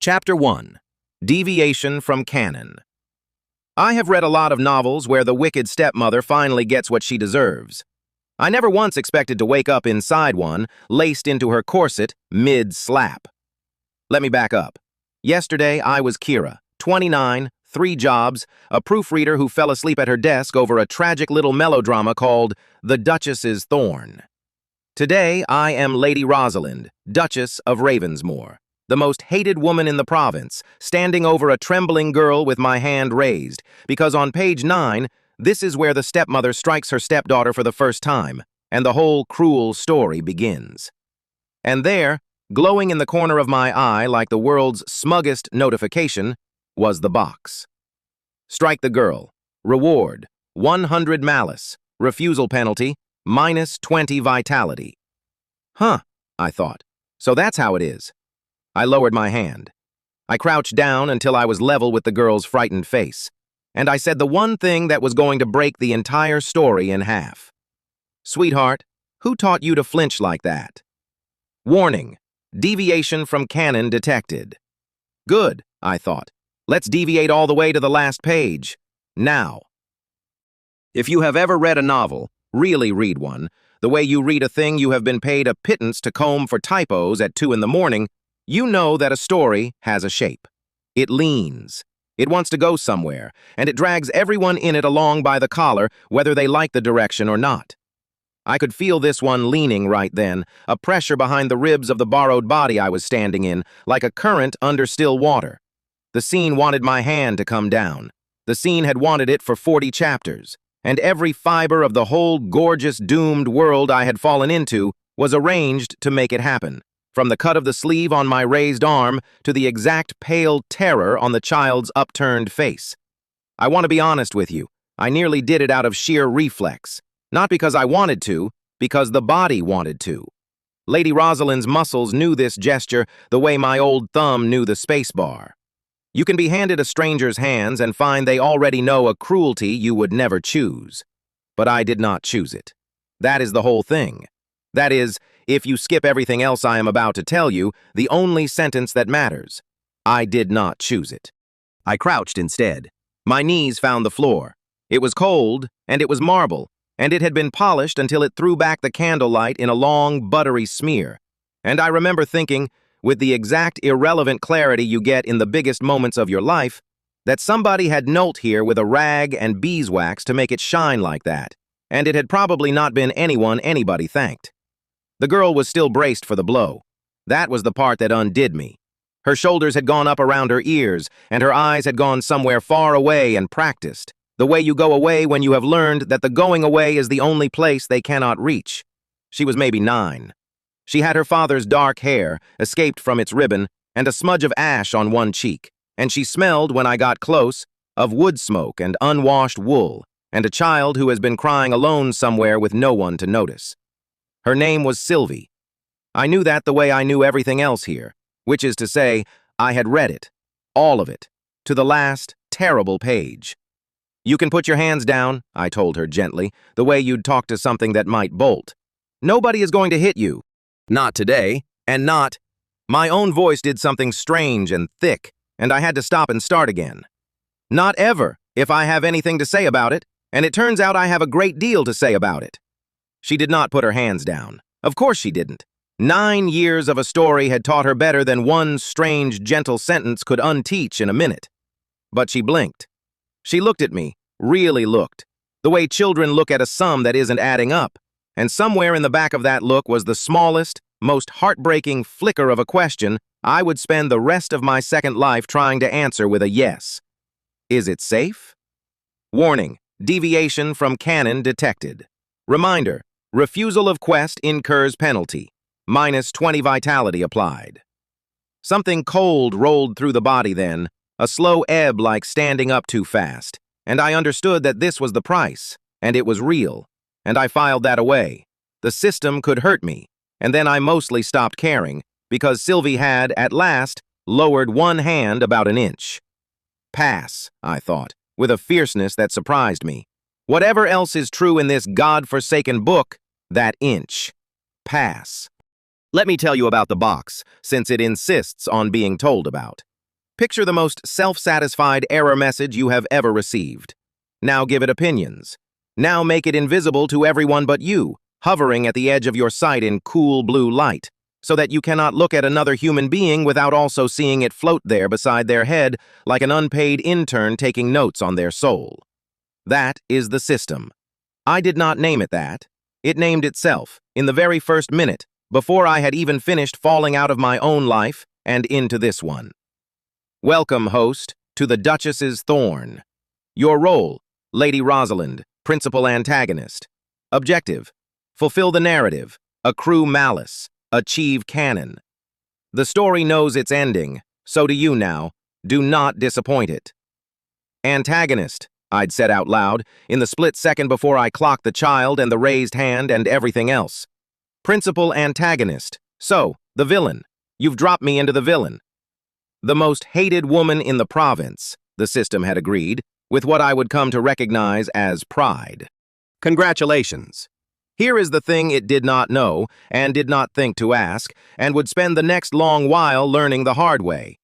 Chapter 1. Deviation from Canon. I have read a lot of novels where the wicked stepmother finally gets what she deserves. I never once expected to wake up inside one, laced into her corset, mid-slap. Let me back up. Yesterday, I was Kira, 29, 3 jobs, a proofreader who fell asleep at her desk over a tragic little melodrama called The Duchess's Thorn. Today, I am Lady Rosalind, Duchess of Ravensmoor, the most hated woman in the province, standing over a trembling girl with my hand raised, because on page 9, this is where the stepmother strikes her stepdaughter for the first time, and the whole cruel story begins. And there, glowing in the corner of my eye like the world's smuggest notification, was the box. Strike the girl. Reward, 100 malice. Refusal penalty, -20 vitality. Huh, I thought. So that's how it is. I lowered my hand. I crouched down until I was level with the girl's frightened face, and I said the one thing that was going to break the entire story in half. Sweetheart, who taught you to flinch like that? Warning, deviation from canon detected. Good, I thought. Let's deviate all the way to the last page. Now. If you have ever read a novel, really read one, the way you read a thing you have been paid a pittance to comb for typos at 2 in the morning, you know that a story has a shape. It leans. It wants to go somewhere, and it drags everyone in it along by the collar, whether they like the direction or not. I could feel this one leaning right then, a pressure behind the ribs of the borrowed body I was standing in, like a current under still water. The scene wanted my hand to come down. The scene had wanted it for 40 chapters, and every fiber of the whole gorgeous doomed world I had fallen into was arranged to make it happen. From the cut of the sleeve on my raised arm to the exact pale terror on the child's upturned face. I want to be honest with you. I nearly did it out of sheer reflex. Not because I wanted to, because the body wanted to. Lady Rosalind's muscles knew this gesture the way my old thumb knew the space bar. You can be handed a stranger's hands and find they already know a cruelty you would never choose. But I did not choose it. That is the whole thing. That is, if you skip everything else I am about to tell you, the only sentence that matters. I did not choose it. I crouched instead. My knees found the floor. It was cold, and it was marble, and it had been polished until it threw back the candlelight in a long, buttery smear. And I remember thinking, with the exact irrelevant clarity you get in the biggest moments of your life, that somebody had knelt here with a rag and beeswax to make it shine like that, and it had probably not been anyone anybody thanked. The girl was still braced for the blow. That was the part that undid me. Her shoulders had gone up around her ears, and her eyes had gone somewhere far away and practiced, the way you go away when you have learned that the going away is the only place they cannot reach. She was maybe 9. She had her father's dark hair, escaped from its ribbon, and a smudge of ash on one cheek, and she smelled, when I got close, of wood smoke and unwashed wool, and a child who has been crying alone somewhere with no one to notice. Her name was Sylvie. I knew that the way I knew everything else here, which is to say, I had read it, all of it, to the last, terrible page. You can put your hands down, I told her gently, the way you'd talk to something that might bolt. Nobody is going to hit you. Not today, and not. My own voice did something strange and thick, and I had to stop and start again. Not ever, if I have anything to say about it, and it turns out I have a great deal to say about it. She did not put her hands down. Of course she didn't. 9 years of a story had taught her better than one strange, gentle sentence could unteach in a minute. But she blinked. She looked at me, really looked, the way children look at a sum that isn't adding up, and somewhere in the back of that look was the smallest, most heartbreaking flicker of a question I would spend the rest of my second life trying to answer with a yes. Is it safe? Warning, deviation from canon detected. Reminder, refusal of quest incurs penalty. -20 vitality applied. Something cold rolled through the body then, a slow ebb like standing up too fast, and I understood that this was the price, and it was real, and I filed that away. The system could hurt me, and then I mostly stopped caring, because Sylvie had, at last, lowered one hand about an inch. Pass, I thought, with a fierceness that surprised me. Whatever else is true in this God-forsaken book, that inch. Pass. Let me tell you about the box, since it insists on being told about. Picture the most self-satisfied error message you have ever received. Now give it opinions. Now make it invisible to everyone but you, hovering at the edge of your sight in cool blue light, so that you cannot look at another human being without also seeing it float there beside their head like an unpaid intern taking notes on their soul. That is the system. I did not name it that. It named itself, in the very first minute, before I had even finished falling out of my own life and into this one. Welcome, host, to the Duchess's Thorn. Your role, Lady Rosalind, principal antagonist. Objective, fulfill the narrative, accrue malice, achieve canon. The story knows its ending, so do you now. Do not disappoint it. Antagonist, I'd said out loud, in the split second before I clocked the child and the raised hand and everything else. Principal antagonist, so, the villain. You've dropped me into the villain. The most hated woman in the province, the system had agreed, with what I would come to recognize as pride. Congratulations. Here is the thing it did not know, and did not think to ask, and would spend the next long while learning the hard way.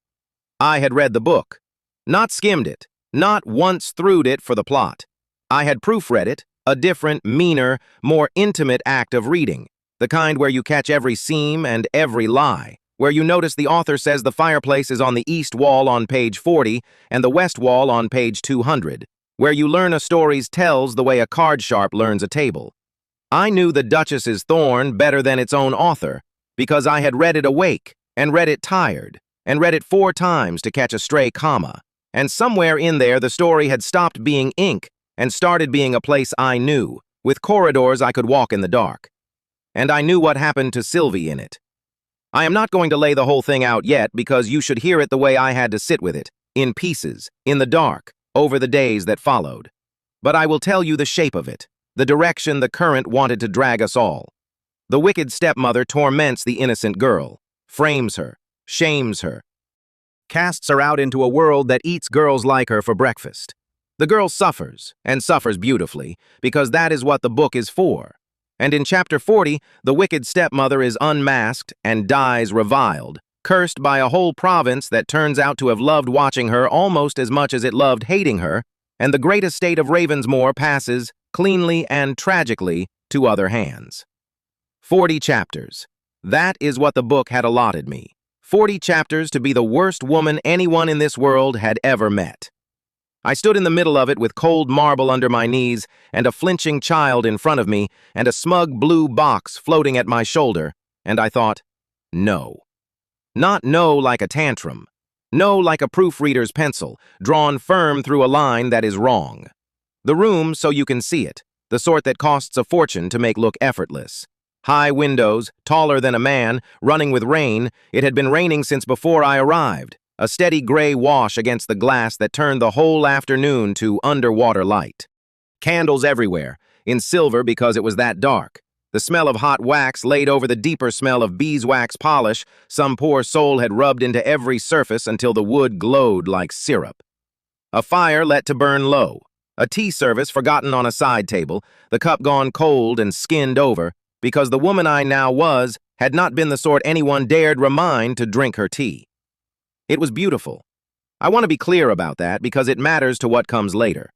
I had read the book. Not skimmed it, not once through'd it for the plot. I had proofread it, a different, meaner, more intimate act of reading, the kind where you catch every seam and every lie, where you notice the author says the fireplace is on the east wall on page 40 and the west wall on page 200, where you learn a story's tells the way a card sharp learns a table. I knew the Duchess's Thorn better than its own author, because I had read it awake, and read it tired, and read it 4 times to catch a stray comma, and somewhere in there the story had stopped being ink and started being a place I knew, with corridors I could walk in the dark. And I knew what happened to Sylvie in it. I am not going to lay the whole thing out yet because you should hear it the way I had to sit with it, in pieces, in the dark, over the days that followed. But I will tell you the shape of it, the direction the current wanted to drag us all. The wicked stepmother torments the innocent girl, frames her, shames her, casts her out into a world that eats girls like her for breakfast. The girl suffers, and suffers beautifully, because that is what the book is for. And in chapter 40, the wicked stepmother is unmasked and dies reviled, cursed by a whole province that turns out to have loved watching her almost as much as it loved hating her, and the great estate of Ravensmoor passes, cleanly and tragically, to other hands. 40 chapters. That is what the book had allotted me. 40 chapters to be the worst woman anyone in this world had ever met. I stood in the middle of it with cold marble under my knees and a flinching child in front of me and a smug blue box floating at my shoulder, and I thought, no. Not no like a tantrum. No like a proofreader's pencil, drawn firm through a line that is wrong. The room so you can see it, the sort that costs a fortune to make look effortless. High windows, taller than a man, running with rain. It had been raining since before I arrived. A steady gray wash against the glass that turned the whole afternoon to underwater light. Candles everywhere, in silver because it was that dark. The smell of hot wax laid over the deeper smell of beeswax polish some poor soul had rubbed into every surface until the wood glowed like syrup. A fire let to burn low. A tea service forgotten on a side table, the cup gone cold and skinned over, because the woman I now was had not been the sort anyone dared remind to drink her tea. It was beautiful. I want to be clear about that because it matters to what comes later.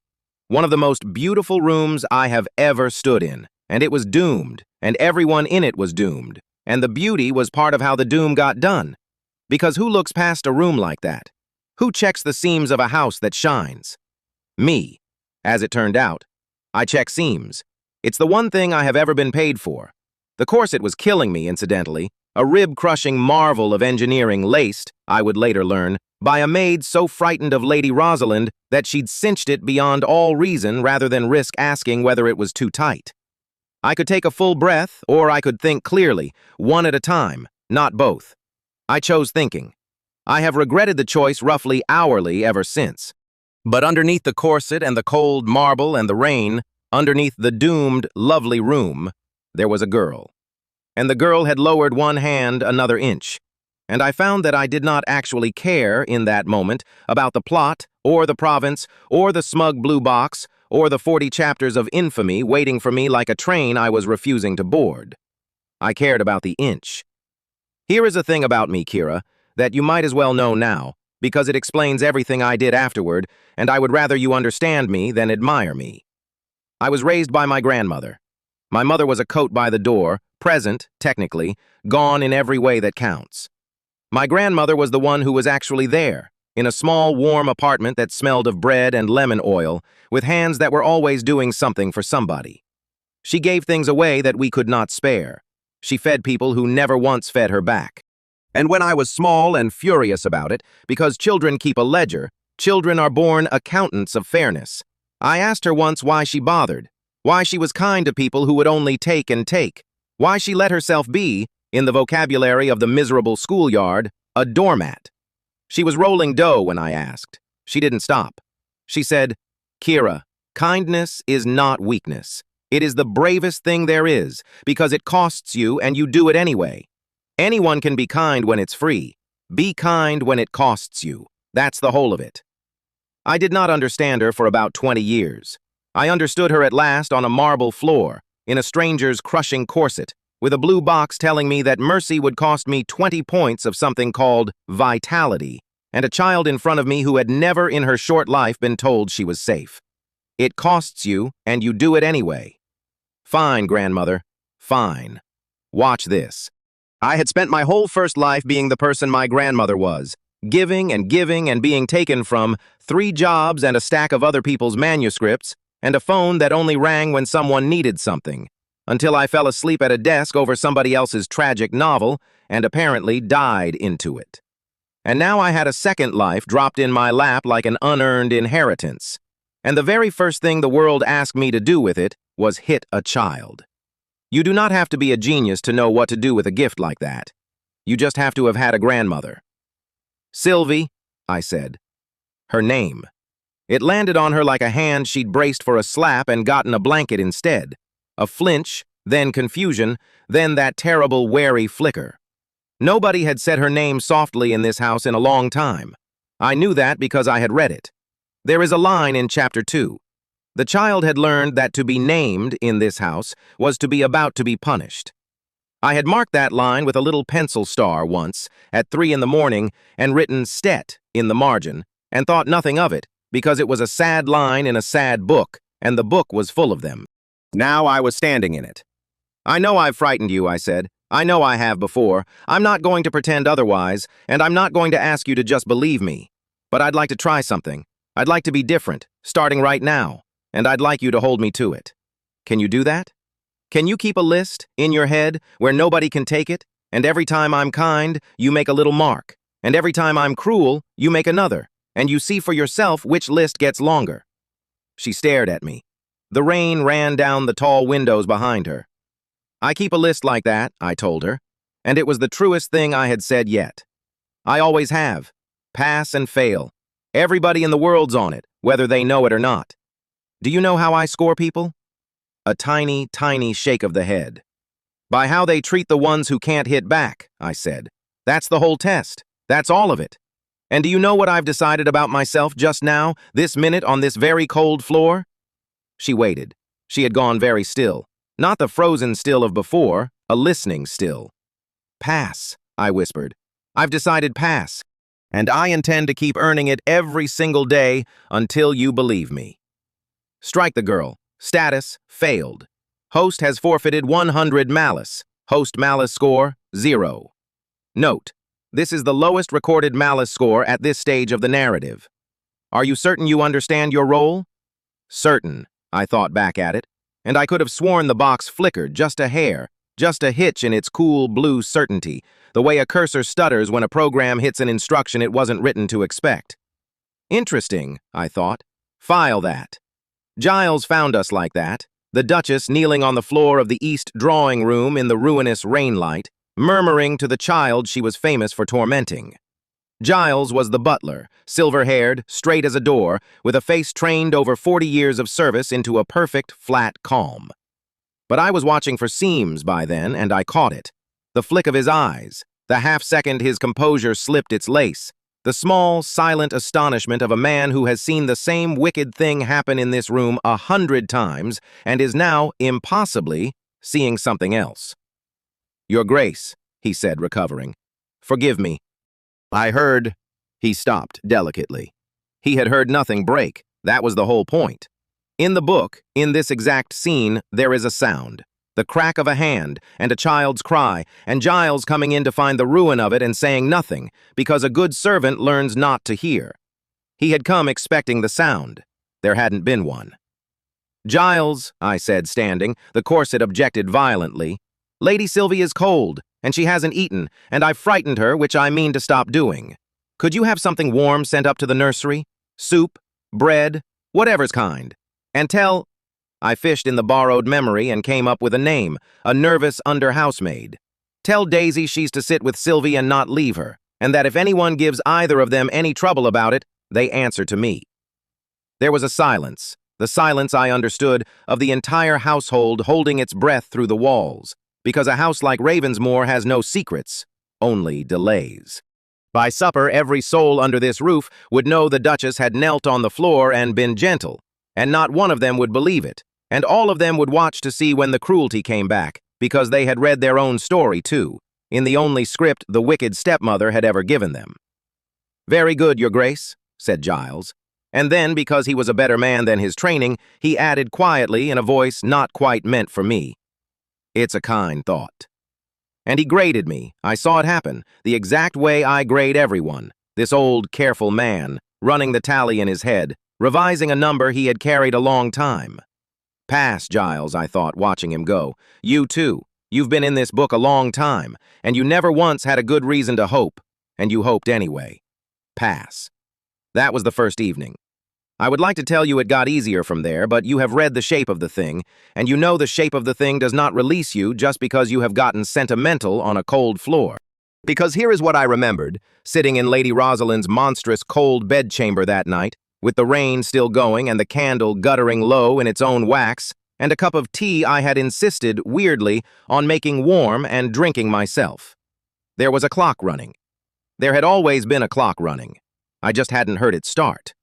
One of the most beautiful rooms I have ever stood in, and it was doomed, and everyone in it was doomed, and the beauty was part of how the doom got done. Because who looks past a room like that? Who checks the seams of a house that shines? Me. As it turned out, I check seams. It's the one thing I have ever been paid for. The corset was killing me, incidentally, a rib-crushing marvel of engineering laced, I would later learn, by a maid so frightened of Lady Rosalind that she'd cinched it beyond all reason rather than risk asking whether it was too tight. I could take a full breath, or I could think clearly, one at a time, not both. I chose thinking. I have regretted the choice roughly hourly ever since. But underneath the corset and the cold marble and the rain, underneath the doomed, lovely room, there was a girl. And the girl had lowered one hand another inch. And I found that I did not actually care, in that moment, about the plot, or the province, or the smug blue box, or the 40 chapters of infamy waiting for me like a train I was refusing to board. I cared about the inch. Here is a thing about me, Kira, that you might as well know now, because it explains everything I did afterward, and I would rather you understand me than admire me. I was raised by my grandmother. My mother was a coat by the door, present, technically, gone in every way that counts. My grandmother was the one who was actually there, in a small, warm apartment that smelled of bread and lemon oil, with hands that were always doing something for somebody. She gave things away that we could not spare. She fed people who never once fed her back. And when I was small and furious about it, because children keep a ledger, children are born accountants of fairness, I asked her once why she bothered, why she was kind to people who would only take and take, why she let herself be, in the vocabulary of the miserable schoolyard, a doormat. She was rolling dough when I asked. She didn't stop. She said, "Kira, kindness is not weakness. It is the bravest thing there is, because it costs you and you do it anyway. Anyone can be kind when it's free. Be kind when it costs you. That's the whole of it." I did not understand her for about 20 years. I understood her at last on a marble floor, in a stranger's crushing corset, with a blue box telling me that mercy would cost me 20 points of something called vitality, and a child in front of me who had never in her short life been told she was safe. It costs you, and you do it anyway. Fine, grandmother. Fine. Watch this. I had spent my whole first life being the person my grandmother was, giving and being taken from, 3 jobs and a stack of other people's manuscripts, and a phone that only rang when someone needed something, until I fell asleep at a desk over somebody else's tragic novel and apparently died into it. And now I had a second life dropped in my lap like an unearned inheritance. And the very first thing the world asked me to do with it was hit a child. You do not have to be a genius to know what to do with a gift like that. You just have to have had a grandmother. "Sylvie," I said. Her name. It landed on her like a hand she'd braced for a slap and gotten a blanket instead. A flinch, then confusion, then that terrible wary flicker. Nobody had said her name softly in this house in a long time. I knew that because I had read it. There is a line in Chapter 2. The child had learned that to be named in this house was to be about to be punished. I had marked that line with a little pencil star once, at 3 in the morning, and written "Stet" in the margin, and thought nothing of it, because it was a sad line in a sad book, and the book was full of them. Now I was standing in it. "I know I've frightened you," I said. "I know I have before. I'm not going to pretend otherwise, and I'm not going to ask you to just believe me. But I'd like to try something. I'd like to be different, starting right now, and I'd like you to hold me to it. Can you do that? Can you keep a list, in your head, where nobody can take it, and every time I'm kind, you make a little mark, and every time I'm cruel, you make another, and you see for yourself which list gets longer?" She stared at me. The rain ran down the tall windows behind her. "I keep a list like that," I told her, and it was the truest thing I had said yet. I always have. Pass and fail. Everybody in the world's on it, whether they know it or not. Do you know how I score people? A tiny, tiny shake of the head. "By how they treat the ones who can't hit back," I said. "That's the whole test. That's all of it. And do you know what I've decided about myself just now, this minute on this very cold floor?" She waited. She had gone very still. Not the frozen still of before, a listening still. "Pass," I whispered. "I've decided pass. And I intend to keep earning it every single day until you believe me." Strike the girl. Status, failed. Host has forfeited 100 malice. Host malice score, 0. Note, this is the lowest recorded malice score at this stage of the narrative. Are you certain you understand your role? Certain, I thought back at it, and I could have sworn the box flickered just a hair, just a hitch in its cool blue certainty, the way a cursor stutters when a program hits an instruction it wasn't written to expect. Interesting, I thought. File that. Giles found us like that, the Duchess kneeling on the floor of the East drawing room in the ruinous rainlight, murmuring to the child she was famous for tormenting. Giles was the butler, silver-haired, straight as a door, with a face trained over 40 years of service into a perfect, flat calm. But I was watching for seams by then, and I caught it. The flick of his eyes, the half-second his composure slipped its lace, the small, silent astonishment of a man who has seen the same wicked thing happen in this room 100 times and is now, impossibly, seeing something else. "Your Grace," he said, recovering. "Forgive me. I heard..." He stopped delicately. He had heard nothing break. That was the whole point. In the book, in this exact scene, there is a sound. The crack of a hand, and a child's cry, and Giles coming in to find the ruin of it and saying nothing, because a good servant learns not to hear. He had come expecting the sound. There hadn't been one. "Giles," I said, standing. The corset objected violently. "Lady Sylvie is cold, and she hasn't eaten, and I've frightened her, which I mean to stop doing. Could you have something warm sent up to the nursery? Soup, bread, whatever's kind. And tell—" I fished in the borrowed memory and came up with a name, a nervous under-housemaid. "Tell Daisy she's to sit with Sylvie and not leave her, and that if anyone gives either of them any trouble about it, they answer to me." There was a silence, the silence I understood of the entire household holding its breath through the walls, because a house like Ravensmoor has no secrets, only delays. By supper, every soul under this roof would know the Duchess had knelt on the floor and been gentle, and not one of them would believe it, and all of them would watch to see when the cruelty came back, because they had read their own story, too, in the only script the wicked stepmother had ever given them. "Very good, Your Grace," said Giles. And then, because he was a better man than his training, he added quietly in a voice not quite meant for me, "It's a kind thought." And he graded me. I saw it happen, the exact way I grade everyone, this old, careful man, running the tally in his head, revising a number he had carried a long time. "Pass, Giles," I thought, watching him go. "You too. You've been in this book a long time, and you never once had a good reason to hope, and you hoped anyway. Pass." That was the first evening. I would like to tell you it got easier from there, but you have read The Shape of the Thing, and you know the shape of the thing does not release you just because you have gotten sentimental on a cold floor. Because here is what I remembered, sitting in Lady Rosalind's monstrous cold bedchamber that night, with the rain still going and the candle guttering low in its own wax, and a cup of tea I had insisted, weirdly, on making warm and drinking myself. There was a clock running. There had always been a clock running. I just hadn't heard it start.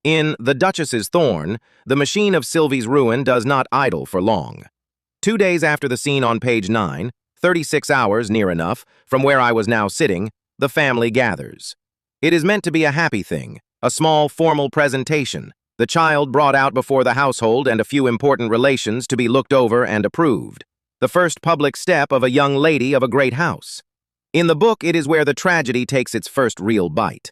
In The Duchess's Thorn, the machine of Sylvie's ruin does not idle for long. 2 days after the scene on page 9, 36 hours near enough, from where I was now sitting, the family gathers. It is meant to be a happy thing, a small formal presentation, the child brought out before the household and a few important relations to be looked over and approved. The first public step of a young lady of a great house. In the book, it is where the tragedy takes its first real bite.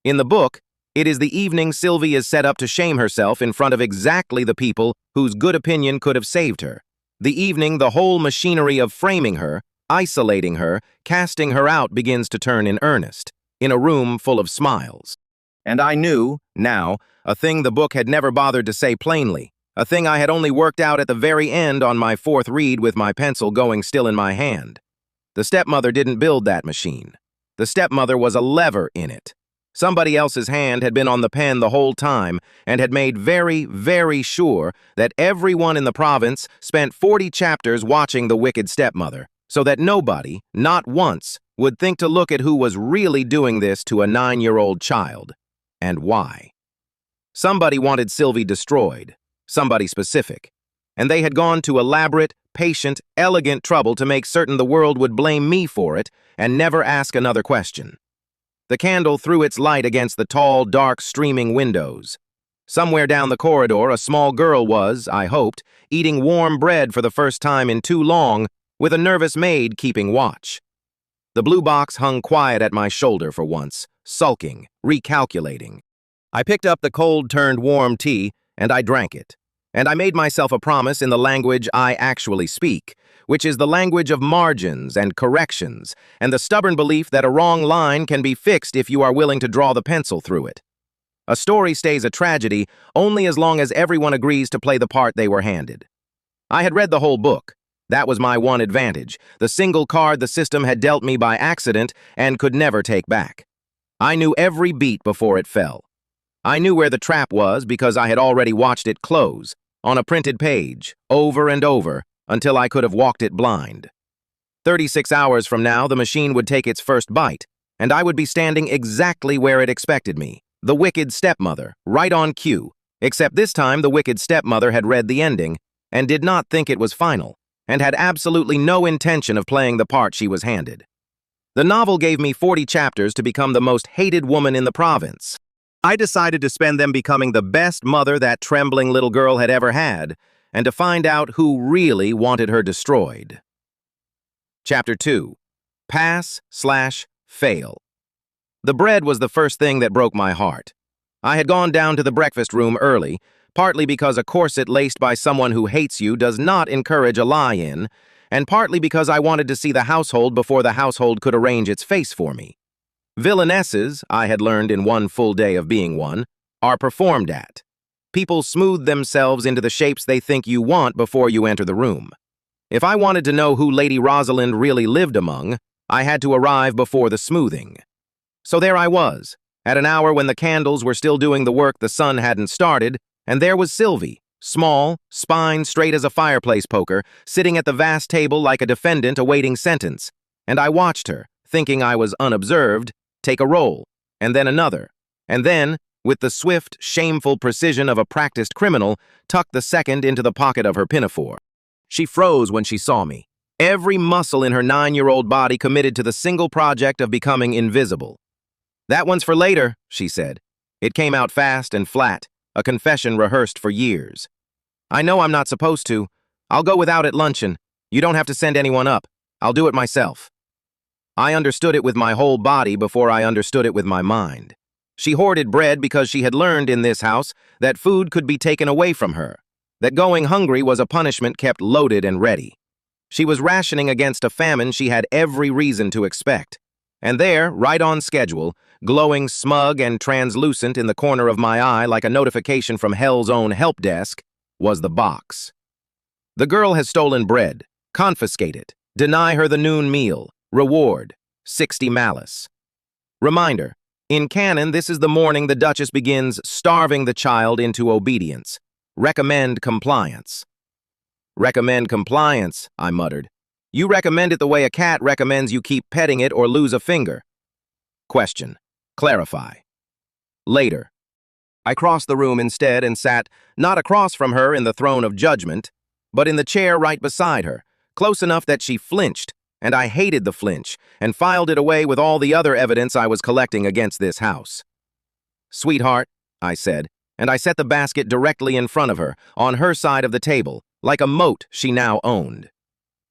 In the book, it is the evening Sylvie is set up to shame herself in front of exactly the people whose good opinion could have saved her. The evening the whole machinery of framing her, isolating her, casting her out begins to turn in earnest, in a room full of smiles. And I knew, now, a thing the book had never bothered to say plainly, a thing I had only worked out at the very end on my 4th read with my pencil going still in my hand. The stepmother didn't build that machine. The stepmother was a lever in it. Somebody else's hand had been on the pen the whole time and had made very, very sure that everyone in the province spent 40 chapters watching the wicked stepmother, so that nobody, not once, would think to look at who was really doing this to a 9-year-old child, and why. Somebody wanted Sylvie destroyed, somebody specific, and they had gone to elaborate, patient, elegant trouble to make certain the world would blame me for it and never ask another question. The candle threw its light against the tall, dark, streaming windows. Somewhere down the corridor, a small girl was, I hoped, eating warm bread for the first time in too long, with a nervous maid keeping watch. The blue box hung quiet at my shoulder for once, sulking, recalculating. I picked up the cold-turned-warm tea, and I drank it. And I made myself a promise in the language I actually speak, which is the language of margins and corrections, and the stubborn belief that a wrong line can be fixed if you are willing to draw the pencil through it. A story stays a tragedy only as long as everyone agrees to play the part they were handed. I had read the whole book. That was my one advantage, the single card the system had dealt me by accident and could never take back. I knew every beat before it fell. I knew where the trap was because I had already watched it close, on a printed page, over and over, until I could have walked it blind. 36 hours from now, the machine would take its first bite, and I would be standing exactly where it expected me, the wicked stepmother, right on cue, except this time the wicked stepmother had read the ending and did not think it was final, and had absolutely no intention of playing the part she was handed. The novel gave me 40 chapters to become the most hated woman in the province. I decided to spend them becoming the best mother that trembling little girl had ever had, and to find out who really wanted her destroyed. Chapter 2. Pass/fail. The bread was the first thing that broke my heart. I had gone down to the breakfast room early, partly because a corset laced by someone who hates you does not encourage a lie-in, and partly because I wanted to see the household before the household could arrange its face for me. Villainesses, I had learned in one full day of being one, are performed at. People smooth themselves into the shapes they think you want before you enter the room. If I wanted to know who Lady Rosalind really lived among, I had to arrive before the smoothing. So there I was, at an hour when the candles were still doing the work the sun hadn't started, and there was Sylvie, small, spine straight as a fireplace poker, sitting at the vast table like a defendant awaiting sentence, and I watched her, thinking I was unobserved, take a roll, and then another, and then, with the swift, shameful precision of a practiced criminal, tuck the second into the pocket of her pinafore. She froze when she saw me, every muscle in her 9-year-old body committed to the single project of becoming invisible. "That one's for later," she said. It came out fast and flat, a confession rehearsed for years. "I know I'm not supposed to. I'll go without at luncheon. You don't have to send anyone up. I'll do it myself." I understood it with my whole body before I understood it with my mind. She hoarded bread because she had learned in this house that food could be taken away from her, that going hungry was a punishment kept loaded and ready. She was rationing against a famine she had every reason to expect. And there, right on schedule, glowing smug and translucent in the corner of my eye like a notification from hell's own help desk, was the box. "The girl has stolen bread. Confiscate it. Deny her the noon meal. Reward, 60 malice." Reminder, in canon, this is the morning the Duchess begins starving the child into obedience. Recommend compliance. "Recommend compliance," I muttered. "You recommend it the way a cat recommends you keep petting it or lose a finger." Question. Clarify. Later. I crossed the room instead and sat, not across from her in the throne of judgment, but in the chair right beside her, close enough that she flinched, and I hated the flinch, and filed it away with all the other evidence I was collecting against this house. "Sweetheart," I said, and I set the basket directly in front of her, on her side of the table, like a moat she now owned.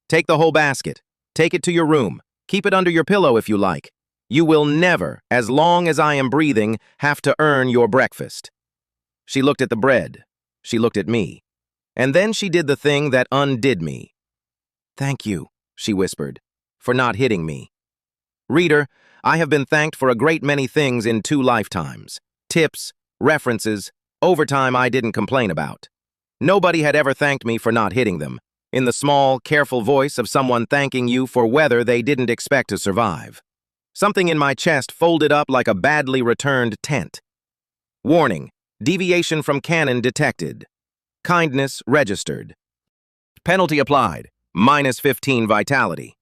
"Take the whole basket. Take it to your room. Keep it under your pillow if you like. You will never, as long as I am breathing, have to earn your breakfast." She looked at the bread. She looked at me. And then she did the thing that undid me. "Thank you," she whispered, "for not hitting me." Reader, I have been thanked for a great many things in 2 lifetimes. Tips, references, overtime I didn't complain about. Nobody had ever thanked me for not hitting them, in the small, careful voice of someone thanking you for weather they didn't expect to survive. Something in my chest folded up like a badly returned tent. Warning, deviation from canon detected. Kindness registered. Penalty applied. -15 vitality.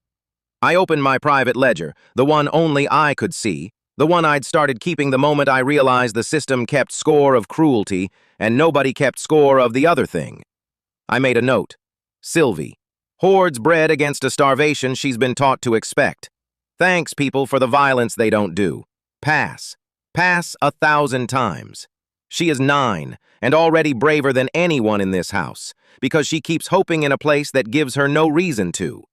I opened my private ledger, the one only I could see, the one I'd started keeping the moment I realized the system kept score of cruelty and nobody kept score of the other thing. I made a note. Sylvie. Hoards bread against a starvation she's been taught to expect. Thanks, people, for the violence they don't do. Pass. Pass 1,000 times. She is 9, and already braver than anyone in this house, because she keeps hoping in a place that gives her no reason to.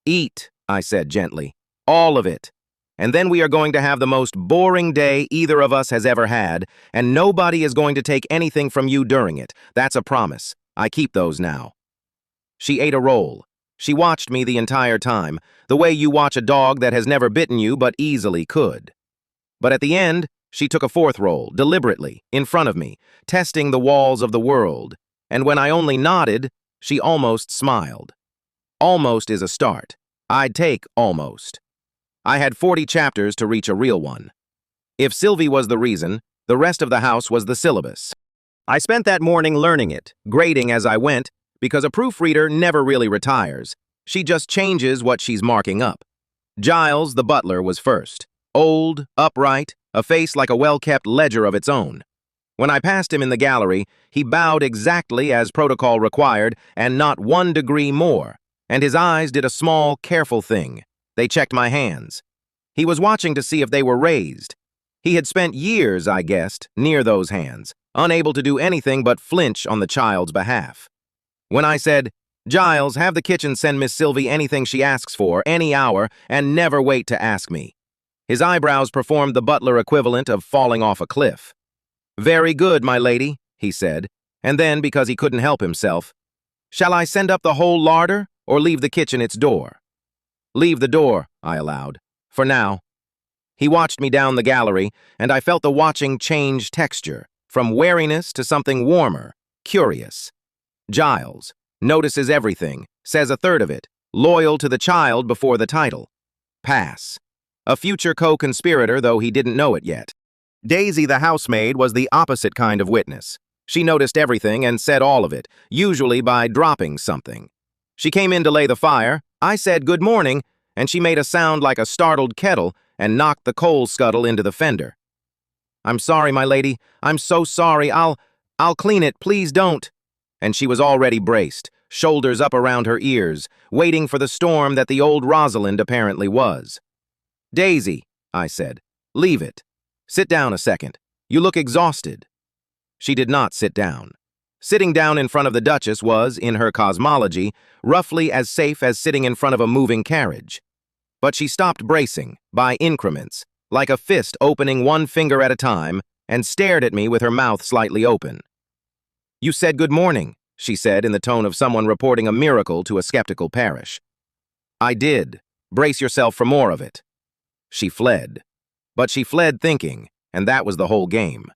"Eat," I said gently. "All of it. And then we are going to have the most boring day either of us has ever had, and nobody is going to take anything from you during it. That's a promise. I keep those now." She ate a roll. She watched me the entire time, the way you watch a dog that has never bitten you but easily could. But at the end, she took a 4th roll, deliberately, in front of me, testing the walls of the world, and when I only nodded, she almost smiled. Almost is a start. I'd take almost. I had 40 chapters to reach a real one. If Sylvie was the reason, the rest of the house was the syllabus. I spent that morning learning it, grading as I went, because a proofreader never really retires. She just changes what she's marking up. Giles, the butler, was first. Old, upright, a face like a well-kept ledger of its own. When I passed him in the gallery, he bowed exactly as protocol required and not 1 degree more, and his eyes did a small, careful thing. They checked my hands. He was watching to see if they were raised. He had spent years, I guessed, near those hands, unable to do anything but flinch on the child's behalf. When I said, "Giles, have the kitchen send Miss Sylvie anything she asks for, any hour, and never wait to ask me," his eyebrows performed the butler equivalent of falling off a cliff. "Very good, my lady," he said, and then, because he couldn't help himself, "Shall I send up the whole larder, or leave the kitchen its door?" "Leave the door," I allowed, "for now." He watched me down the gallery, and I felt the watching change texture, from wariness to something warmer, curious. Giles notices everything, says a third of it, loyal to the child before the title. Pass. A future co-conspirator, though he didn't know it yet. Daisy, the housemaid, was the opposite kind of witness. She noticed everything and said all of it, usually by dropping something. She came in to lay the fire, I said good morning, and she made a sound like a startled kettle and knocked the coal scuttle into the fender. "I'm sorry, my lady. I'm so sorry. I'll clean it. Please don't." And she was already braced, shoulders up around her ears, waiting for the storm that the old Rosalind apparently was. "Daisy," I said, "leave it. Sit down a second. You look exhausted." She did not sit down. Sitting down in front of the Duchess was, in her cosmology, roughly as safe as sitting in front of a moving carriage. But she stopped bracing, by increments, like a fist opening one finger at a time, and stared at me with her mouth slightly open. "You said good morning," she said in the tone of someone reporting a miracle to a skeptical parish. "I did. Brace yourself for more of it." She fled. But she fled thinking, and that was the whole game.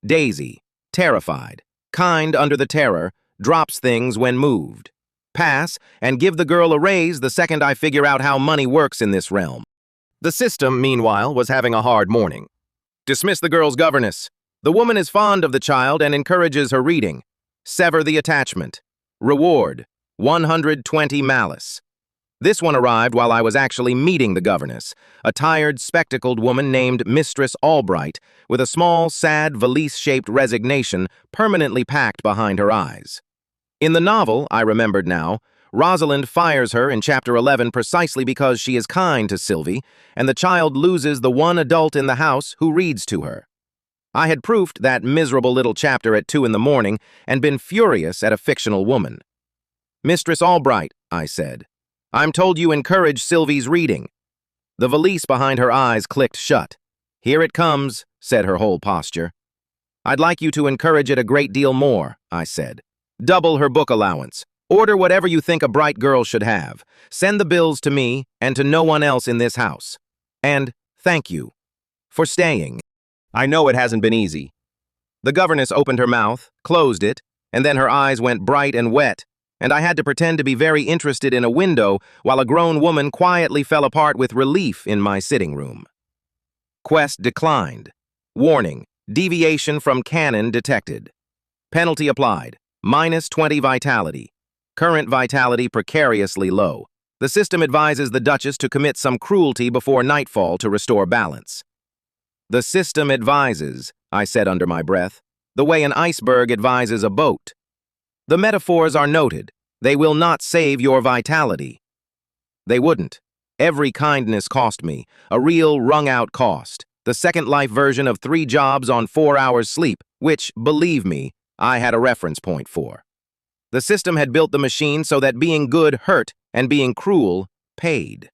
Daisy, terrified, kind under the terror, drops things when moved. Pass, and give the girl a raise the second I figure out how money works in this realm. The system, meanwhile, was having a hard morning. Dismiss the girl's governess. The woman is fond of the child and encourages her reading. Sever the attachment. Reward, 120 malice. This one arrived while I was actually meeting the governess, a tired, spectacled woman named Mistress Albright, with a small, sad, valise-shaped resignation permanently packed behind her eyes. In the novel, I remembered now, Rosalind fires her in Chapter 11 precisely because she is kind to Sylvie, and the child loses the one adult in the house who reads to her. I had proofed that miserable little chapter at 2 in the morning and been furious at a fictional woman. "Mistress Albright," I said, "I'm told you encourage Sylvie's reading." The valise behind her eyes clicked shut. "Here it comes," said her whole posture. "I'd like you to encourage it a great deal more," I said. "Double her book allowance. Order whatever you think a bright girl should have. Send the bills to me and to no one else in this house. And thank you for staying. I know it hasn't been easy." The governess opened her mouth, closed it, and then her eyes went bright and wet, and I had to pretend to be very interested in a window while a grown woman quietly fell apart with relief in my sitting room. Quest declined. Warning, deviation from canon detected. Penalty applied, -20 vitality. Current vitality precariously low. The system advises the Duchess to commit some cruelty before nightfall to restore balance. "The system advises," I said under my breath, "the way an iceberg advises a boat. The metaphors are noted. They will not save your vitality." They wouldn't. Every kindness cost me, a real wrung-out cost, the Second Life version of 3 jobs on 4 hours sleep, which, believe me, I had a reference point for. The system had built the machine so that being good hurt and being cruel paid.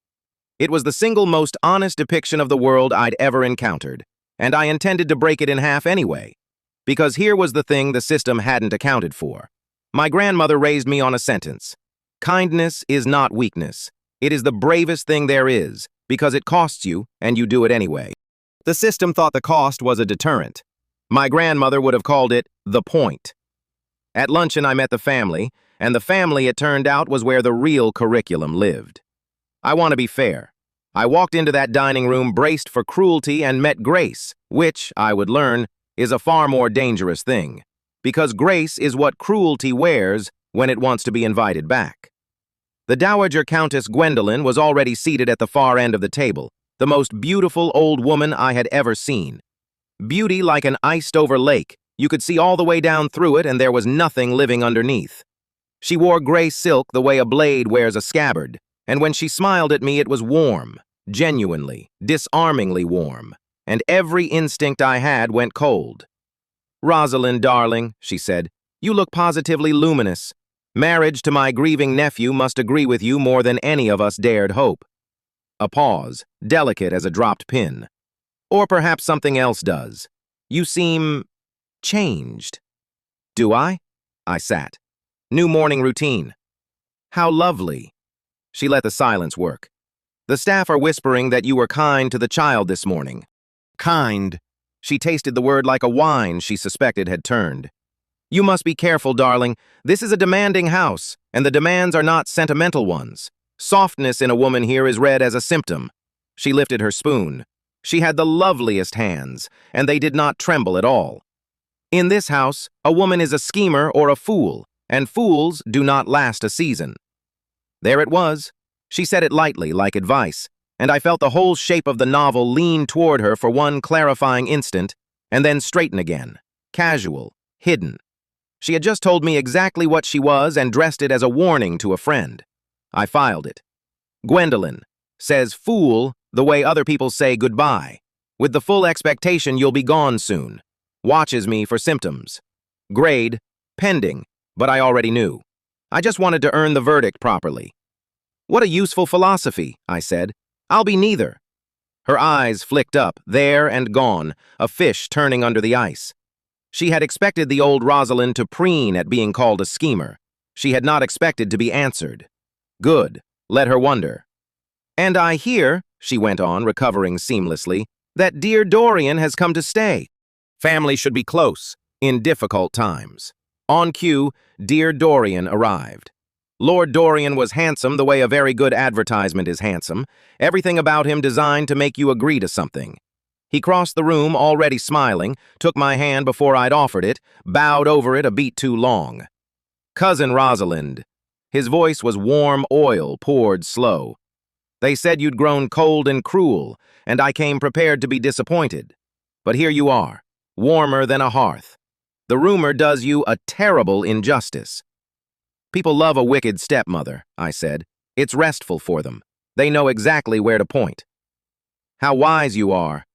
It was the single most honest depiction of the world I'd ever encountered, and I intended to break it in half anyway. Because here was the thing the system hadn't accounted for. My grandmother raised me on a sentence. Kindness is not weakness. It is the bravest thing there is, because it costs you, and you do it anyway. The system thought the cost was a deterrent. My grandmother would have called it the point. At luncheon, I met the family, and the family, it turned out, was where the real curriculum lived. I want to be fair. I walked into that dining room braced for cruelty and met grace, which, I would learn, is a far more dangerous thing, because grace is what cruelty wears when it wants to be invited back. The Dowager Countess Gwendolen was already seated at the far end of the table, the most beautiful old woman I had ever seen. Beauty like an iced-over lake. You could see all the way down through it, and there was nothing living underneath. She wore gray silk the way a blade wears a scabbard, and when she smiled at me, it was warm, genuinely, disarmingly warm, and every instinct I had went cold. "Rosalind, darling," she said, "you look positively luminous. Marriage to my grieving nephew must agree with you more than any of us dared hope." A pause, delicate as a dropped pin. "Or perhaps something else does. You seem changed." "Do I?" I sat. "New morning routine." "How lovely." She let the silence work. "The staff are whispering that you were kind to the child this morning." Kind. She tasted the word like a wine she suspected had turned. "You must be careful, darling. This is a demanding house, and the demands are not sentimental ones. Softness in a woman here is read as a symptom." She lifted her spoon. She had the loveliest hands, and they did not tremble at all. "In this house, a woman is a schemer or a fool, and fools do not last a season." There it was. She said it lightly, like advice, and I felt the whole shape of the novel lean toward her for one clarifying instant, and then straighten again, casual, hidden. She had just told me exactly what she was and dressed it as a warning to a friend. I filed it. "Gwendolyn says fool the way other people say goodbye, with the full expectation you'll be gone soon. Watches me for symptoms. Grade, pending, but I already knew. I just wanted to earn the verdict properly." "What a useful philosophy," I said. "I'll be neither." Her eyes flicked up, there and gone, a fish turning under the ice. She had expected the old Rosalind to preen at being called a schemer. She had not expected to be answered. Good. Let her wonder. "And I hear," she went on, recovering seamlessly, "that dear Dorian has come to stay. Family should be close, in difficult times." On cue, dear Dorian arrived. Lord Dorian was handsome the way a very good advertisement is handsome, everything about him designed to make you agree to something. He crossed the room, already smiling, took my hand before I'd offered it, bowed over it a beat too long. "Cousin Rosalind." His voice was warm oil poured slow. "They said you'd grown cold and cruel, and I came prepared to be disappointed. But here you are, warmer than a hearth. The rumor does you a terrible injustice." "People love a wicked stepmother," I said. "It's restful for them. They know exactly where to point." "How wise you are."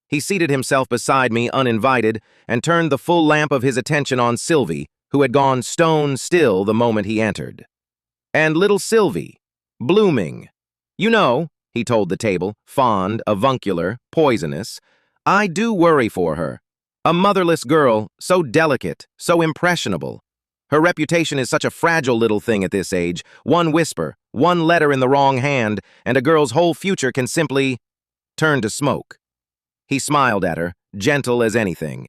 He seated himself beside me uninvited and turned the full lamp of his attention on Sylvie, who had gone stone still the moment he entered. "And little Sylvie, blooming. You know," he told the table, "fond, avuncular, poisonous. I do worry for her. A motherless girl, so delicate, so impressionable. Her reputation is such a fragile little thing at this age. One whisper, one letter in the wrong hand, and a girl's whole future can simply turn to smoke." He smiled at her, gentle as anything.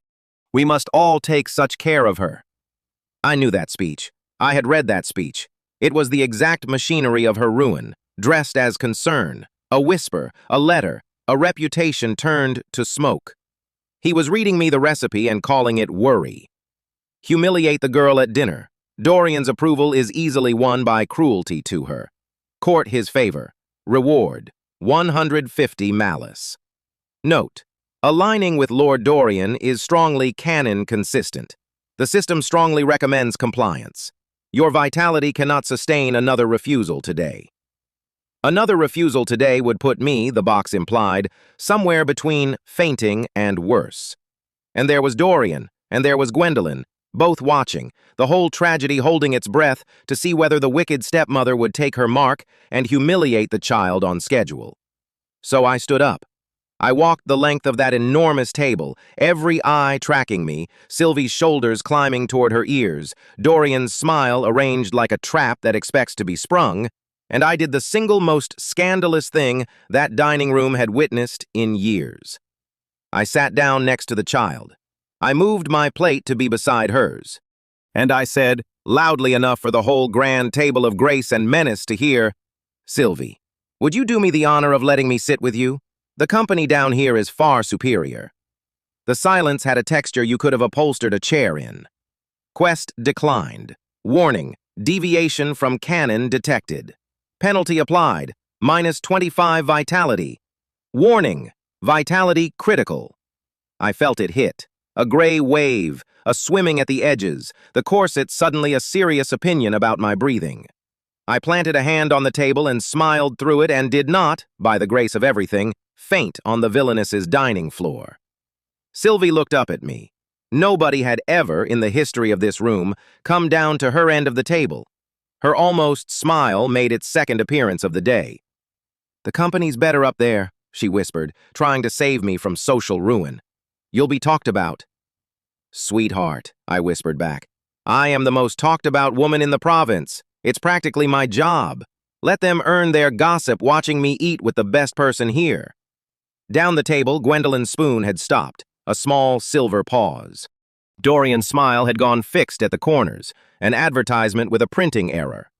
"We must all take such care of her." I knew that speech. I had read that speech. It was the exact machinery of her ruin, dressed as concern, a whisper, a letter, a reputation turned to smoke. He was reading me the recipe and calling it worry. Humiliate the girl at dinner. Dorian's approval is easily won by cruelty to her. Court his favor. Reward, 150 malice. Note, aligning with Lord Dorian is strongly canon consistent. The system strongly recommends compliance. Your vitality cannot sustain another refusal today. Another refusal today would put me, the box implied, somewhere between fainting and worse. And there was Dorian, and there was Gwendolyn, both watching, the whole tragedy holding its breath to see whether the wicked stepmother would take her mark and humiliate the child on schedule. So I stood up. I walked the length of that enormous table, every eye tracking me, Sylvie's shoulders climbing toward her ears, Dorian's smile arranged like a trap that expects to be sprung, and I did the single most scandalous thing that dining room had witnessed in years. I sat down next to the child. I moved my plate to be beside hers. And I said, loudly enough for the whole grand table of grace and menace to hear, "Sylvie, would you do me the honor of letting me sit with you? The company down here is far superior." The silence had a texture you could have upholstered a chair in. Quest declined. Warning, deviation from canon detected. Penalty applied, -25 vitality. Warning, vitality critical. I felt it hit. A gray wave, a swimming at the edges, the corset suddenly a serious opinion about my breathing. I planted a hand on the table and smiled through it and did not, by the grace of everything, faint on the villainess's dining floor. Sylvie looked up at me. Nobody had ever, in the history of this room, come down to her end of the table. Her almost smile made its second appearance of the day. "The company's better up there," she whispered, trying to save me from social ruin. "You'll be talked about." "Sweetheart," I whispered back. "I am the most talked about woman in the province. It's practically my job. Let them earn their gossip watching me eat with the best person here." Down the table, Gwendolyn's spoon had stopped, a small silver pause. Dorian's smile had gone fixed at the corners, an advertisement with a printing error.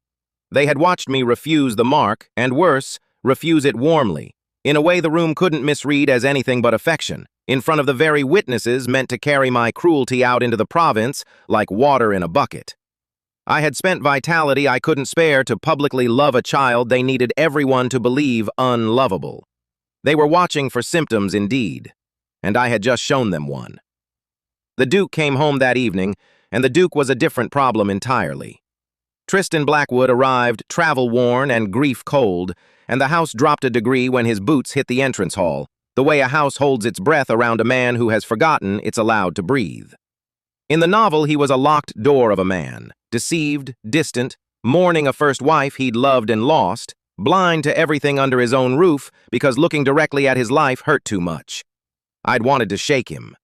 They had watched me refuse the mark, and worse, refuse it warmly, in a way the room couldn't misread as anything but affection, in front of the very witnesses meant to carry my cruelty out into the province like water in a bucket. I had spent vitality I couldn't spare to publicly love a child they needed everyone to believe unlovable. They were watching for symptoms indeed, and I had just shown them one. The Duke came home that evening, and the Duke was a different problem entirely. Tristan Blackwood arrived travel-worn and grief-cold, and the house dropped a degree when his boots hit the entrance hall, the way a house holds its breath around a man who has forgotten it's allowed to breathe. In the novel, he was a locked door of a man, deceived, distant, mourning a first wife he'd loved and lost, blind to everything under his own roof because looking directly at his life hurt too much. I'd wanted to shake him.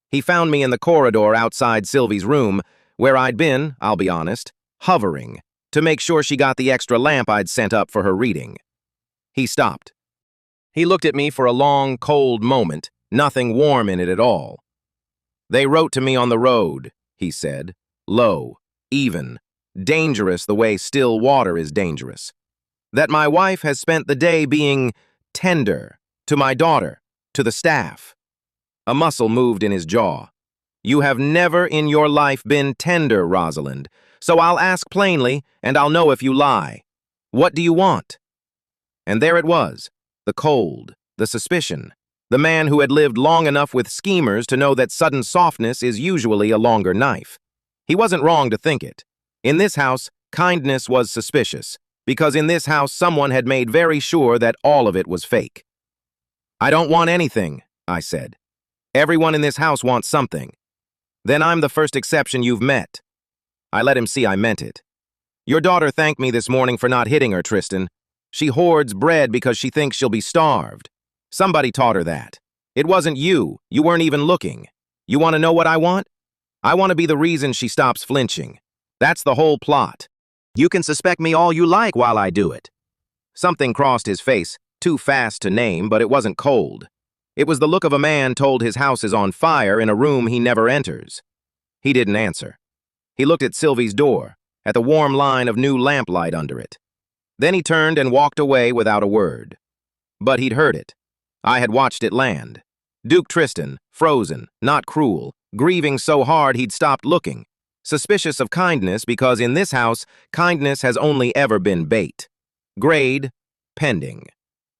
He found me in the corridor outside Sylvie's room, where I'd been, I'll be honest, hovering, to make sure she got the extra lamp I'd sent up for her reading. He stopped. He looked at me for a long, cold moment, nothing warm in it at all. "They wrote to me on the road," he said, low, even, dangerous the way still water is dangerous. "That my wife has spent the day being tender to my daughter, to the staff." A muscle moved in his jaw. "You have never in your life been tender, Rosalind, so I'll ask plainly, and I'll know if you lie. What do you want?" And there it was, the cold, the suspicion, the man who had lived long enough with schemers to know that sudden softness is usually a longer knife. He wasn't wrong to think it. In this house, kindness was suspicious, because in this house someone had made very sure that all of it was fake. "I don't want anything," I said. "Everyone in this house wants something." "Then I'm the first exception you've met." I let him see I meant it. "Your daughter thanked me this morning for not hitting her, Tristan. She hoards bread because she thinks she'll be starved. Somebody taught her that. It wasn't you. You weren't even looking. You want to know what I want? I want to be the reason she stops flinching. That's the whole plot. You can suspect me all you like while I do it." Something crossed his face, too fast to name, but it wasn't cold. It was the look of a man told his house is on fire in a room he never enters. He didn't answer. He looked at Sylvie's door, at the warm line of new lamplight under it. Then he turned and walked away without a word. But he'd heard it. I had watched it land. Duke Tristan, frozen, not cruel, grieving so hard he'd stopped looking, suspicious of kindness because in this house, kindness has only ever been bait. Grade, pending.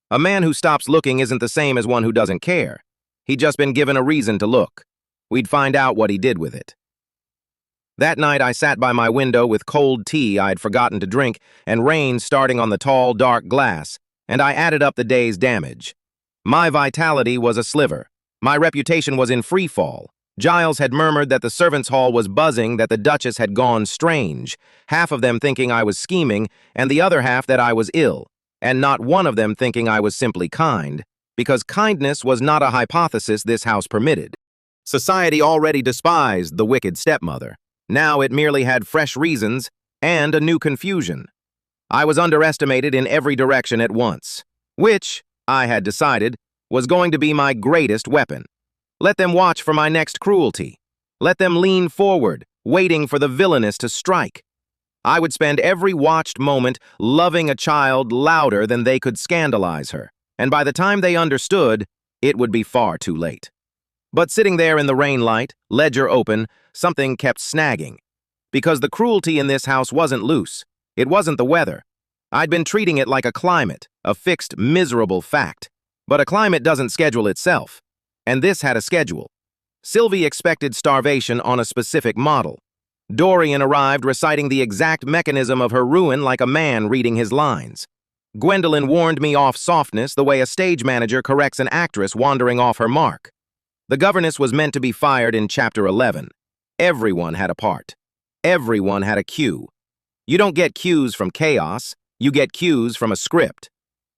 A man who stops looking isn't the same as one who doesn't care. He'd just been given a reason to look. We'd find out what he did with it. That night I sat by my window with cold tea I'd forgotten to drink and rain starting on the tall, dark glass, and I added up the day's damage. My vitality was a sliver. My reputation was in free fall. Giles had murmured that the servants' hall was buzzing that the Duchess had gone strange, half of them thinking I was scheming, and the other half that I was ill, and not one of them thinking I was simply kind, because kindness was not a hypothesis this house permitted. Society already despised the wicked stepmother. Now it merely had fresh reasons and a new confusion. I was underestimated in every direction at once, which, I had decided, was going to be my greatest weapon. Let them watch for my next cruelty. Let them lean forward, waiting for the villainess to strike. I would spend every watched moment loving a child louder than they could scandalize her, and by the time they understood, it would be far too late. But sitting there in the rain light, ledger open, something kept snagging. Because the cruelty in this house wasn't loose. It wasn't the weather. I'd been treating it like a climate, a fixed, miserable fact. But a climate doesn't schedule itself. And this had a schedule. Sylvie expected starvation on a specific model. Dorian arrived reciting the exact mechanism of her ruin like a man reading his lines. Gwendolyn warned me off softness the way a stage manager corrects an actress wandering off her mark. The governess was meant to be fired in Chapter 11. Everyone had a part. Everyone had a cue. You don't get cues from chaos, you get cues from a script.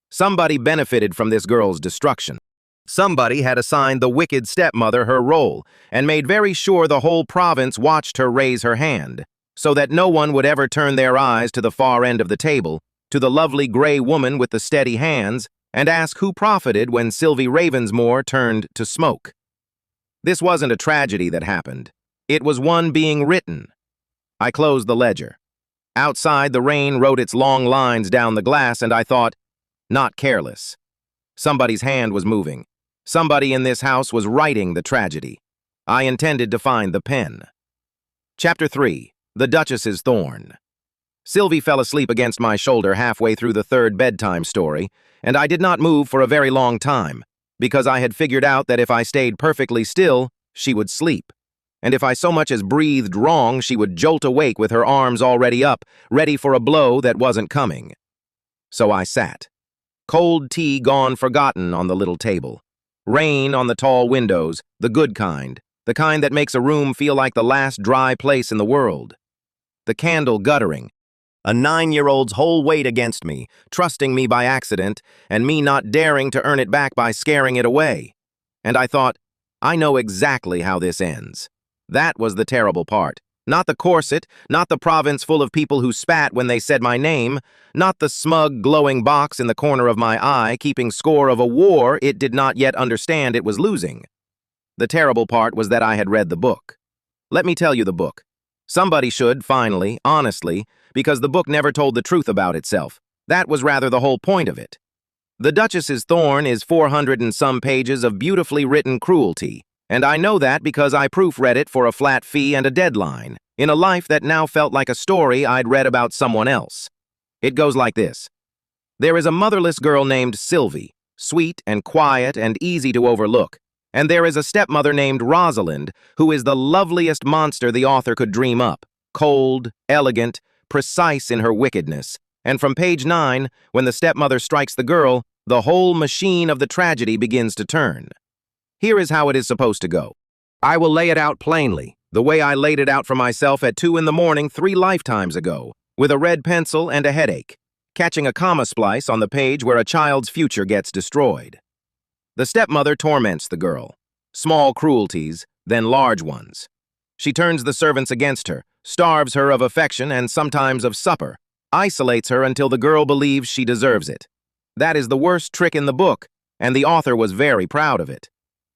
Somebody benefited from this girl's destruction. Somebody had assigned the wicked stepmother her role and made very sure the whole province watched her raise her hand, so that no one would ever turn their eyes to the far end of the table, to the lovely gray woman with the steady hands, and ask who profited when Sylvie Ravensmoor turned to smoke. This wasn't a tragedy that happened. It was one being written. I closed the ledger. Outside, the rain wrote its long lines down the glass, and I thought, not careless. Somebody's hand was moving. Somebody in this house was writing the tragedy. I intended to find the pen. Chapter 3. The Duchess's Thorn. Sylvie fell asleep against my shoulder halfway through the third bedtime story, and I did not move for a very long time, because I had figured out that if I stayed perfectly still, she would sleep. And if I so much as breathed wrong, she would jolt awake with her arms already up, ready for a blow that wasn't coming. So I sat. Cold tea gone forgotten on the little table. Rain on the tall windows, the good kind, the kind that makes a room feel like the last dry place in the world. The candle guttering. A 9-year-old's whole weight against me, trusting me by accident, and me not daring to earn it back by scaring it away. And I thought, I know exactly how this ends. That was the terrible part. Not the corset, not the province full of people who spat when they said my name, not the smug, glowing box in the corner of my eye keeping score of a war it did not yet understand it was losing. The terrible part was that I had read the book. Let me tell you the book. Somebody should, finally, honestly, because the book never told the truth about itself. That was rather the whole point of it. The Duchess's Thorn is 400 and some pages of beautifully written cruelty. And I know that because I proofread it for a flat fee and a deadline, in a life that now felt like a story I'd read about someone else. It goes like this. There is a motherless girl named Sylvie, sweet and quiet and easy to overlook, and there is a stepmother named Rosalind, who is the loveliest monster the author could dream up, cold, elegant, precise in her wickedness, and from page 9, when the stepmother strikes the girl, the whole machine of the tragedy begins to turn. Here is how it is supposed to go. I will lay it out plainly, the way I laid it out for myself at 2 in the morning 3 lifetimes ago, with a red pencil and a headache, catching a comma splice on the page where a child's future gets destroyed. The stepmother torments the girl. Small cruelties, then large ones. She turns the servants against her, starves her of affection and sometimes of supper, isolates her until the girl believes she deserves it. That is the worst trick in the book, and the author was very proud of it.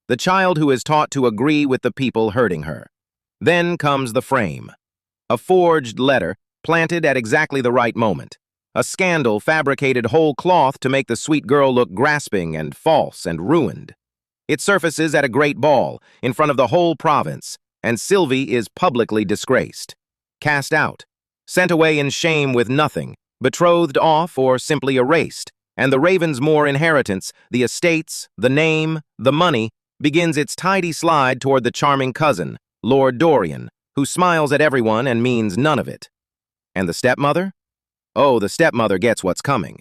The child who is taught to agree with the people hurting her. Then comes the frame. A forged letter, planted at exactly the right moment. A scandal fabricated whole cloth to make the sweet girl look grasping and false and ruined. It surfaces at a great ball, in front of the whole province, and Sylvie is publicly disgraced. Cast out. Sent away in shame with nothing, betrothed off or simply erased, and the Ravensmoor inheritance, the estates, the name, the money, begins its tidy slide toward the charming cousin, Lord Dorian, who smiles at everyone and means none of it. And the stepmother? Oh, the stepmother gets what's coming.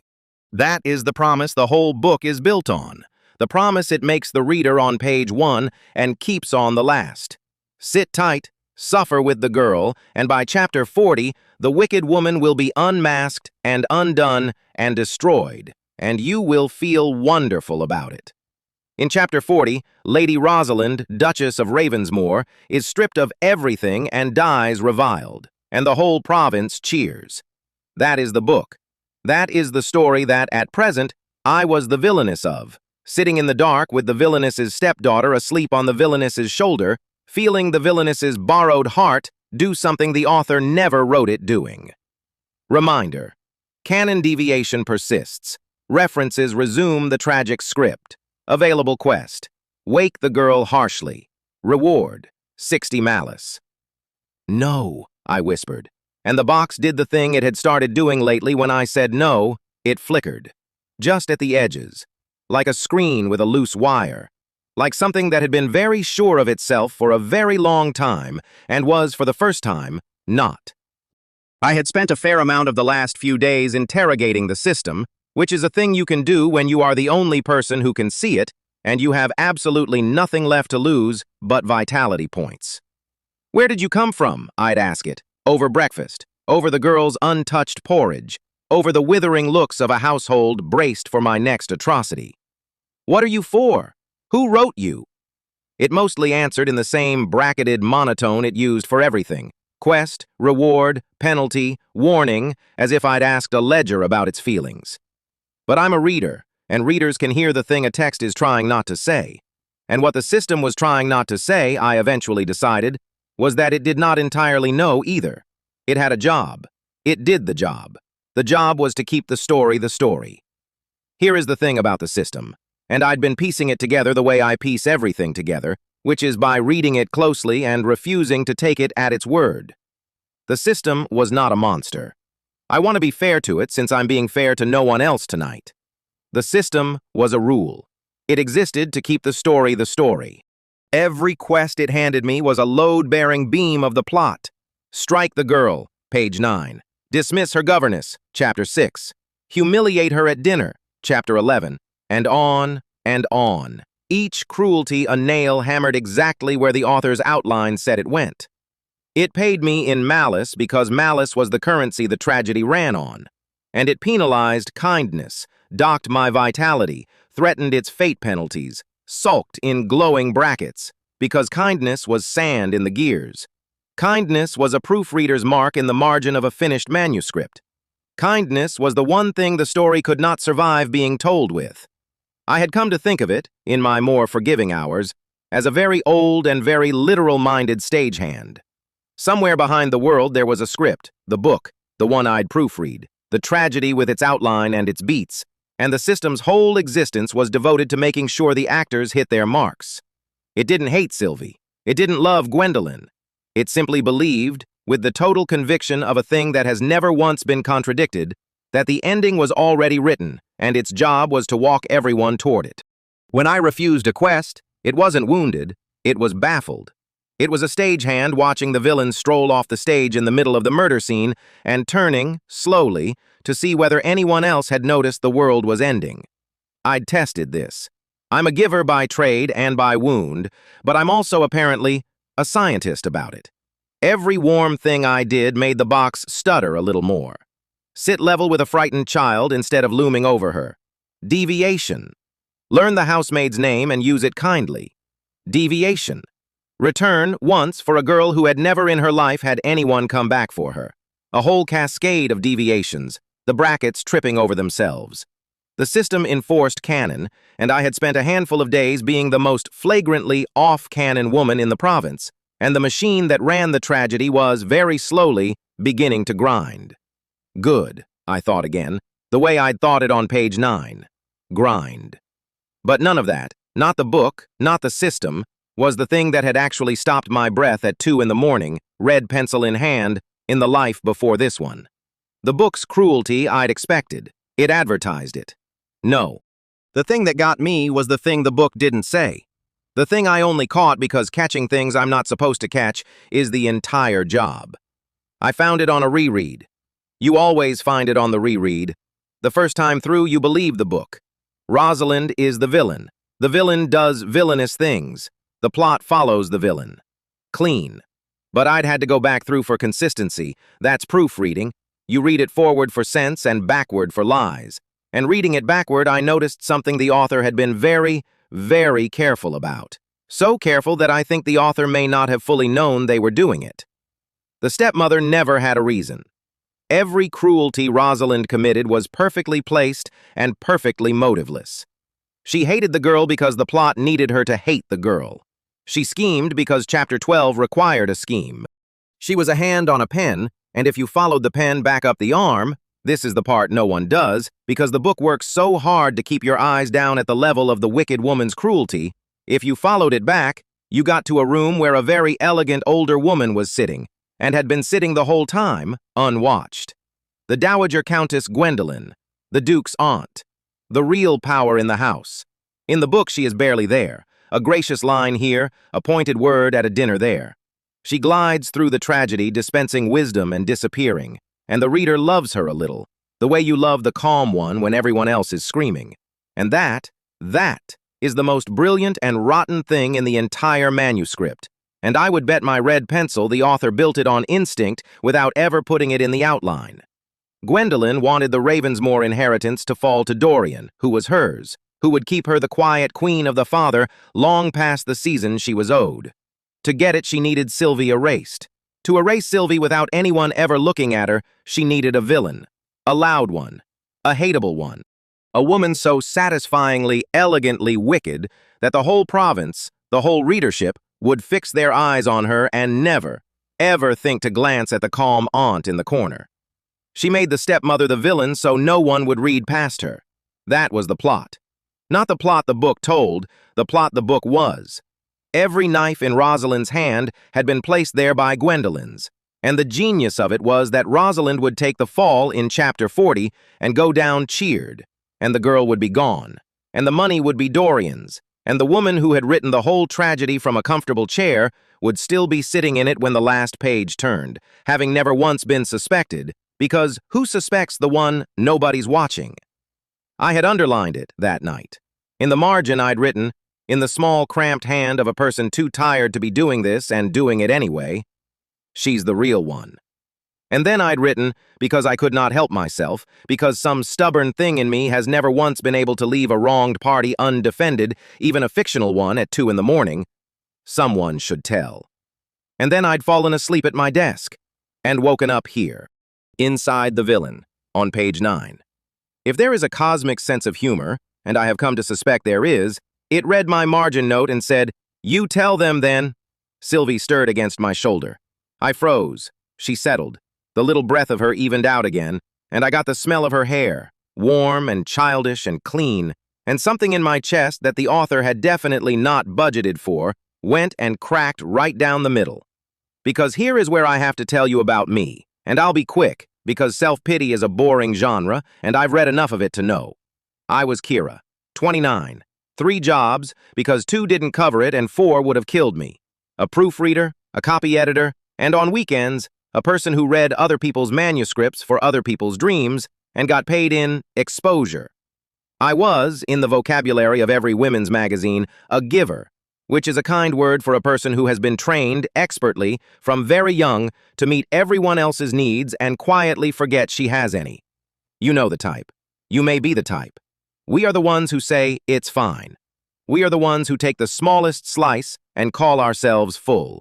That is the promise the whole book is built on, the promise it makes the reader on page 1 and keeps on the last. Sit tight, suffer with the girl, and by chapter 40, the wicked woman will be unmasked and undone and destroyed, and you will feel wonderful about it. In chapter 40, Lady Rosalind, Duchess of Ravensmoor, is stripped of everything and dies reviled, and the whole province cheers. That is the book. That is the story that, at present, I was the villainess of, sitting in the dark with the villainess's stepdaughter asleep on the villainess's shoulder, feeling the villainess's borrowed heart do something the author never wrote it doing. Reminder. Canon deviation persists. References resume the tragic script. Available quest. Wake the girl harshly. Reward. 60 malice. No, I whispered. And the box did the thing it had started doing lately when I said no, it flickered. Just at the edges. Like a screen with a loose wire. Like something that had been very sure of itself for a very long time and was, for the first time, not. I had spent a fair amount of the last few days interrogating the system, which is a thing you can do when you are the only person who can see it, and you have absolutely nothing left to lose but vitality points. Where did you come from? I'd ask it. Over breakfast, over the girl's untouched porridge, over the withering looks of a household braced for my next atrocity. What are you for? Who wrote you? It mostly answered in the same bracketed monotone it used for everything. Quest, reward, penalty, warning, as if I'd asked a ledger about its feelings. But I'm a reader, and readers can hear the thing a text is trying not to say. And what the system was trying not to say, I eventually decided, was that it did not entirely know either. It had a job. It did the job. The job was to keep the story. Here is the thing about the system, and I'd been piecing it together the way I piece everything together, which is by reading it closely and refusing to take it at its word. The system was not a monster. I want to be fair to it since I'm being fair to no one else tonight. The system was a rule. It existed to keep the story. Every quest it handed me was a load-bearing beam of the plot. Strike the girl, page 9. Dismiss her governess, chapter 6. Humiliate her at dinner, chapter 11. And on and on. Each cruelty a nail hammered exactly where the author's outline said it went. It paid me in malice because malice was the currency the tragedy ran on. And it penalized kindness, docked my vitality, threatened its fate penalties, sulked in glowing brackets, because kindness was sand in the gears. Kindness was a proofreader's mark in the margin of a finished manuscript. Kindness was the one thing the story could not survive being told with. I had come to think of it, in my more forgiving hours, as a very old and very literal-minded stagehand. Somewhere behind the world there was a script, the book, the one I'd proofread, the tragedy with its outline and its beats, and the system's whole existence was devoted to making sure the actors hit their marks. It didn't hate Sylvie. It didn't love Gwendolyn. It simply believed, with the total conviction of a thing that has never once been contradicted, that the ending was already written, and its job was to walk everyone toward it. When I refused a quest, it wasn't wounded, it was baffled. It was a stagehand watching the villain stroll off the stage in the middle of the murder scene and turning, slowly, to see whether anyone else had noticed the world was ending. I'd tested this. I'm a giver by trade and by wound, but I'm also apparently a scientist about it. Every warm thing I did made the box stutter a little more. Sit level with a frightened child instead of looming over her. Deviation. Learn the housemaid's name and use it kindly. Deviation. Return once for a girl who had never in her life had anyone come back for her. A whole cascade of deviations, the brackets tripping over themselves. The system enforced canon, and I had spent a handful of days being the most flagrantly off-canon woman in the province, and the machine that ran the tragedy was, very slowly, beginning to grind. Good, I thought again, the way I'd thought it on page 9. Grind. But none of that, not the book, not the system, was the thing that had actually stopped my breath at 2 in the morning, red pencil in hand, in the life before this one. The book's cruelty I'd expected. It advertised it. No. The thing that got me was the thing the book didn't say. The thing I only caught because catching things I'm not supposed to catch is the entire job. I found it on a reread. You always find it on the reread. The first time through, you believe the book. Rosalind is the villain. The villain does villainous things. The plot follows the villain. Clean. But I'd had to go back through for consistency. That's proofreading. You read it forward for sense and backward for lies. And reading it backward, I noticed something the author had been very, very careful about. So careful that I think the author may not have fully known they were doing it. The stepmother never had a reason. Every cruelty Rosalind committed was perfectly placed and perfectly motiveless. She hated the girl because the plot needed her to hate the girl. She schemed because Chapter 12 required a scheme. She was a hand on a pen, and if you followed the pen back up the arm, this is the part no one does, because the book works so hard to keep your eyes down at the level of the wicked woman's cruelty, if you followed it back, you got to a room where a very elegant older woman was sitting, and had been sitting the whole time, unwatched. The Dowager Countess Gwendolyn, the Duke's aunt, the real power in the house. In the book she is barely there, a gracious line here, a pointed word at a dinner there. She glides through the tragedy, dispensing wisdom and disappearing, and the reader loves her a little, the way you love the calm one when everyone else is screaming. And that is the most brilliant and rotten thing in the entire manuscript. And I would bet my red pencil the author built it on instinct without ever putting it in the outline. Gwendolen wanted the Ravensmoor inheritance to fall to Dorian, who was hers, who would keep her the quiet queen of the father long past the season she was owed. To get it, she needed Sylvie erased. To erase Sylvie without anyone ever looking at her, she needed a villain. A loud one. A hateable one. A woman so satisfyingly, elegantly wicked that the whole province, the whole readership, would fix their eyes on her and never, ever think to glance at the calm aunt in the corner. She made the stepmother the villain so no one would read past her. That was the plot. Not the plot the book told, the plot the book was. Every knife in Rosalind's hand had been placed there by Gwendolen's, and the genius of it was that Rosalind would take the fall in chapter 40 and go down cheered, and the girl would be gone, and the money would be Dorian's, and the woman who had written the whole tragedy from a comfortable chair would still be sitting in it when the last page turned, having never once been suspected, because who suspects the one nobody's watching? I had underlined it that night. In the margin I'd written, in the small cramped hand of a person too tired to be doing this and doing it anyway, she's the real one. And then I'd written, because I could not help myself, because some stubborn thing in me has never once been able to leave a wronged party undefended, even a fictional one at 2 in the morning, someone should tell. And then I'd fallen asleep at my desk and woken up here, inside the villain, on page 9. If there is a cosmic sense of humor, and I have come to suspect there is, it read my margin note and said, "You tell them then." Sylvie stirred against my shoulder. I froze. She settled. The little breath of her evened out again, and I got the smell of her hair, warm and childish and clean, and something in my chest that the author had definitely not budgeted for went and cracked right down the middle. Because here is where I have to tell you about me, and I'll be quick, because self-pity is a boring genre, and I've read enough of it to know. I was Kira, 29, 3 jobs, because 2 didn't cover it and 4 would have killed me. A proofreader, a copy editor, and on weekends, a person who read other people's manuscripts for other people's dreams and got paid in exposure. I was, in the vocabulary of every women's magazine, a giver, which is a kind word for a person who has been trained expertly from very young to meet everyone else's needs and quietly forget she has any. You know the type. You may be the type. We are the ones who say, it's fine. We are the ones who take the smallest slice and call ourselves full.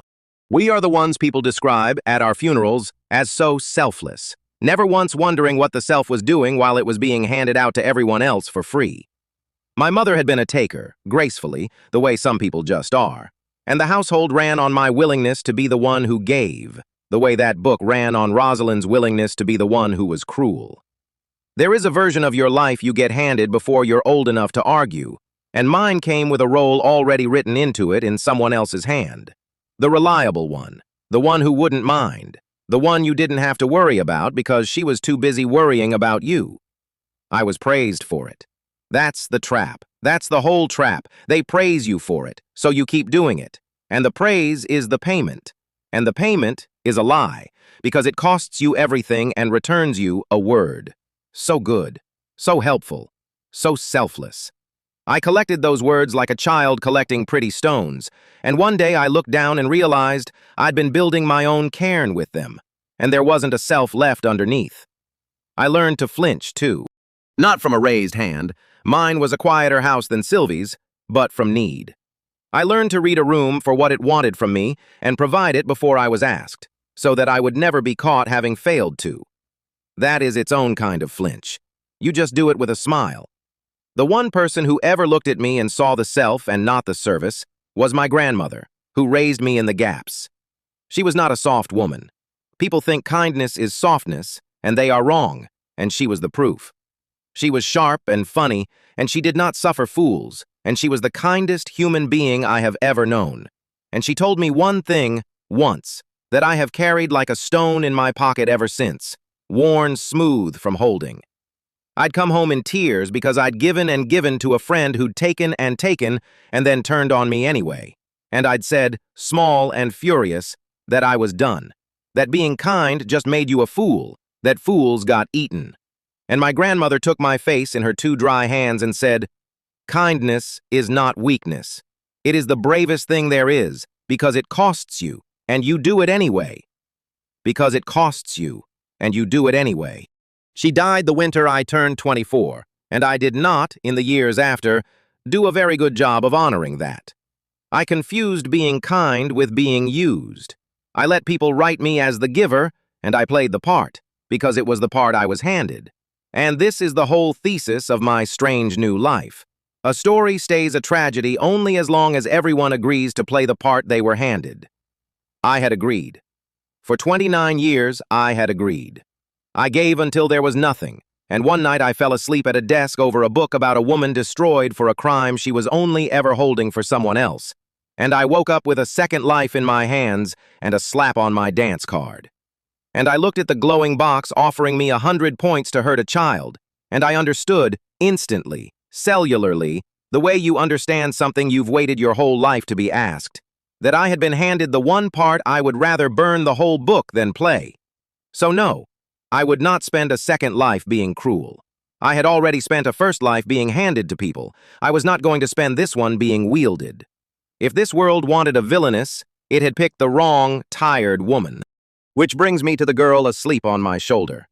We are the ones people describe at our funerals as so selfless, never once wondering what the self was doing while it was being handed out to everyone else for free. My mother had been a taker, gracefully, the way some people just are, and the household ran on my willingness to be the one who gave, the way that book ran on Rosalind's willingness to be the one who was cruel. There is a version of your life you get handed before you're old enough to argue, and mine came with a role already written into it in someone else's hand. The reliable one, the one who wouldn't mind, the one you didn't have to worry about because she was too busy worrying about you. I was praised for it. That's the trap. That's the whole trap. They praise you for it, so you keep doing it. And the praise is the payment. And the payment is a lie, because it costs you everything and returns you a word. So good, so helpful, so selfless. I collected those words like a child collecting pretty stones, and one day I looked down and realized I'd been building my own cairn with them, and there wasn't a self left underneath. I learned to flinch, too. Not from a raised hand. Mine was a quieter house than Sylvie's, but from need. I learned to read a room for what it wanted from me and provide it before I was asked, so that I would never be caught having failed to. That is its own kind of flinch. You just do it with a smile. The one person who ever looked at me and saw the self and not the service was my grandmother, who raised me in the gaps. She was not a soft woman. People think kindness is softness, and they are wrong, and she was the proof. She was sharp and funny, and she did not suffer fools, and she was the kindest human being I have ever known. And she told me one thing, once, that I have carried like a stone in my pocket ever since, worn smooth from holding. I'd come home in tears because I'd given and given to a friend who'd taken and then turned on me anyway. And I'd said, small and furious, that I was done, that being kind just made you a fool, that fools got eaten. And my grandmother took my face in her two dry hands and said, "Kindness is not weakness. It is the bravest thing there is, because it costs you, and you do it anyway. Because it costs you, and you do it anyway." She died the winter I turned 24, and I did not, in the years after, do a very good job of honoring that. I confused being kind with being used. I let people write me as the giver, and I played the part, because it was the part I was handed. And this is the whole thesis of my strange new life. A story stays a tragedy only as long as everyone agrees to play the part they were handed. I had agreed. For 29 years, I had agreed. I gave until there was nothing, and one night I fell asleep at a desk over a book about a woman destroyed for a crime she was only ever holding for someone else, and I woke up with a second life in my hands and a slap on my dance card. And I looked at the glowing box offering me 100 points to hurt a child, and I understood, instantly, cellularly, the way you understand something you've waited your whole life to be asked, that I had been handed the one part I would rather burn the whole book than play. So no, I would not spend a second life being cruel. I had already spent a first life being handed to people. I was not going to spend this one being wielded. If this world wanted a villainess, it had picked the wrong, tired woman. Which brings me to the girl asleep on my shoulder.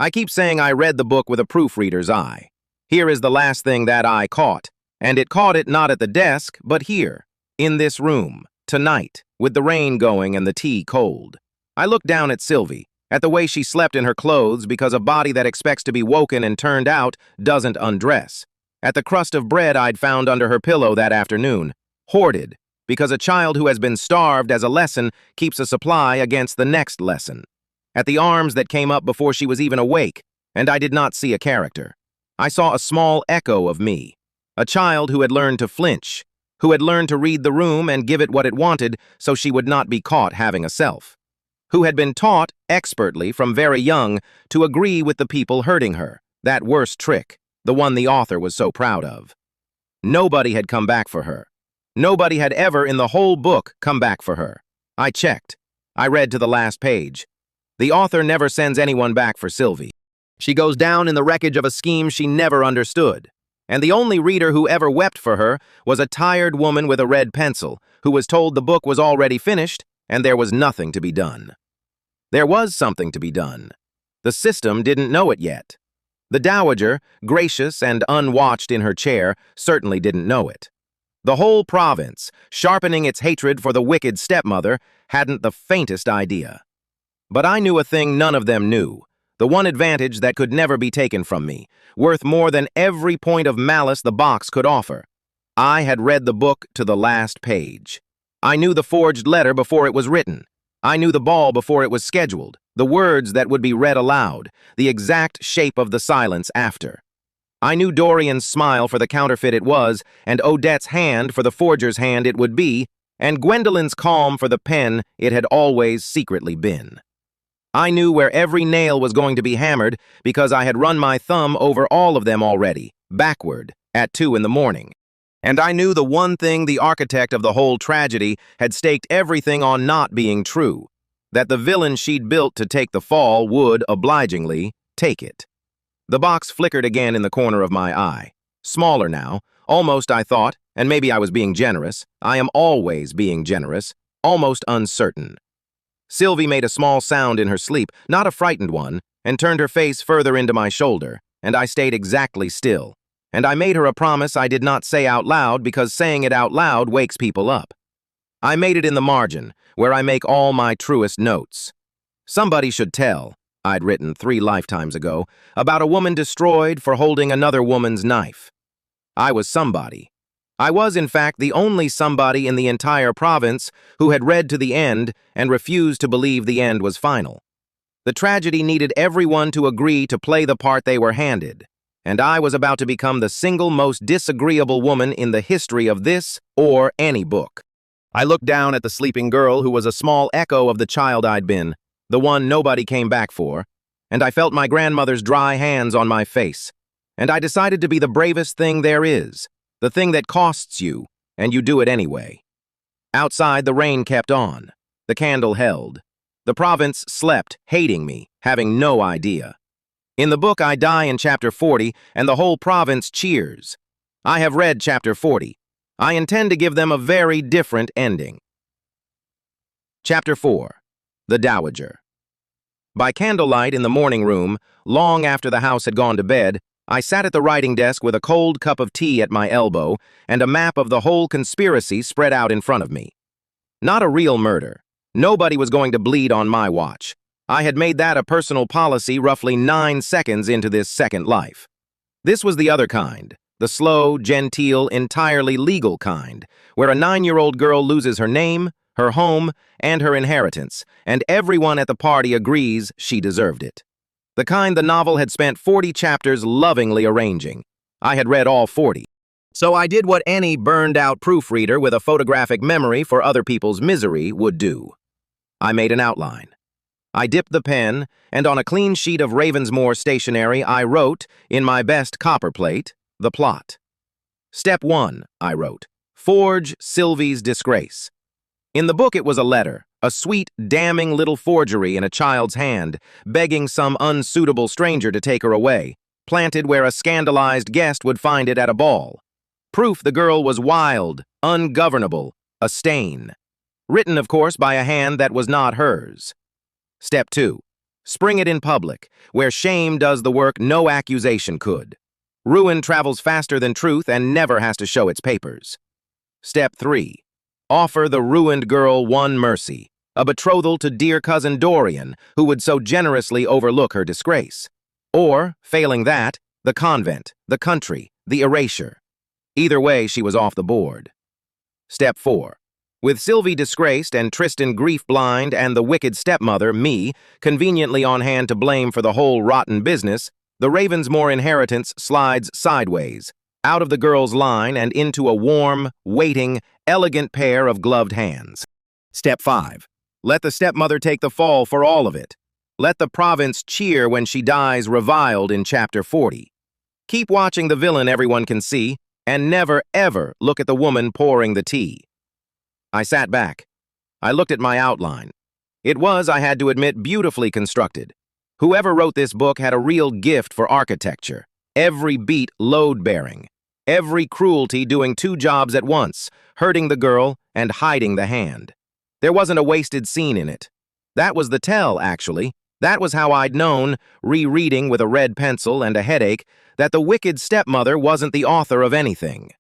I keep saying I read the book with a proofreader's eye. Here is the last thing that eye caught, and it caught it not at the desk, but here, in this room, tonight, with the rain going and the tea cold. I looked down at Sylvie, at the way she slept in her clothes because a body that expects to be woken and turned out doesn't undress. At the crust of bread I'd found under her pillow that afternoon, hoarded, because a child who has been starved as a lesson keeps a supply against the next lesson. At the arms that came up before she was even awake, and I did not see a character. I saw a small echo of me, a child who had learned to flinch, who had learned to read the room and give it what it wanted so she would not be caught having a self, who had been taught, expertly from very young, to agree with the people hurting her, that worst trick, the one the author was so proud of. Nobody had come back for her. Nobody had ever in the whole book come back for her. I checked. I read to the last page. The author never sends anyone back for Sylvie. She goes down in the wreckage of a scheme she never understood. And the only reader who ever wept for her was a tired woman with a red pencil who was told the book was already finished and there was nothing to be done. There was something to be done. The system didn't know it yet. The dowager, gracious and unwatched in her chair, certainly didn't know it. The whole province, sharpening its hatred for the wicked stepmother, hadn't the faintest idea. But I knew a thing none of them knew, the one advantage that could never be taken from me, worth more than every point of malice the box could offer. I had read the book to the last page. I knew the forged letter before it was written. I knew the ball before it was scheduled, the words that would be read aloud, the exact shape of the silence after. I knew Dorian's smile for the counterfeit it was, and Odette's hand for the forger's hand it would be, and Gwendolyn's calm for the pen it had always secretly been. I knew where every nail was going to be hammered because I had run my thumb over all of them already, backward, at 2 in the morning. And I knew the one thing the architect of the whole tragedy had staked everything on not being true, that the villain she'd built to take the fall would, obligingly, take it. The box flickered again in the corner of my eye. Smaller now, almost I thought, and maybe I was being generous, I am always being generous, almost uncertain. Sylvie made a small sound in her sleep, not a frightened one, and turned her face further into my shoulder, and I stayed exactly still. And I made her a promise I did not say out loud because saying it out loud wakes people up. I made it in the margin, where I make all my truest notes. Somebody should tell, I'd written 3 lifetimes ago, about a woman destroyed for holding another woman's knife. I was somebody. I was, in fact, the only somebody in the entire province who had read to the end and refused to believe the end was final. The tragedy needed everyone to agree to play the part they were handed, and I was about to become the single most disagreeable woman in the history of this or any book. I looked down at the sleeping girl who was a small echo of the child I'd been, the one nobody came back for, and I felt my grandmother's dry hands on my face, and I decided to be the bravest thing there is, the thing that costs you, and you do it anyway. Outside, the rain kept on. The candle held. The province slept, hating me, having no idea. In the book, I die in chapter 40, and the whole province cheers. I have read chapter 40. I intend to give them a very different ending. Chapter 4. The Dowager. By candlelight in the morning room, long after the house had gone to bed, I sat at the writing desk with a cold cup of tea at my elbow and a map of the whole conspiracy spread out in front of me. Not a real murder. Nobody was going to bleed on my watch. I had made that a personal policy roughly 9 seconds into this second life. This was the other kind, the slow, genteel, entirely legal kind, where a 9-year-old girl loses her name, her home, and her inheritance, and everyone at the party agrees she deserved it. The kind the novel had spent 40 chapters lovingly arranging. I had read all 40. So I did what any burned-out proofreader with a photographic memory for other people's misery would do. I made an outline. I dipped the pen, and on a clean sheet of Ravensmoor stationery, I wrote, in my best copperplate, the plot. Step 1, I wrote, forge Sylvie's disgrace. In the book it was a letter, a sweet, damning little forgery in a child's hand, begging some unsuitable stranger to take her away, planted where a scandalized guest would find it at a ball. Proof the girl was wild, ungovernable, a stain. Written, of course, by a hand that was not hers. Step 2. Spring it in public, where shame does the work no accusation could. Ruin travels faster than truth and never has to show its papers. Step 3. Offer the ruined girl one mercy, a betrothal to dear cousin Dorian, who would so generously overlook her disgrace. Or, failing that, the convent, the country, the erasure. Either way, she was off the board. Step 4. With Sylvie disgraced and Tristan grief-blind and the wicked stepmother, me, conveniently on hand to blame for the whole rotten business, the Ravensmoor inheritance slides sideways, out of the girl's line and into a warm, waiting, elegant pair of gloved hands. Step 5. Let the stepmother take the fall for all of it. Let the province cheer when she dies reviled in chapter 40. Keep watching the villain everyone can see, and never, ever look at the woman pouring the tea. I sat back. I looked at my outline. It was, I had to admit, beautifully constructed. Whoever wrote this book had a real gift for architecture. Every beat load-bearing. Every cruelty doing 2 jobs at once, hurting the girl and hiding the hand. There wasn't a wasted scene in it. That was the tell, actually. That was how I'd known, rereading with a red pencil and a headache, that the wicked stepmother wasn't the author of anything.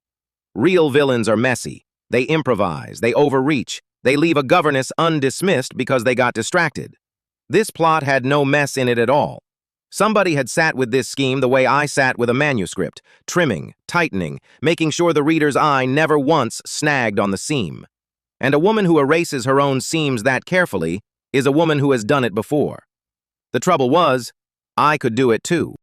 Real villains are messy. They improvise, they overreach, they leave a governess undismissed because they got distracted. This plot had no mess in it at all. Somebody had sat with this scheme the way I sat with a manuscript, trimming, tightening, making sure the reader's eye never once snagged on the seam. And a woman who erases her own seams that carefully is a woman who has done it before. The trouble was, I could do it too.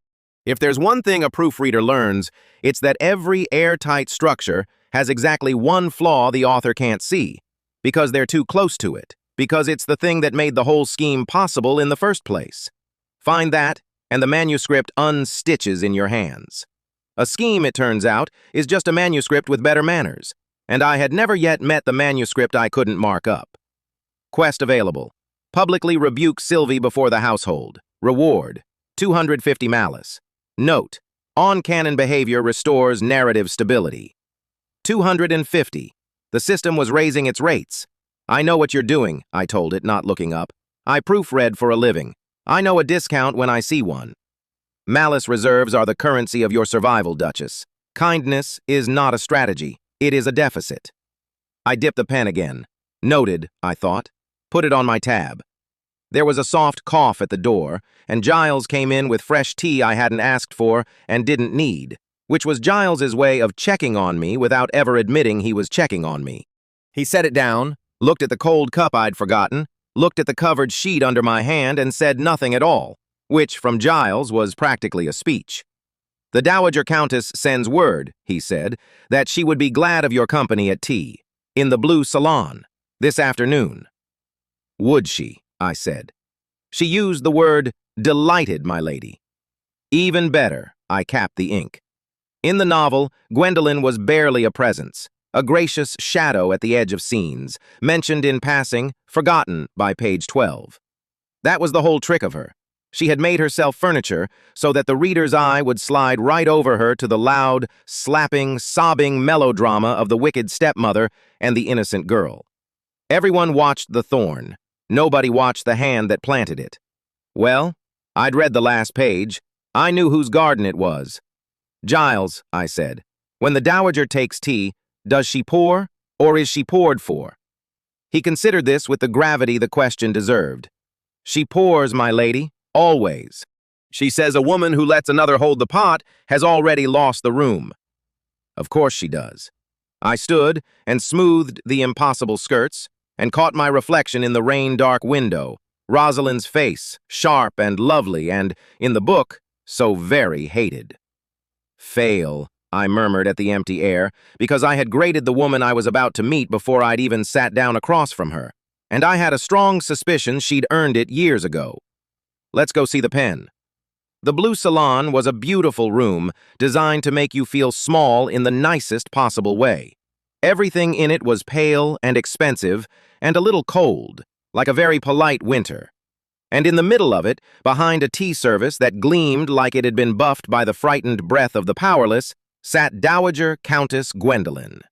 If there's one thing a proofreader learns, it's that every airtight structure has exactly one flaw the author can't see, because they're too close to it, because it's the thing that made the whole scheme possible in the first place. Find that, and the manuscript unstitches in your hands. A scheme, it turns out, is just a manuscript with better manners, and I had never yet met the manuscript I couldn't mark up. Quest available. Publicly rebuke Sylvie before the household. Reward, 250 malice. Note, on-canon behavior restores narrative stability. 250. The system was raising its rates. I know what you're doing, I told it, not looking up. I proofread for a living. I know a discount when I see one. Malice reserves are the currency of your survival, Duchess. Kindness is not a strategy. It is a deficit. I dipped the pen again. Noted, I thought. Put it on my tab. There was a soft cough at the door, and Giles came in with fresh tea I hadn't asked for and didn't need, which was Giles's way of checking on me without ever admitting he was checking on me. He set it down, looked at the cold cup I'd forgotten, looked at the covered sheet under my hand and said nothing at all, which, from Giles, was practically a speech. The Dowager Countess sends word, he said, that she would be glad of your company at tea, in the Blue Salon, this afternoon. Would she? I said. She used the word delighted, my lady. Even better, I capped the ink. In the novel, Gwendolen was barely a presence. a gracious shadow at the edge of scenes, mentioned in passing, forgotten by page 12. That was the whole trick of her. She had made herself furniture so that the reader's eye would slide right over her to the loud, slapping, sobbing melodrama of the wicked stepmother and the innocent girl. Everyone watched the thorn. Nobody watched the hand that planted it. Well, I'd read the last page. I knew whose garden it was. "Giles," I said, "when the dowager takes tea, does she pour, or is she poured for?" He considered this with the gravity the question deserved. "She pours, my lady, always. She says a woman who lets another hold the pot has already lost the room." Of course she does. I stood and smoothed the impossible skirts and caught my reflection in the rain-dark window, Rosalind's face, sharp and lovely and, in the book, so very hated. "Fail," I murmured at the empty air, because I had graded the woman I was about to meet before I'd even sat down across from her, and I had a strong suspicion she'd earned it years ago. "Let's go see the pen." The blue salon was a beautiful room designed to make you feel small in the nicest possible way. Everything in it was pale and expensive and a little cold, like a very polite winter. And in the middle of it, behind a tea service that gleamed like it had been buffed by the frightened breath of the powerless, sat Dowager Countess Gwendolen.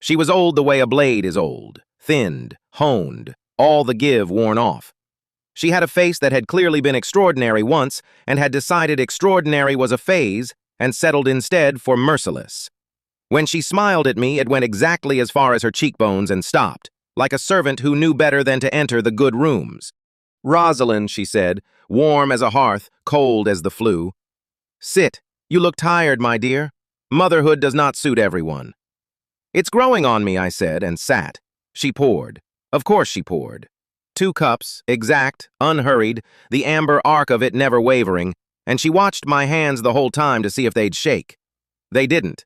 She was old the way a blade is old, thinned, honed, all the give worn off. She had a face that had clearly been extraordinary once and had decided extraordinary was a phase and settled instead for merciless. When she smiled at me, it went exactly as far as her cheekbones and stopped, like a servant who knew better than to enter the good rooms. "Rosalind," she said, warm as a hearth, cold as the flu. "Sit. You look tired, my dear. Motherhood does not suit everyone." "It's growing on me," I said, and sat. She poured. Of course she poured. 2 cups, exact, unhurried, the amber arc of it never wavering, and she watched my hands the whole time to see if they'd shake. They didn't.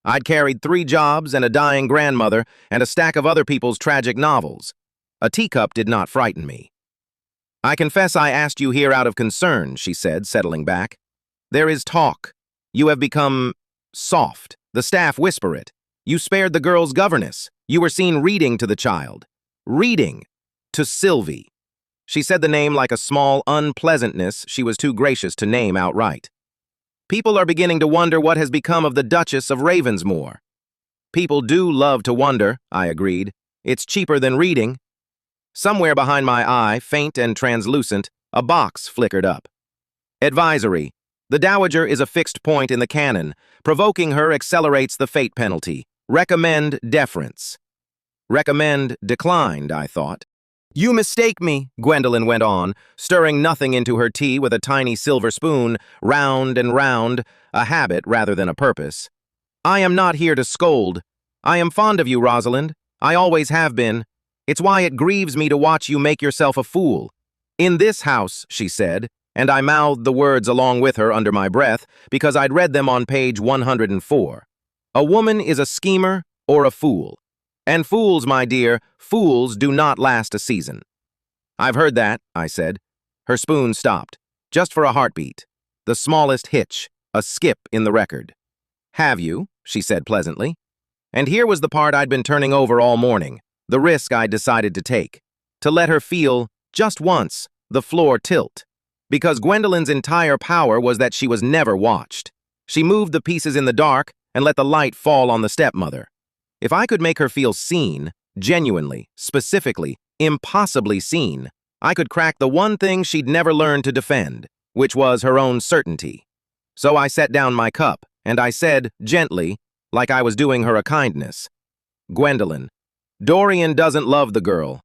I'd carried 3 jobs and a dying grandmother and a stack of other people's tragic novels. A teacup did not frighten me. "I confess I asked you here out of concern," she said, settling back. "There is talk. You have become soft. The staff whisper it. You spared the girl's governess. You were seen reading to the child. Reading. To Sylvie." She said the name like a small unpleasantness she was too gracious to name outright. "People are beginning to wonder what has become of the Duchess of Ravensmoor." "People do love to wonder," I agreed. "It's cheaper than reading." Somewhere behind my eye, faint and translucent, a box flickered up. "Advisory. The dowager is a fixed point in the canon. Provoking her accelerates the fate penalty. Recommend deference." Recommend declined, I thought. "You mistake me," Gwendolen went on, stirring nothing into her tea with a tiny silver spoon, round and round, a habit rather than a purpose. "I am not here to scold. I am fond of you, Rosalind. I always have been. It's why it grieves me to watch you make yourself a fool. In this house," she said, and I mouthed the words along with her under my breath because I'd read them on page 104. "A woman is a schemer or a fool. And fools, my dear, fools do not last a season." "I've heard that," I said. Her spoon stopped, just for a heartbeat. The smallest hitch, a skip in the record. "Have you?" she said pleasantly. And here was the part I'd been turning over all morning, the risk I'd decided to take. To let her feel, just once, the floor tilt. Because Gwendolen's entire power was that she was never watched. She moved the pieces in the dark and let the light fall on the stepmother. If I could make her feel seen, genuinely, specifically, impossibly seen, I could crack the one thing she'd never learned to defend, which was her own certainty. So I set down my cup, and I said, gently, like I was doing her a kindness, "Gwendolen, Dorian doesn't love the girl.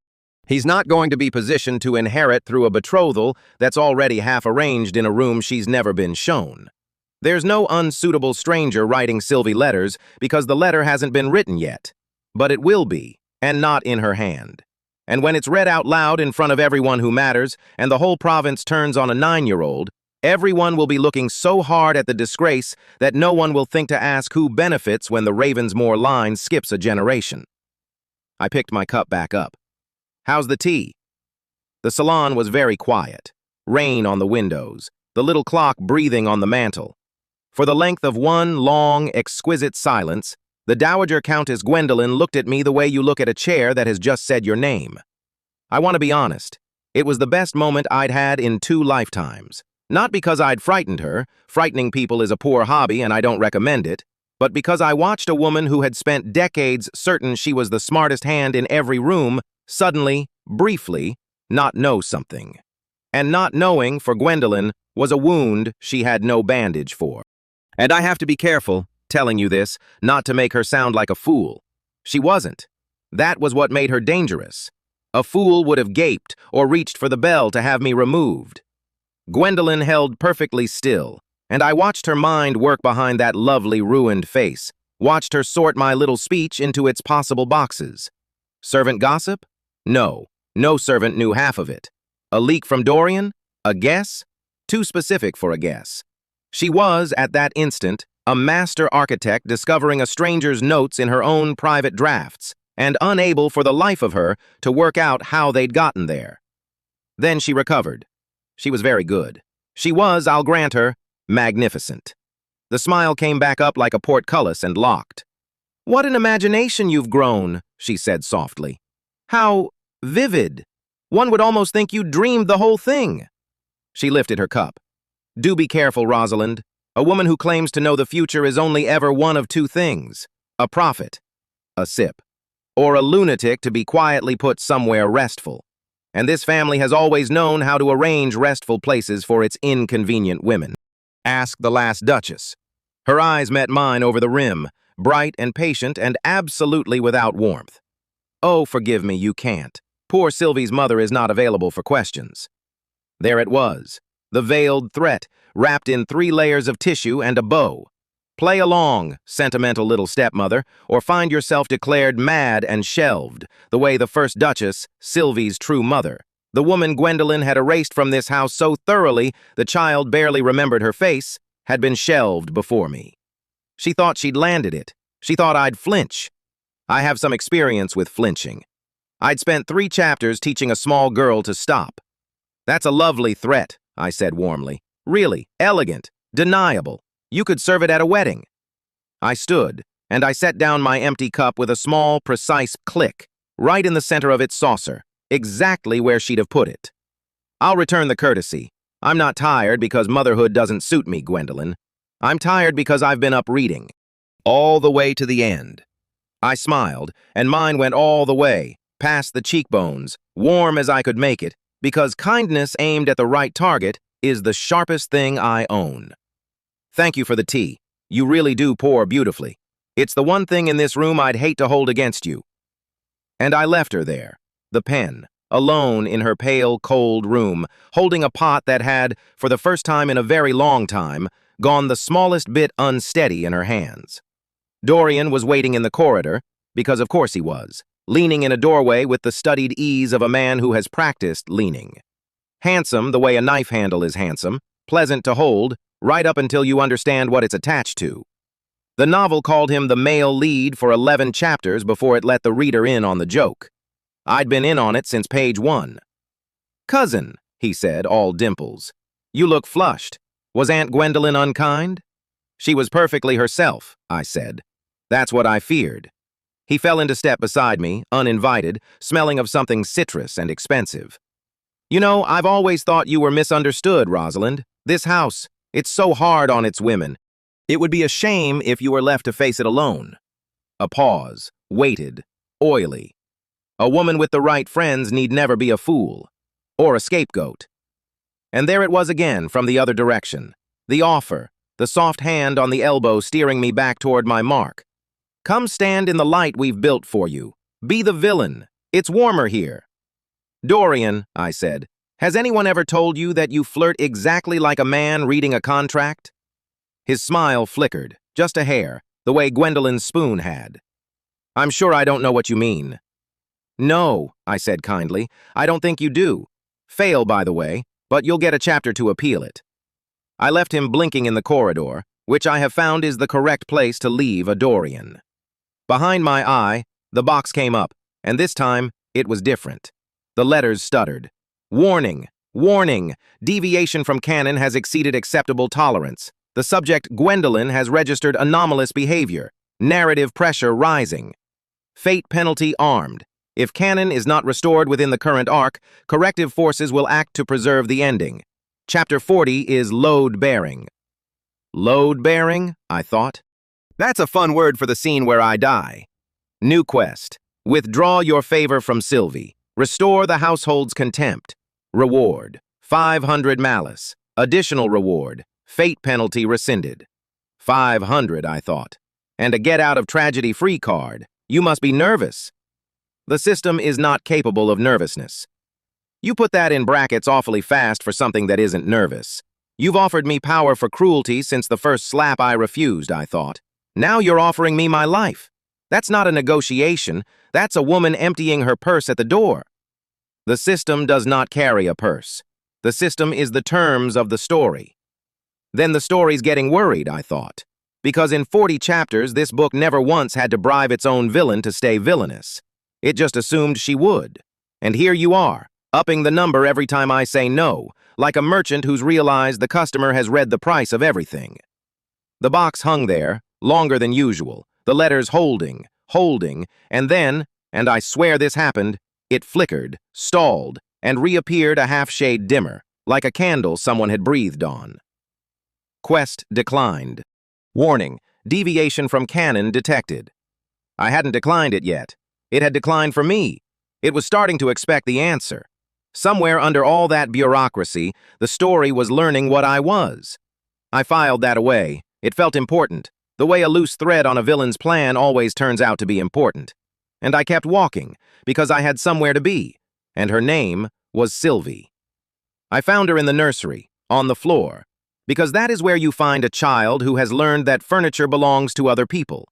He's not going to be positioned to inherit through a betrothal that's already half arranged in a room she's never been shown. There's no unsuitable stranger writing Sylvie letters because the letter hasn't been written yet. But it will be, and not in her hand. And when it's read out loud in front of everyone who matters, and the whole province turns on a 9-year-old, everyone will be looking so hard at the disgrace that no one will think to ask who benefits when the Ravensmoor line skips a generation." I picked my cup back up. "How's the tea?" The salon was very quiet. Rain on the windows, the little clock breathing on the mantel. For the length of one long, exquisite silence, The Dowager Countess Gwendolen looked at me the way you look at a chair that has just said your name. I want to be honest. It was the best moment I'd had in 2 lifetimes. Not because I'd frightened her, frightening people is a poor hobby and I don't recommend it, but because I watched a woman who had spent decades certain she was the smartest hand in every room suddenly, briefly, not know something. And not knowing, for Gwendolen, was a wound she had no bandage for. And I have to be careful, telling you this, not to make her sound like a fool. She wasn't. That was what made her dangerous. A fool would have gaped or reached for the bell to have me removed. Gwendolen held perfectly still, and I watched her mind work behind that lovely ruined face, watched her sort my little speech into its possible boxes. Servant gossip? No servant knew half of it. A leak from Dorian? A guess? Too specific for a guess. She was, at that instant, a master architect discovering a stranger's notes in her own private drafts, and unable for the life of her to work out how they'd gotten there. Then she recovered. She was very good. She was, I'll grant her, magnificent. The smile came back up like a portcullis and locked. "What an imagination you've grown," she said softly. "How vivid. One would almost think you dreamed the whole thing." She lifted her cup. "Do be careful, Rosalind. A woman who claims to know the future is only ever one of 2 things. A prophet, a sip, or a lunatic to be quietly put somewhere restful. And this family has always known how to arrange restful places for its inconvenient women. Ask the last Duchess." Her eyes met mine over the rim, bright and patient and absolutely without warmth. "Oh, forgive me, you can't. Poor Sylvie's mother is not available for questions." There it was, the veiled threat, wrapped in 3 layers of tissue and a bow. Play along, sentimental little stepmother, or find yourself declared mad and shelved, the way the first Duchess, Sylvie's true mother, the woman Gwendolen had erased from this house so thoroughly the child barely remembered her face, had been shelved before me. She thought she'd landed it. She thought I'd flinch. I have some experience with flinching. I'd spent 3 chapters teaching a small girl to stop. "That's a lovely threat," I said warmly. "Really, elegant, deniable. You could serve it at a wedding." I stood, and I set down my empty cup with a small, precise click, right in the center of its saucer, exactly where she'd have put it. "I'll return the courtesy. I'm not tired because motherhood doesn't suit me, Gwendolen. I'm tired because I've been up reading. All the way to the end." I smiled, and mine went all the way, past the cheekbones, warm as I could make it, because kindness aimed at the right target is the sharpest thing I own. "Thank you for the tea. You really do pour beautifully. It's the one thing in this room I'd hate to hold against you." And I left her there, the pen, alone in her pale, cold room, holding a pot that had, for the first time in a very long time, gone the smallest bit unsteady in her hands. Dorian was waiting in the corridor, because of course he was, leaning in a doorway with the studied ease of a man who has practiced leaning. Handsome the way a knife handle is handsome, pleasant to hold, right up until you understand what it's attached to. The novel called him the male lead for 11 chapters before it let the reader in on the joke. I'd been in on it since page 1. "Cousin," he said, all dimples. "You look flushed. Was Aunt Gwendolen unkind?" "She was perfectly herself," I said. "That's what I feared." He fell into step beside me, uninvited, smelling of something citrus and expensive. "You know, I've always thought you were misunderstood, Rosalind. This house, it's so hard on its women. It would be a shame if you were left to face it alone." A pause, weighted, oily. A woman with the right friends need never be a fool. Or a scapegoat. And there it was again from the other direction. The offer, the soft hand on the elbow steering me back toward my mark. "Come stand in the light we've built for you. Be the villain. It's warmer here." "Dorian," I said, "has anyone ever told you that you flirt exactly like a man reading a contract?" His smile flickered, just a hair, the way Gwendolen's spoon had. "I'm sure I don't know what you mean." "No," I said kindly, "I don't think you do. Fail, by the way, but you'll get a chapter to appeal it." I left him blinking in the corridor, which I have found is the correct place to leave a Dorian. Behind my eye, the box came up, and this time, it was different. The letters stuttered. "Warning! Warning! Deviation from canon has exceeded acceptable tolerance. The subject, Gwendolen, has registered anomalous behavior. Narrative pressure rising. Fate penalty armed. If canon is not restored within the current arc, corrective forces will act to preserve the ending. Chapter 40 is load-bearing. Load-bearing? I thought. That's a fun word for the scene where I die. New quest. Withdraw your favor from Sylvie. Restore the household's contempt. Reward. 500 malice. Additional reward. Fate penalty rescinded. 500, I thought. And a get-out-of-tragedy free card. You must be nervous. The system is not capable of nervousness. You put that in brackets awfully fast for something that isn't nervous. You've offered me power for cruelty since the first slap I refused, I thought. Now you're offering me my life. That's not a negotiation. That's a woman emptying her purse at the door. The system does not carry a purse. The system is the terms of the story. Then the story's getting worried, I thought. Because in 40 chapters, this book never once had to bribe its own villain to stay villainous. It just assumed she would. And here you are, upping the number every time I say no, like a merchant who's realized the customer has read the price of everything. The box hung there, longer than usual, the letters holding, and then, and I swear this happened, it flickered, stalled, and reappeared a half-shade dimmer, like a candle someone had breathed on. Quest declined. Warning, deviation from canon detected. I hadn't declined it yet. It had declined for me. It was starting to expect the answer. Somewhere under all that bureaucracy, the story was learning what I was. I filed that away. It felt important, the way a loose thread on a villain's plan always turns out to be important. And I kept walking, because I had somewhere to be, and her name was Sylvie. I found her in the nursery, on the floor, because that is where you find a child who has learned that furniture belongs to other people.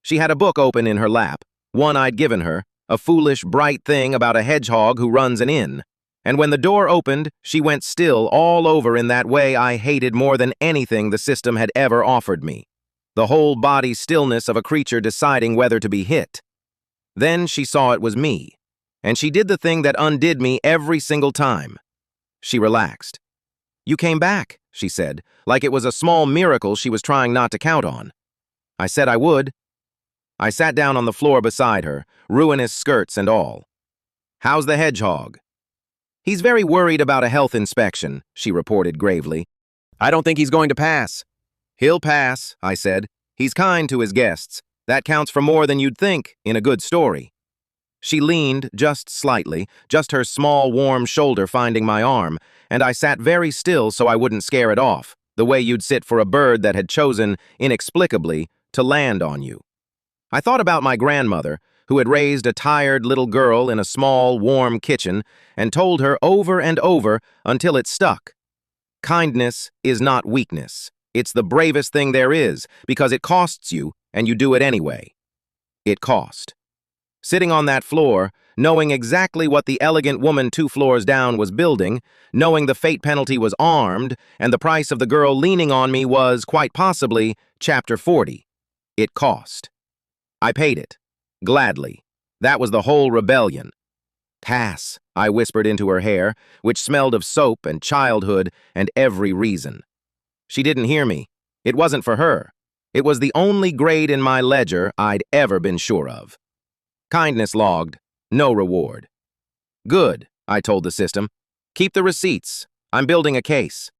She had a book open in her lap, one I'd given her, a foolish, bright thing about a hedgehog who runs an inn. And when the door opened, she went still all over in that way I hated more than anything the system had ever offered me. The whole body stillness of a creature deciding whether to be hit. Then she saw it was me, and she did the thing that undid me every single time. She relaxed. "You came back," she said, like it was a small miracle she was trying not to count on. I said I would. I sat down on the floor beside her, ruinous skirts and all. "How's the hedgehog?" "He's very worried about a health inspection," she reported gravely. "I don't think he's going to pass." "He'll pass," I said. "He's kind to his guests. That counts for more than you'd think in a good story." She leaned just slightly, just her small, warm shoulder finding my arm, and I sat very still so I wouldn't scare it off, the way you'd sit for a bird that had chosen, inexplicably, to land on you. I thought about my grandmother, who had raised a tired little girl in a small, warm kitchen and told her over and over until it stuck. Kindness is not weakness. It's the bravest thing there is, because it costs you, and you do it anyway. It cost. Sitting on that floor, knowing exactly what the elegant woman 2 floors down was building, knowing the fate penalty was armed, and the price of the girl leaning on me was, quite possibly, Chapter 40. It cost. I paid it. Gladly. That was the whole rebellion. "Pass," I whispered into her hair, which smelled of soap and childhood and every reason. She didn't hear me. It wasn't for her. It was the only grade in my ledger I'd ever been sure of. Kindness logged. No reward. "Good," I told the system. "Keep the receipts. I'm building a case."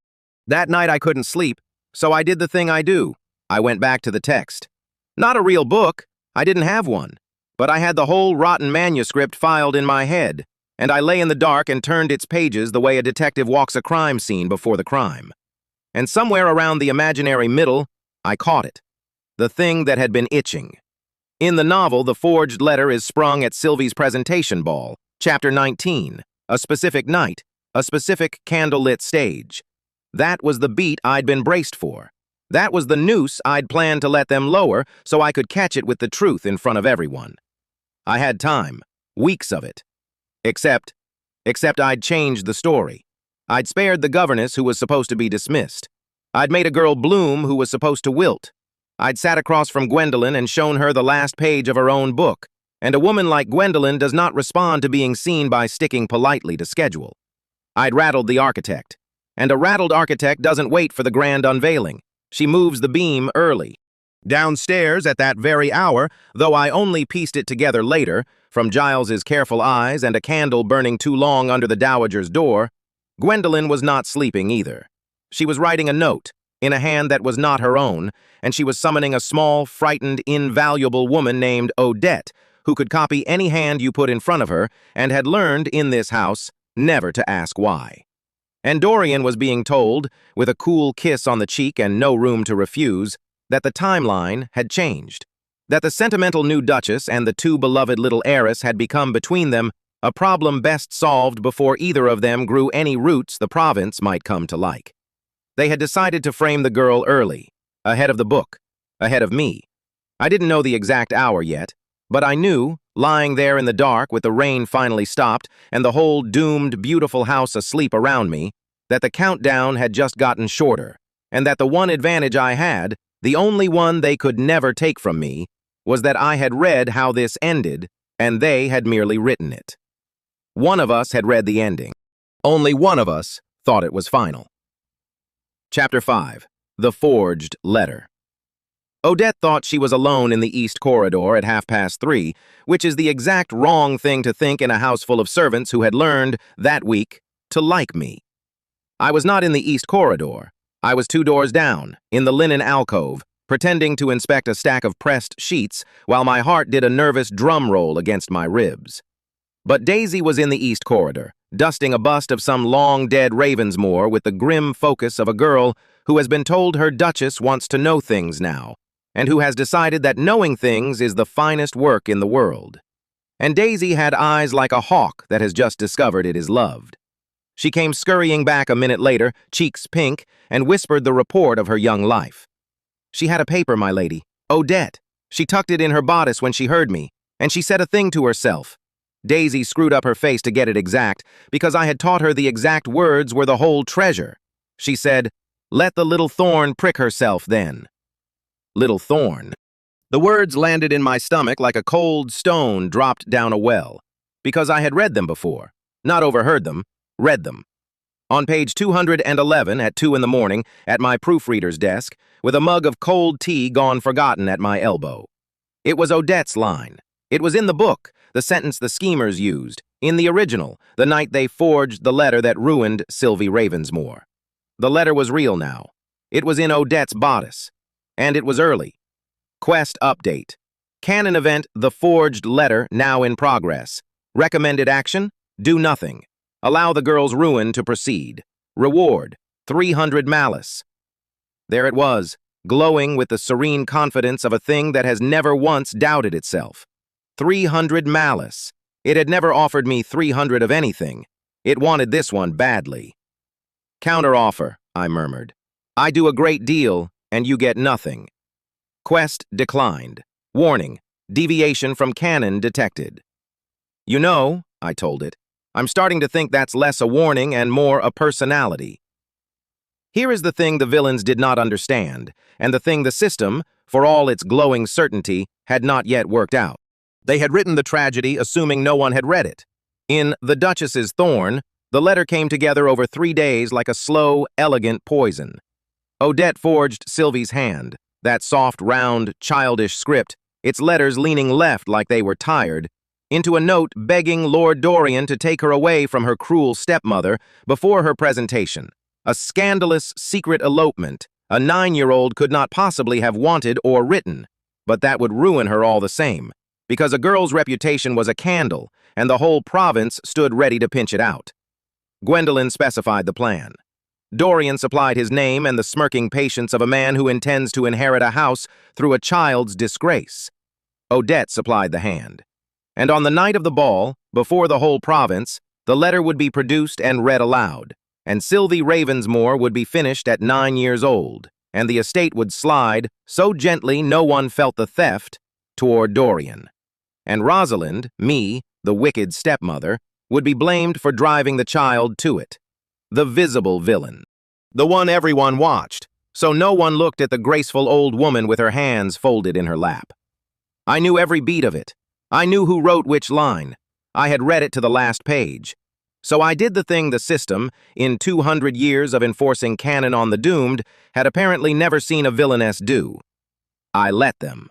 That night I couldn't sleep, so I did the thing I do. I went back to the text. Not a real book. I didn't have one. But I had the whole rotten manuscript filed in my head, and I lay in the dark and turned its pages the way a detective walks a crime scene before the crime. And somewhere around the imaginary middle, I caught it. The thing that had been itching. In the novel, the forged letter is sprung at Sylvie's presentation ball, Chapter 19, a specific night, a specific candlelit stage. That was the beat I'd been braced for. That was the noose I'd planned to let them lower so I could catch it with the truth in front of everyone. I had time, weeks of it. Except I'd changed the story. I'd spared the governess who was supposed to be dismissed. I'd made a girl bloom who was supposed to wilt. I'd sat across from Gwendolyn and shown her the last page of her own book, and a woman like Gwendolyn does not respond to being seen by sticking politely to schedule. I'd rattled the architect, and a rattled architect doesn't wait for the grand unveiling. She moves the beam early. Downstairs at that very hour, though I only pieced it together later, from Giles's careful eyes and a candle burning too long under the dowager's door, Gwendolen was not sleeping either. She was writing a note, in a hand that was not her own, and she was summoning a small, frightened, invaluable woman named Odette, who could copy any hand you put in front of her, and had learned, in this house, never to ask why. And Dorian was being told, with a cool kiss on the cheek and no room to refuse, that the timeline had changed, that the sentimental new Duchess and the too beloved little heiress had become between them a problem best solved before either of them grew any roots the province might come to like. They had decided to frame the girl early, ahead of the book, ahead of me. I didn't know the exact hour yet, but I knew, lying there in the dark with the rain finally stopped and the whole doomed, beautiful house asleep around me, that the countdown had just gotten shorter, and that the one advantage I had, the only one they could never take from me, was that I had read how this ended, and they had merely written it. One of us had read the ending. Only one of us thought it was final. Chapter 5. The Forged Letter. Odette thought she was alone in the East Corridor at 3:30, which is the exact wrong thing to think in a house full of servants who had learned, that week, to like me. I was not in the East Corridor. I was 2 doors down, in the linen alcove, pretending to inspect a stack of pressed sheets while my heart did a nervous drum roll against my ribs. But Daisy was in the East Corridor, dusting a bust of some long-dead Ravensmoor with the grim focus of a girl who has been told her Duchess wants to know things now, and who has decided that knowing things is the finest work in the world. And Daisy had eyes like a hawk that has just discovered it is loved. She came scurrying back a minute later, cheeks pink, and whispered the report of her young life. She had a paper, my lady. Odette. She tucked it in her bodice when she heard me, and she said a thing to herself. Daisy screwed up her face to get it exact, because I had taught her the exact words were the whole treasure. She said, "Let the little Thorn prick herself, then." Little Thorn. The words landed in my stomach like a cold stone dropped down a well, because I had read them before, not overheard them, read them. On page 211 at 2 in the morning, at my proofreader's desk, with a mug of cold tea gone forgotten at my elbow. It was Odette's line. It was in the book, the sentence the schemers used, in the original, the night they forged the letter that ruined Sylvie Ravensmoor. The letter was real now. It was in Odette's bodice. And it was early. Quest update. Canon event The Forged Letter now in progress. Recommended action? Do nothing. Allow the girl's ruin to proceed. Reward, 300 malice. There it was, glowing with the serene confidence of a thing that has never once doubted itself. 300 malice. It had never offered me 300 of anything. It wanted this one badly. Counteroffer, I murmured. I do a great deal, and you get nothing. Quest declined. Warning, deviation from canon detected. You know, I told it, I'm starting to think that's less a warning and more a personality. Here is the thing the villains did not understand, and the thing the system, for all its glowing certainty, had not yet worked out. They had written the tragedy assuming no one had read it. In The Duchess's Thorn, the letter came together over 3 days like a slow, elegant poison. Odette forged Sylvie's hand, that soft, round, childish script, its letters leaning left like they were tired, into a note begging Lord Dorian to take her away from her cruel stepmother before her presentation. A scandalous, secret elopement a 9-year-old could not possibly have wanted or written, but that would ruin her all the same, because a girl's reputation was a candle, and the whole province stood ready to pinch it out. Gwendolen specified the plan. Dorian supplied his name and the smirking patience of a man who intends to inherit a house through a child's disgrace. Odette supplied the hand. And on the night of the ball, before the whole province, the letter would be produced and read aloud, and Sylvie Ravensmoor would be finished at 9 years old, and the estate would slide, so gently no one felt the theft, toward Dorian. And Rosalind, me, the wicked stepmother, would be blamed for driving the child to it. The visible villain. The one everyone watched, so no one looked at the graceful old woman with her hands folded in her lap. I knew every beat of it. I knew who wrote which line. I had read it to the last page. So I did the thing the system, in 200 years of enforcing canon on the doomed, had apparently never seen a villainess do. I let them.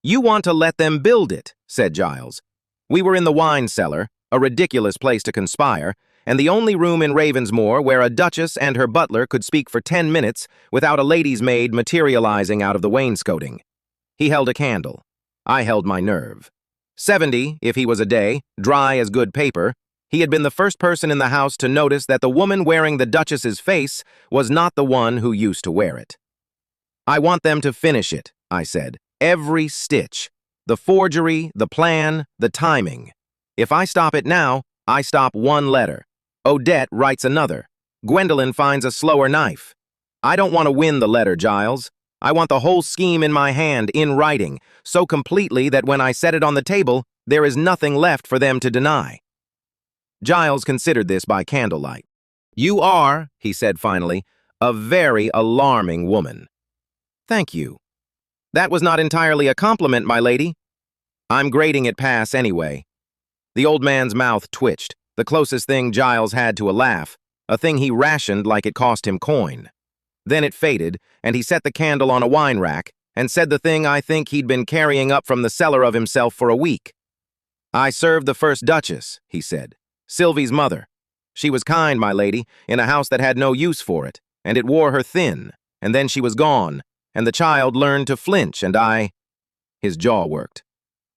You want to let them build it, said Giles. We were in the wine cellar, a ridiculous place to conspire, and the only room in Ravensmoor where a duchess and her butler could speak for 10 minutes without a lady's maid materializing out of the wainscoting. He held a candle. I held my nerve. 70, if he was a day, dry as good paper, he had been the first person in the house to notice that the woman wearing the duchess's face was not the one who used to wear it. I want them to finish it, I said. Every stitch. The forgery, the plan, the timing. If I stop it now, I stop one letter. Odette writes another. Gwendolen finds a slower knife. I don't want to win the letter, Giles. I want the whole scheme in my hand, in writing, so completely that when I set it on the table, there is nothing left for them to deny. Giles considered this by candlelight. You are, he said finally, a very alarming woman. Thank you. That was not entirely a compliment, my lady. I'm grading it pass anyway. The old man's mouth twitched, the closest thing Giles had to a laugh, a thing he rationed like it cost him coin. Then it faded, and he set the candle on a wine rack and said the thing I think he'd been carrying up from the cellar of himself for a week. I served the first duchess, he said. Sylvie's mother. She was kind, my lady, in a house that had no use for it, and it wore her thin, and then she was gone, and the child learned to flinch, and His jaw worked.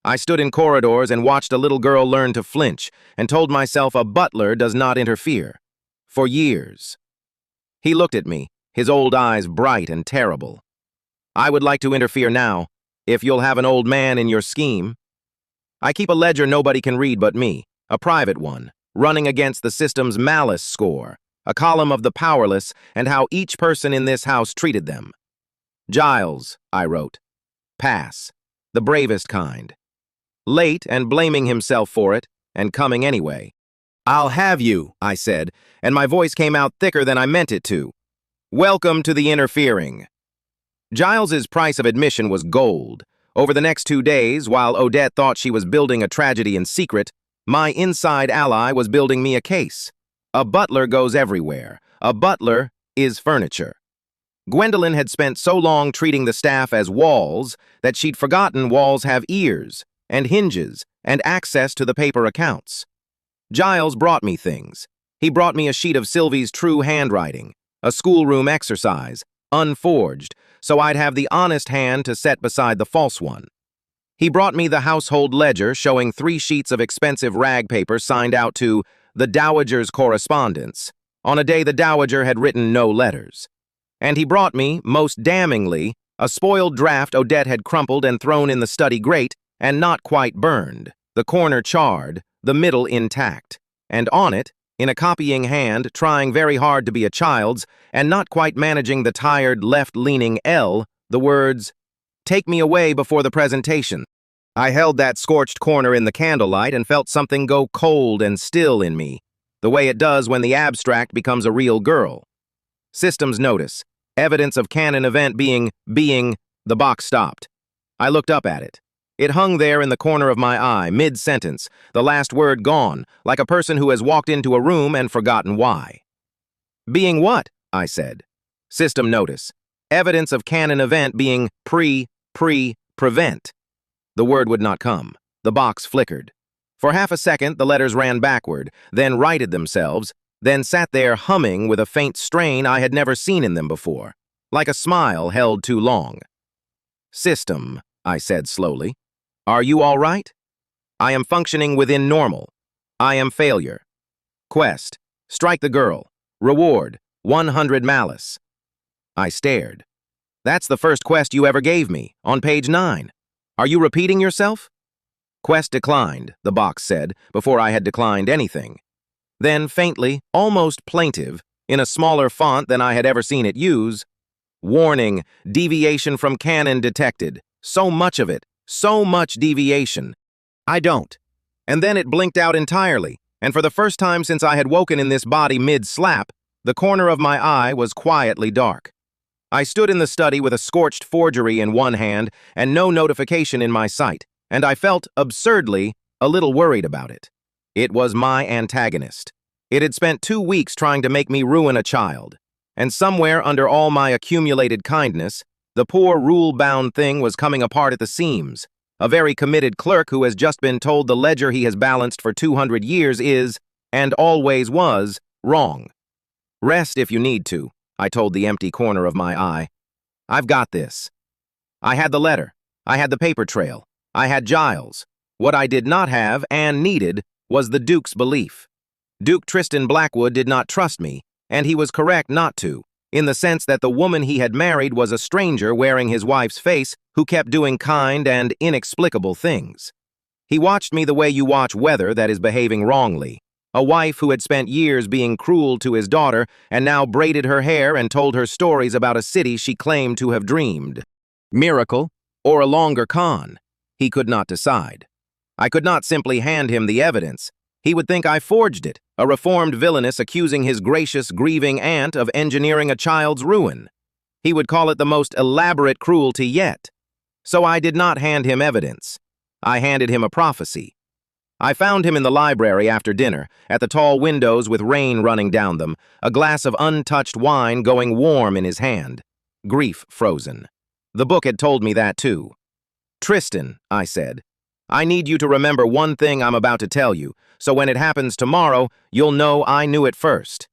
I stood in corridors and watched a little girl learn to flinch, and told myself a butler does not interfere. For years. He looked at me, his old eyes bright and terrible. I would like to interfere now, if you'll have an old man in your scheme. I keep a ledger nobody can read but me, a private one, running against the system's malice score, a column of the powerless and how each person in this house treated them. Giles, I wrote. Pass. The bravest kind. Late and blaming himself for it, and coming anyway. I'll have you, I said, and my voice came out thicker than I meant it to. Welcome to the interfering. Giles's price of admission was gold. Over the next 2 days, while Odette thought she was building a tragedy in secret, my inside ally was building me a case. A butler goes everywhere. A butler is furniture. Gwendolen had spent so long treating the staff as walls that she'd forgotten walls have ears and hinges and access to the paper accounts. Giles brought me things. He brought me a sheet of Sylvie's true handwriting, a schoolroom exercise, unforged, so I'd have the honest hand to set beside the false one. He brought me the household ledger showing 3 sheets of expensive rag paper signed out to the Dowager's correspondence, on a day the Dowager had written no letters. And he brought me, most damningly, a spoiled draft Odette had crumpled and thrown in the study grate and not quite burned, the corner charred, the middle intact, and on it, in a copying hand, trying very hard to be a child's and not quite managing the tired left-leaning L, the words, "Take me away before the presentation." I held that scorched corner in the candlelight and felt something go cold and still in me, the way it does when the abstract becomes a real girl. Systems notice. Evidence of canon event being, the box stopped. I looked up at it. It hung there in the corner of my eye, mid-sentence, the last word gone, like a person who has walked into a room and forgotten why. Being what? I said. System notice. Evidence of canon event being prevent. The word would not come. The box flickered. For half a second, the letters ran backward, then righted themselves, then sat there humming with a faint strain I had never seen in them before, like a smile held too long. System, I said slowly. Are you all right? I am functioning within normal. I am failure. Quest. Strike the girl. Reward. 100 malice. I stared. That's the first quest you ever gave me, on page 9. Are you repeating yourself? Quest declined, the box said, before I had declined anything. Then, faintly, almost plaintive, in a smaller font than I had ever seen it use, warning, deviation from canon detected. So much of it, so much deviation. I don't. And then it blinked out entirely, and for the first time since I had woken in this body mid-slap, the corner of my eye was quietly dark. I stood in the study with a scorched forgery in one hand and no notification in my sight, and I felt, absurdly, a little worried about it. It was my antagonist. It had spent 2 weeks trying to make me ruin a child, and somewhere under all my accumulated kindness, The poor rule-bound thing was coming apart at the seams. A very committed clerk who has just been told the ledger he has balanced for 200 years is, and always was, wrong. Rest if you need to, I told the empty corner of my eye. I've got this. I had the letter. I had the paper trail. I had Giles. What I did not have, and needed, was the Duke's belief. Duke Tristan Blackwood did not trust me, and he was correct not to, in the sense that the woman he had married was a stranger wearing his wife's face who kept doing kind and inexplicable things. He watched me the way you watch weather that is behaving wrongly. A wife who had spent years being cruel to his daughter and now braided her hair and told her stories about a city she claimed to have dreamed. Miracle, or a longer con? He could not decide. I could not simply hand him the evidence. He would think I forged it, a reformed villainess accusing his gracious, grieving aunt of engineering a child's ruin. He would call it the most elaborate cruelty yet. So I did not hand him evidence. I handed him a prophecy. I found him in the library after dinner, at the tall windows with rain running down them, a glass of untouched wine going warm in his hand. Grief frozen. The book had told me that too. Tristan, I said, I need you to remember one thing I'm about to tell you, so when it happens tomorrow, you'll know I knew it first.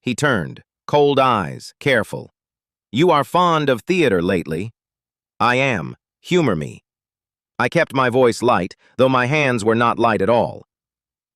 He turned, cold eyes, careful. You are fond of theater lately. I am. Humor me. I kept my voice light, though my hands were not light at all.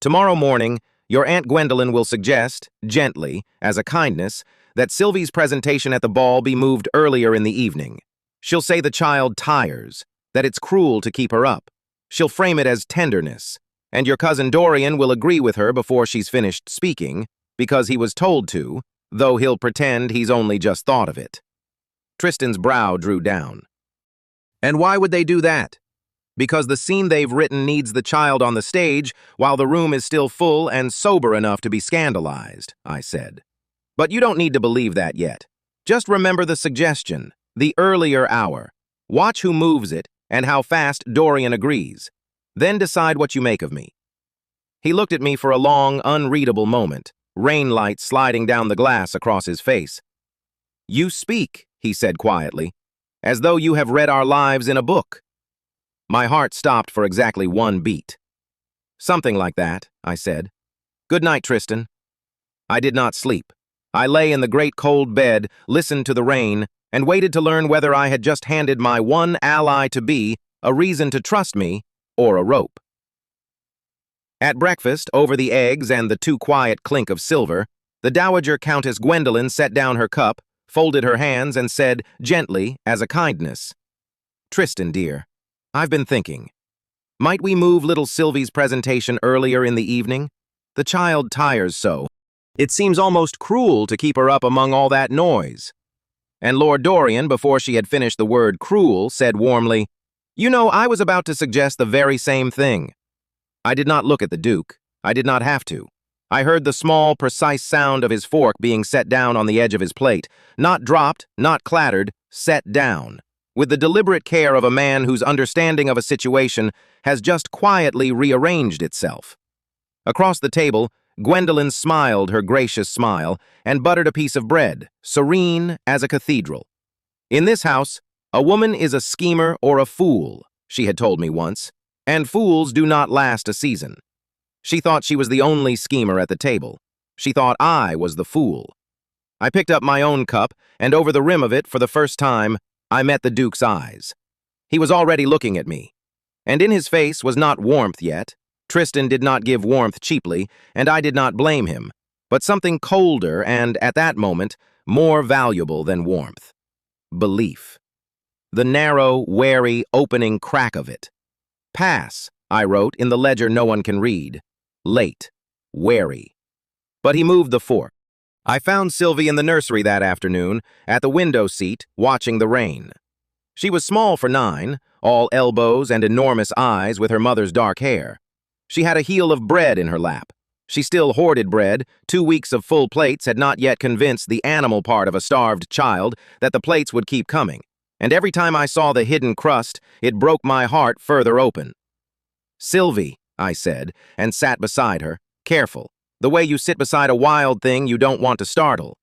Tomorrow morning, your Aunt Gwendolen will suggest, gently, as a kindness, that Sylvie's presentation at the ball be moved earlier in the evening. She'll say the child tires, that it's cruel to keep her up. She'll frame it as tenderness, and your cousin Dorian will agree with her before she's finished speaking, because he was told to, though he'll pretend he's only just thought of it. Tristan's brow drew down. And why would they do that? Because the scene they've written needs the child on the stage while the room is still full and sober enough to be scandalized, I said. But you don't need to believe that yet. Just remember the suggestion, the earlier hour. Watch who moves it and how fast Dorian agrees. Then decide what you make of me. He looked at me for a long, unreadable moment, rain light sliding down the glass across his face. You speak, he said quietly, as though you have read our lives in a book. My heart stopped for exactly one beat. Something like that, I said. Good night, Tristan. I did not sleep. I lay in the great cold bed, listened to the rain, and waited to learn whether I had just handed my one ally-to-be a reason to trust me or a rope. At breakfast, over the eggs and the too quiet clink of silver, the Dowager Countess Gwendolen set down her cup, folded her hands, and said, gently, as a kindness, Tristan, dear, I've been thinking. Might we move little Sylvie's presentation earlier in the evening? The child tires so. It seems almost cruel to keep her up among all that noise. And Lord Dorian, before she had finished the word cruel, said warmly, You know, I was about to suggest the very same thing. I did not look at the Duke. I did not have to. I heard the small, precise sound of his fork being set down on the edge of his plate, not dropped, not clattered, set down, with the deliberate care of a man whose understanding of a situation has just quietly rearranged itself. Across the table, Gwendolen smiled her gracious smile and buttered a piece of bread, serene as a cathedral. In this house, a woman is a schemer or a fool, she had told me once, and fools do not last a season. She thought she was the only schemer at the table. She thought I was the fool. I picked up my own cup, and over the rim of it, for the first time, I met the Duke's eyes. He was already looking at me, and in his face was not warmth yet. Tristan did not give warmth cheaply, and I did not blame him, but something colder and, at that moment, more valuable than warmth. Belief. The narrow, wary, opening crack of it. Pass, I wrote in the ledger no one can read. Late. Wary. But he moved the fork. I found Sylvie in the nursery that afternoon, at the window seat, watching the rain. She was small for 9, all elbows and enormous eyes with her mother's dark hair. She had a heel of bread in her lap. She still hoarded bread. 2 weeks of full plates had not yet convinced the animal part of a starved child that the plates would keep coming, and every time I saw the hidden crust, it broke my heart further open. Sylvie, I said, and sat beside her, careful, the way you sit beside a wild thing you don't want to startle.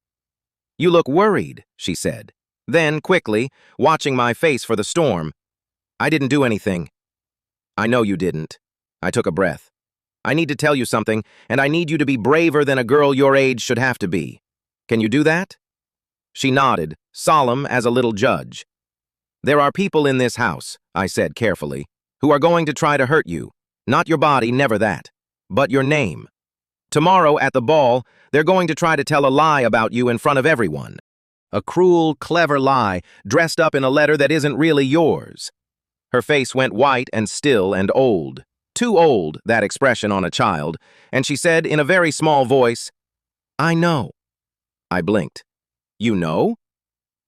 You look worried, she said. Then, quickly, watching my face for the storm, I didn't do anything. I know you didn't. I took a breath. I need to tell you something, and I need you to be braver than a girl your age should have to be. Can you do that? She nodded, solemn as a little judge. There are people in this house, I said carefully, who are going to try to hurt you. Not your body, never that, but your name. Tomorrow at the ball, they're going to try to tell a lie about you in front of everyone. A cruel, clever lie, dressed up in a letter that isn't really yours. Her face went white and still and old. Too old, that expression on a child, and she said in a very small voice, I know. I blinked. You know?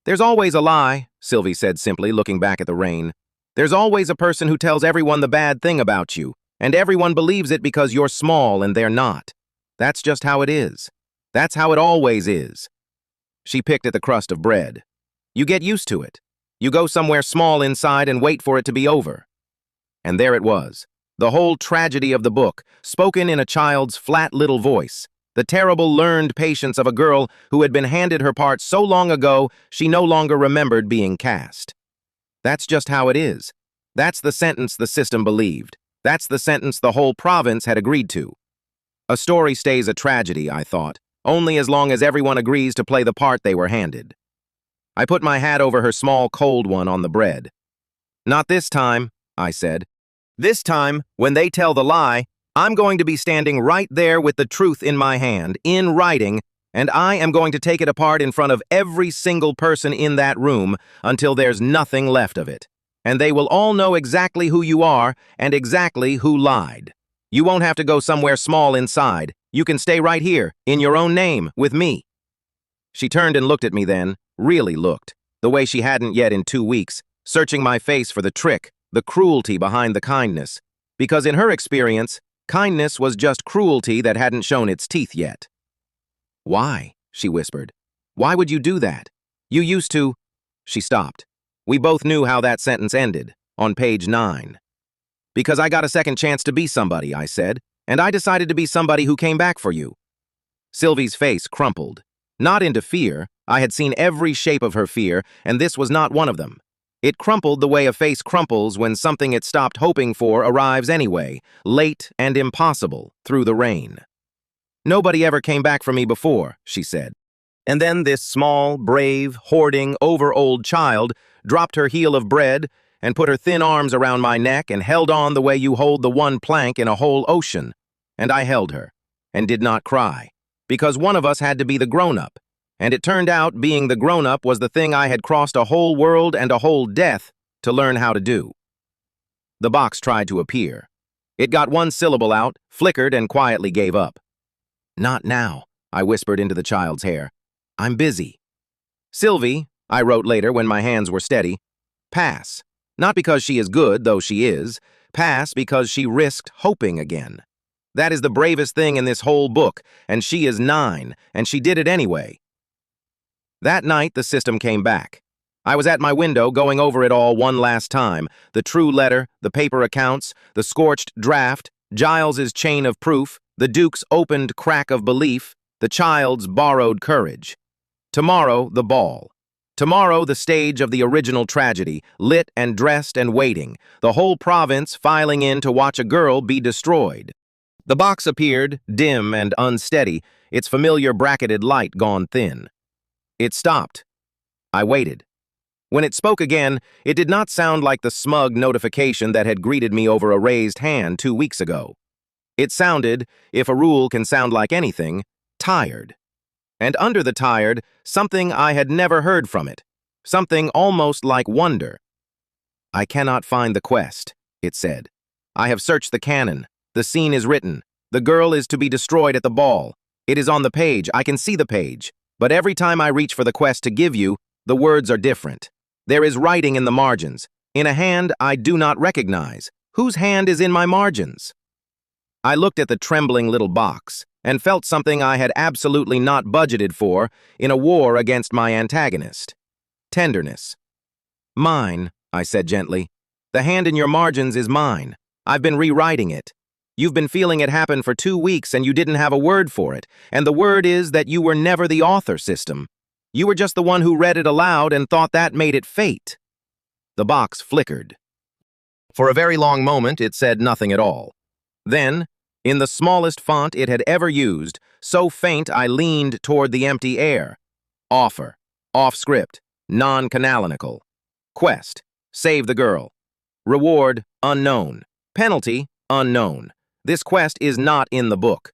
There's always a lie, Sylvie said simply, looking back at the rain. There's always a person who tells everyone the bad thing about you, and everyone believes it because you're small and they're not. That's just how it is. That's how it always is. She picked at the crust of bread. You get used to it. You go somewhere small inside and wait for it to be over. And there it was. The whole tragedy of the book, spoken in a child's flat little voice. The terrible learned patience of a girl who had been handed her part so long ago she no longer remembered being cast. That's just how it is. That's the sentence the system believed. That's the sentence the whole province had agreed to. A story stays a tragedy, I thought, only as long as everyone agrees to play the part they were handed. I put my hat over her small cold one on the bread. Not this time, I said. This time, when they tell the lie, I'm going to be standing right there with the truth in my hand, in writing, and I am going to take it apart in front of every single person in that room until there's nothing left of it. And they will all know exactly who you are and exactly who lied. You won't have to go somewhere small inside. You can stay right here, in your own name, with me. She turned and looked at me then, really looked, the way she hadn't yet in 2 weeks, searching my face for the trick, the cruelty behind the kindness, because in her experience, kindness was just cruelty that hadn't shown its teeth yet. Why? She whispered. Why would you do that? You used to... She stopped. We both knew how that sentence ended, on page 9. Because I got a second chance to be somebody, I said, and I decided to be somebody who came back for you. Sylvie's face crumpled. Not into fear. I had seen every shape of her fear, and this was not one of them. It crumpled the way a face crumples when something it stopped hoping for arrives anyway, late and impossible, through the rain. Nobody ever came back for me before, she said. And then this small, brave, hoarding, over-old child dropped her heel of bread and put her thin arms around my neck and held on the way you hold the one plank in a whole ocean. And I held her, and did not cry, because one of us had to be the grown-up. And it turned out being the grown-up was the thing I had crossed a whole world and a whole death to learn how to do. The box tried to appear. It got one syllable out, flickered, and quietly gave up. Not now, I whispered into the child's hair. I'm busy. Sylvie, I wrote later when my hands were steady, pass. Not because she is good, though she is. Pass because she risked hoping again. That is the bravest thing in this whole book, and she is 9, and she did it anyway. That night, the system came back. I was at my window going over it all one last time, the true letter, the paper accounts, the scorched draft, Giles's chain of proof, the Duke's opened crack of belief, the child's borrowed courage. Tomorrow, the ball. Tomorrow, the stage of the original tragedy, lit and dressed and waiting, the whole province filing in to watch a girl be destroyed. The box appeared, dim and unsteady, its familiar bracketed light gone thin. It stopped. I waited. When it spoke again, it did not sound like the smug notification that had greeted me over a raised hand 2 weeks ago. It sounded, if a rule can sound like anything, tired. And under the tired, something I had never heard from it. Something almost like wonder. I cannot find the quest, it said. I have searched the canon. The scene is written. The girl is to be destroyed at the ball. It is on the page. I can see the page. But every time I reach for the quest to give you, the words are different. There is writing in the margins, in a hand I do not recognize. Whose hand is in my margins? I looked at the trembling little box and felt something I had absolutely not budgeted for in a war against my antagonist. Tenderness. Mine, I said gently. The hand in your margins is mine. I've been rewriting it. You've been feeling it happen for 2 weeks and you didn't have a word for it, and the word is that you were never the author, system. You were just the one who read it aloud and thought that made it fate. The box flickered. For a very long moment, it said nothing at all. Then, in the smallest font it had ever used, so faint I leaned toward the empty air. Offer. Off-script. Non-canonical. Quest. Save the girl. Reward. Unknown. Penalty. Unknown. This quest is not in the book.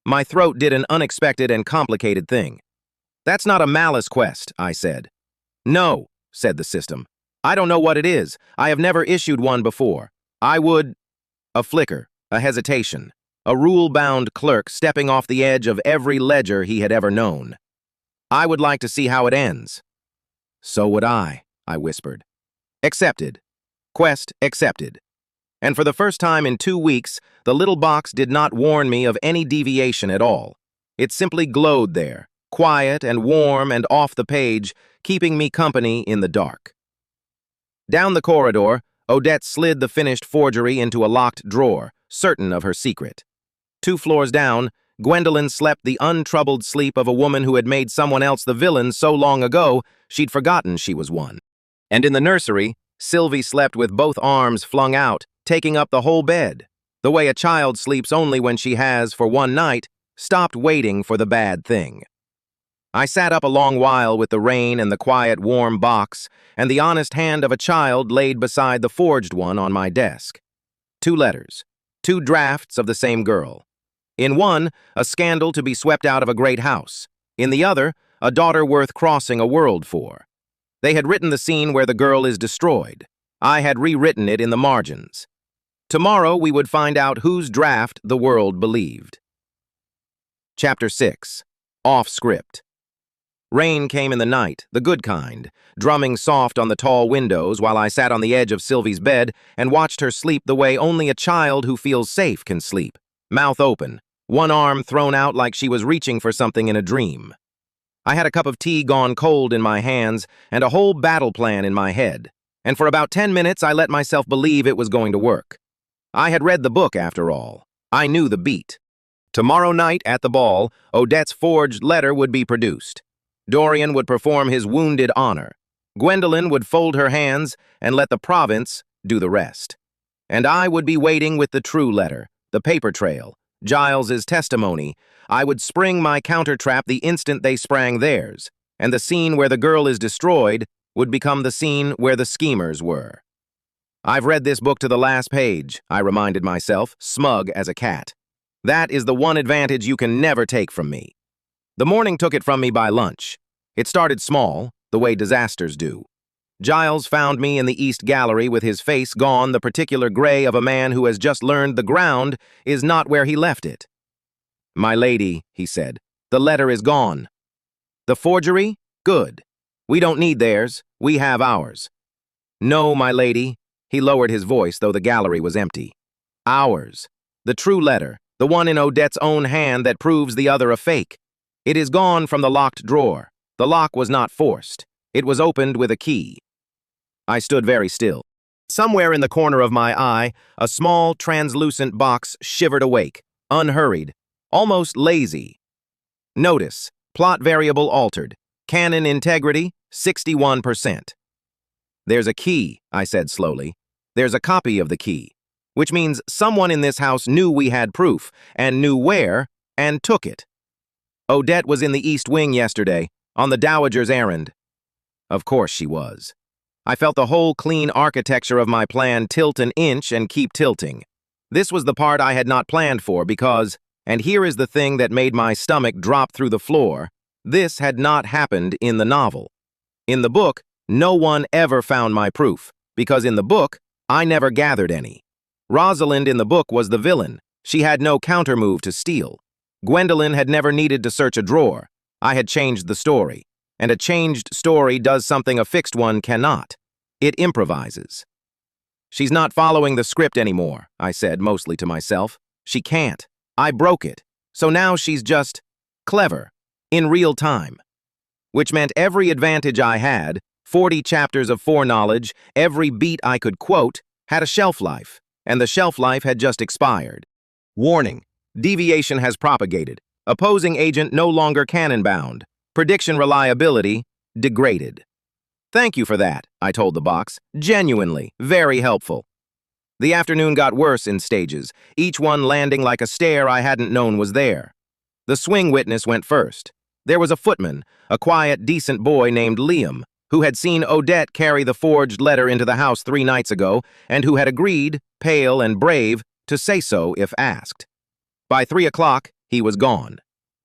My throat did an unexpected and complicated thing. That's not a malice quest, I said. No, said the system. I don't know what it is. I have never issued one before. I would... A flicker, a hesitation, a rule-bound clerk stepping off the edge of every ledger he had ever known. I would like to see how it ends. So would I whispered. Accepted. Quest accepted. And for the first time in 2 weeks, the little box did not warn me of any deviation at all. It simply glowed there, quiet and warm and off the page, keeping me company in the dark. Down the corridor, Odette slid the finished forgery into a locked drawer, certain of her secret. 2 floors down, Gwendolyn slept the untroubled sleep of a woman who had made someone else the villain so long ago she'd forgotten she was one. And in the nursery, Sylvie slept with both arms flung out, taking up the whole bed, the way a child sleeps only when she has, for one night, stopped waiting for the bad thing. I sat up a long while with the rain and the quiet, warm box, and the honest hand of a child laid beside the forged one on my desk. 2 letters, 2 drafts of the same girl. In one, a scandal to be swept out of a great house. In the other, a daughter worth crossing a world for. They had written the scene where the girl is destroyed. I had rewritten it in the margins. Tomorrow we would find out whose draft the world believed. Chapter 6. Off Script. Rain came in the night, the good kind, drumming soft on the tall windows while I sat on the edge of Sylvie's bed and watched her sleep the way only a child who feels safe can sleep, mouth open, one arm thrown out like she was reaching for something in a dream. I had a cup of tea gone cold in my hands and a whole battle plan in my head, and for about 10 minutes I let myself believe it was going to work. I had read the book, after all. I knew the beat. Tomorrow night at the ball, Odette's forged letter would be produced. Dorian would perform his wounded honor. Gwendolyn would fold her hands and let the province do the rest. And I would be waiting with the true letter, the paper trail, Giles's testimony. I would spring my counter-trap the instant they sprang theirs, and the scene where the girl is destroyed would become the scene where the schemers were. I've read this book to the last page, I reminded myself, smug as a cat. That is the one advantage you can never take from me. The morning took it from me by lunch. It started small, the way disasters do. Giles found me in the East Gallery with his face gone the particular gray of a man who has just learned the ground is not where he left it. "My lady," he said, "the letter is gone." "The forgery? Good. We don't need theirs. We have ours." "No, my lady." He lowered his voice, though the gallery was empty. "Ours. The true letter, the one in Odette's own hand that proves the other a fake. It is gone from the locked drawer. The lock was not forced. It was opened with a key." I stood very still. Somewhere in the corner of my eye, a small, translucent box shivered awake, unhurried, almost lazy. Notice, plot variable altered. Canon integrity, 61%. "There's a key," I said slowly. "There's a copy of the key, which means someone in this house knew we had proof, and knew where, and took it. Odette was in the East Wing yesterday, on the Dowager's errand." Of course she was. I felt the whole clean architecture of my plan tilt an inch and keep tilting. This was the part I had not planned for because, and here is the thing that made my stomach drop through the floor, this had not happened in the novel. In the book, no one ever found my proof, because in the book, I never gathered any. Rosalind in the book was the villain. She had no countermove to steal. Gwendolyn had never needed to search a drawer. I had changed the story. And a changed story does something a fixed one cannot. It improvises. "She's not following the script anymore," I said, mostly to myself. "She can't. I broke it. So now she's just clever, in real time." Which meant every advantage I had, 40 chapters of foreknowledge, every beat I could quote, had a shelf life, and the shelf life had just expired. Warning: deviation has propagated. Opposing agent no longer canon bound. Prediction reliability degraded. Thank you for that, I told the box. Genuinely, very helpful. The afternoon got worse in stages, each one landing like a stare I hadn't known was there. The swing witness went first. There was a footman, a quiet, decent boy named Liam, who had seen Odette carry the forged letter into the house 3 nights ago and who had agreed, pale and brave, to say so if asked. By 3 o'clock, he was gone.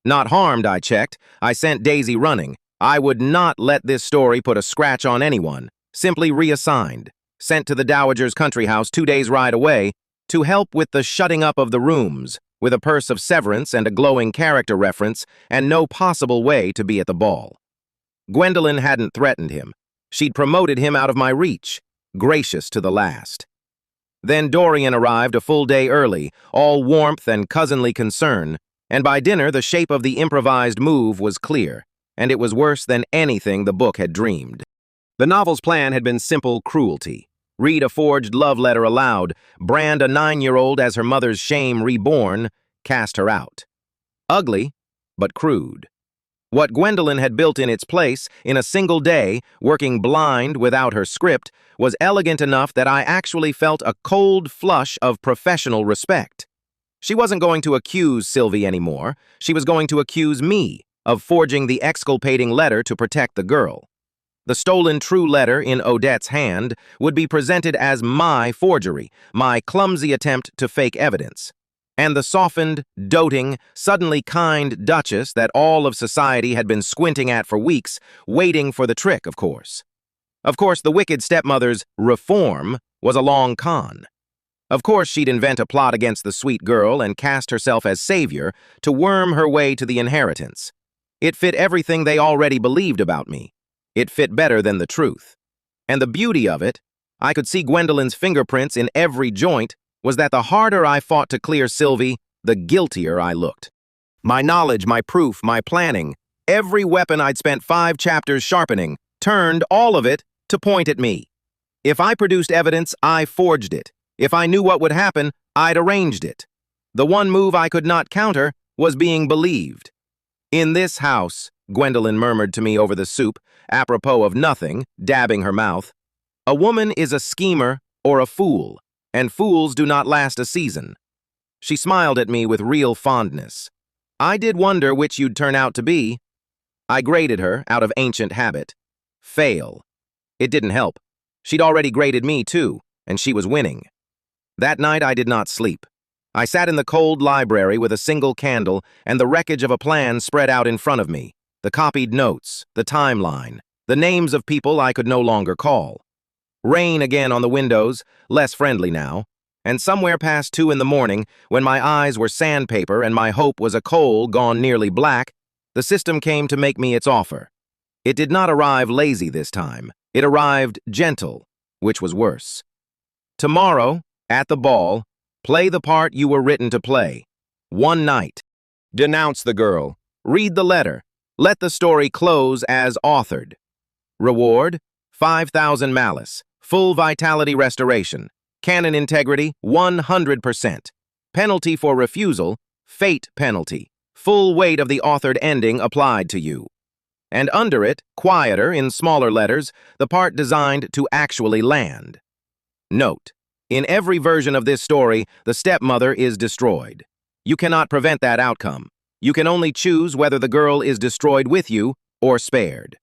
Not harmed, I checked. I sent Daisy running. I would not let this story put a scratch on anyone. Simply reassigned. Sent to the Dowager's country house 2 days' ride away to help with the shutting up of the rooms, with a purse of severance and a glowing character reference and no possible way to be at the ball. Gwendolyn hadn't threatened him. She'd promoted him out of my reach, gracious to the last. Then Dorian arrived a full day early, all warmth and cousinly concern, and by dinner the shape of the improvised move was clear, and it was worse than anything the book had dreamed. The novel's plan had been simple cruelty. Read a forged love letter aloud, brand a 9-year-old as her mother's shame reborn, cast her out. Ugly, but crude. What Gwendolyn had built in its place, in a single day, working blind without her script, was elegant enough that I actually felt a cold flush of professional respect. She wasn't going to accuse Sylvie anymore. She was going to accuse me of forging the exculpating letter to protect the girl. The stolen true letter in Odette's hand would be presented as my forgery, my clumsy attempt to fake evidence. And the softened, doting, suddenly kind Duchess that all of society had been squinting at for weeks, waiting for the trick, of course. Of course, the wicked stepmother's reform was a long con. Of course, she'd invent a plot against the sweet girl and cast herself as savior to worm her way to the inheritance. It fit everything they already believed about me. It fit better than the truth. And the beauty of it, I could see Gwendolyn's fingerprints in every joint, was that the harder I fought to clear Sylvie, the guiltier I looked. My knowledge, my proof, my planning, every weapon I'd spent 5 chapters sharpening, turned all of it to point at me. If I produced evidence, I forged it. If I knew what would happen, I'd arranged it. The one move I could not counter was being believed. In this house, Gwendolyn murmured to me over the soup, apropos of nothing, dabbing her mouth, a woman is a schemer or a fool, and fools do not last a season. She smiled at me with real fondness. I did wonder which you'd turn out to be. I graded her, out of ancient habit. Fail. It didn't help. She'd already graded me, too, and she was winning. That night I did not sleep. I sat in the cold library with a single candle and the wreckage of a plan spread out in front of me, the copied notes, the timeline, the names of people I could no longer call. Rain again on the windows, less friendly now, and somewhere past 2 in the morning, when my eyes were sandpaper and my hope was a coal gone nearly black, the system came to make me its offer. It did not arrive lazy this time. It arrived gentle, which was worse. Tomorrow, at the ball, play the part you were written to play. One night. Denounce the girl. Read the letter. Let the story close as authored. Reward, 5,000 malice. Full vitality restoration. Canon integrity, 100%. Penalty for refusal, fate penalty. Full weight of the authored ending applied to you. And under it, quieter, in smaller letters, the part designed to actually land. Note. In every version of this story, the stepmother is destroyed. You cannot prevent that outcome. You can only choose whether the girl is destroyed with you or spared.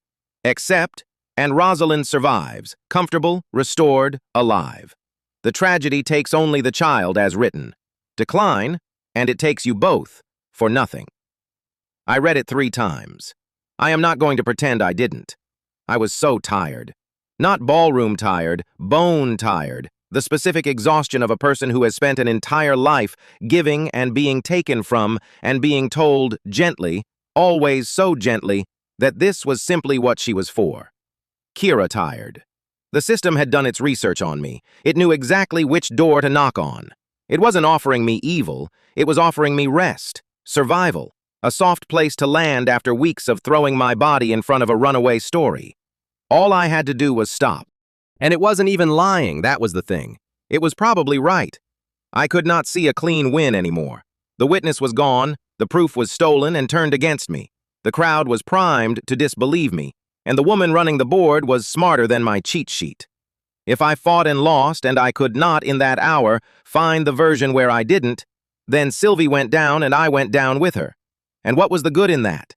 Except, and Rosalind survives, comfortable, restored, alive. The tragedy takes only the child as written. Decline, and it takes you both for nothing. I read it 3 times. I am not going to pretend I didn't. I was so tired. Not ballroom tired, bone tired. The specific exhaustion of a person who has spent an entire life giving and being taken from and being told gently, always so gently, that this was simply what she was for. Kira tired. The system had done its research on me. It knew exactly which door to knock on. It wasn't offering me evil. It was offering me rest, survival, a soft place to land after weeks of throwing my body in front of a runaway story. All I had to do was stop. And it wasn't even lying, that was the thing. It was probably right. I could not see a clean win anymore. The witness was gone, the proof was stolen and turned against me. The crowd was primed to disbelieve me, and the woman running the board was smarter than my cheat sheet. If I fought and lost, and I could not, in that hour, find the version where I didn't, then Sylvie went down and I went down with her. And what was the good in that?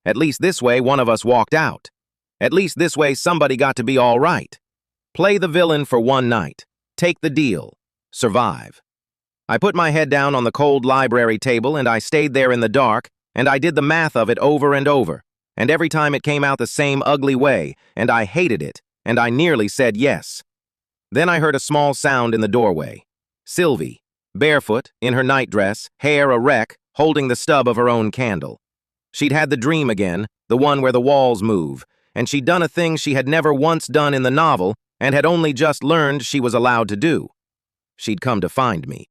At least this way one of us walked out. At least this way somebody got to be all right. Play the villain for one night. Take the deal. Survive. I put my head down on the cold library table and I stayed there in the dark, and I did the math of it over and over, and every time it came out the same ugly way, and I hated it, and I nearly said yes. Then I heard a small sound in the doorway. Sylvie, barefoot, in her nightdress, hair a wreck, holding the stub of her own candle. She'd had the dream again, the one where the walls move, and she'd done a thing she had never once done in the novel and had only just learned she was allowed to do. She'd come to find me.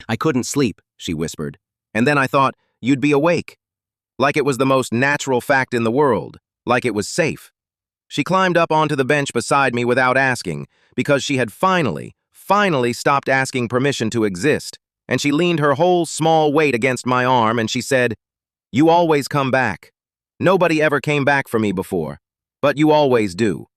"I couldn't sleep," she whispered, "and then I thought, you'd be awake." Like it was the most natural fact in the world, like it was safe. She climbed up onto the bench beside me without asking, because she had finally stopped asking permission to exist, and she leaned her whole small weight against my arm and she said, "You always come back. Nobody ever came back for me before, but you always do."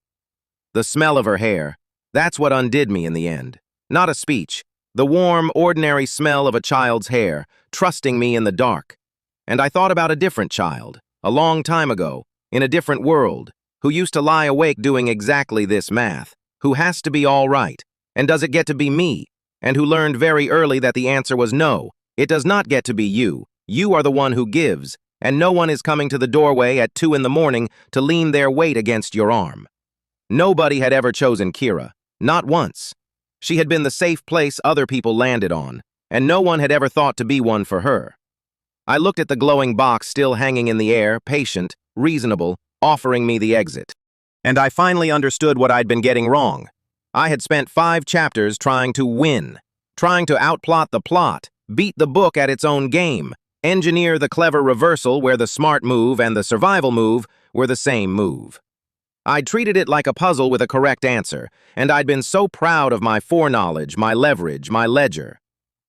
The smell of her hair, that's what undid me in the end. Not a speech, the warm, ordinary smell of a child's hair, trusting me in the dark. And I thought about a different child, a long time ago, in a different world, who used to lie awake doing exactly this math, who has to be all right, and does it get to be me, and who learned very early that the answer was no, it does not get to be you. You are the one who gives, and no one is coming to the doorway at 2 in the morning to lean their weight against your arm. Nobody had ever chosen Kira, not once. She had been the safe place other people landed on, and no one had ever thought to be one for her. I looked at the glowing box still hanging in the air, patient, reasonable, offering me the exit. And I finally understood what I'd been getting wrong. I had spent 5 chapters trying to win, trying to outplot the plot, beat the book at its own game, engineer the clever reversal where the smart move and the survival move were the same move. I'd treated it like a puzzle with a correct answer, and I'd been so proud of my foreknowledge, my leverage, my ledger.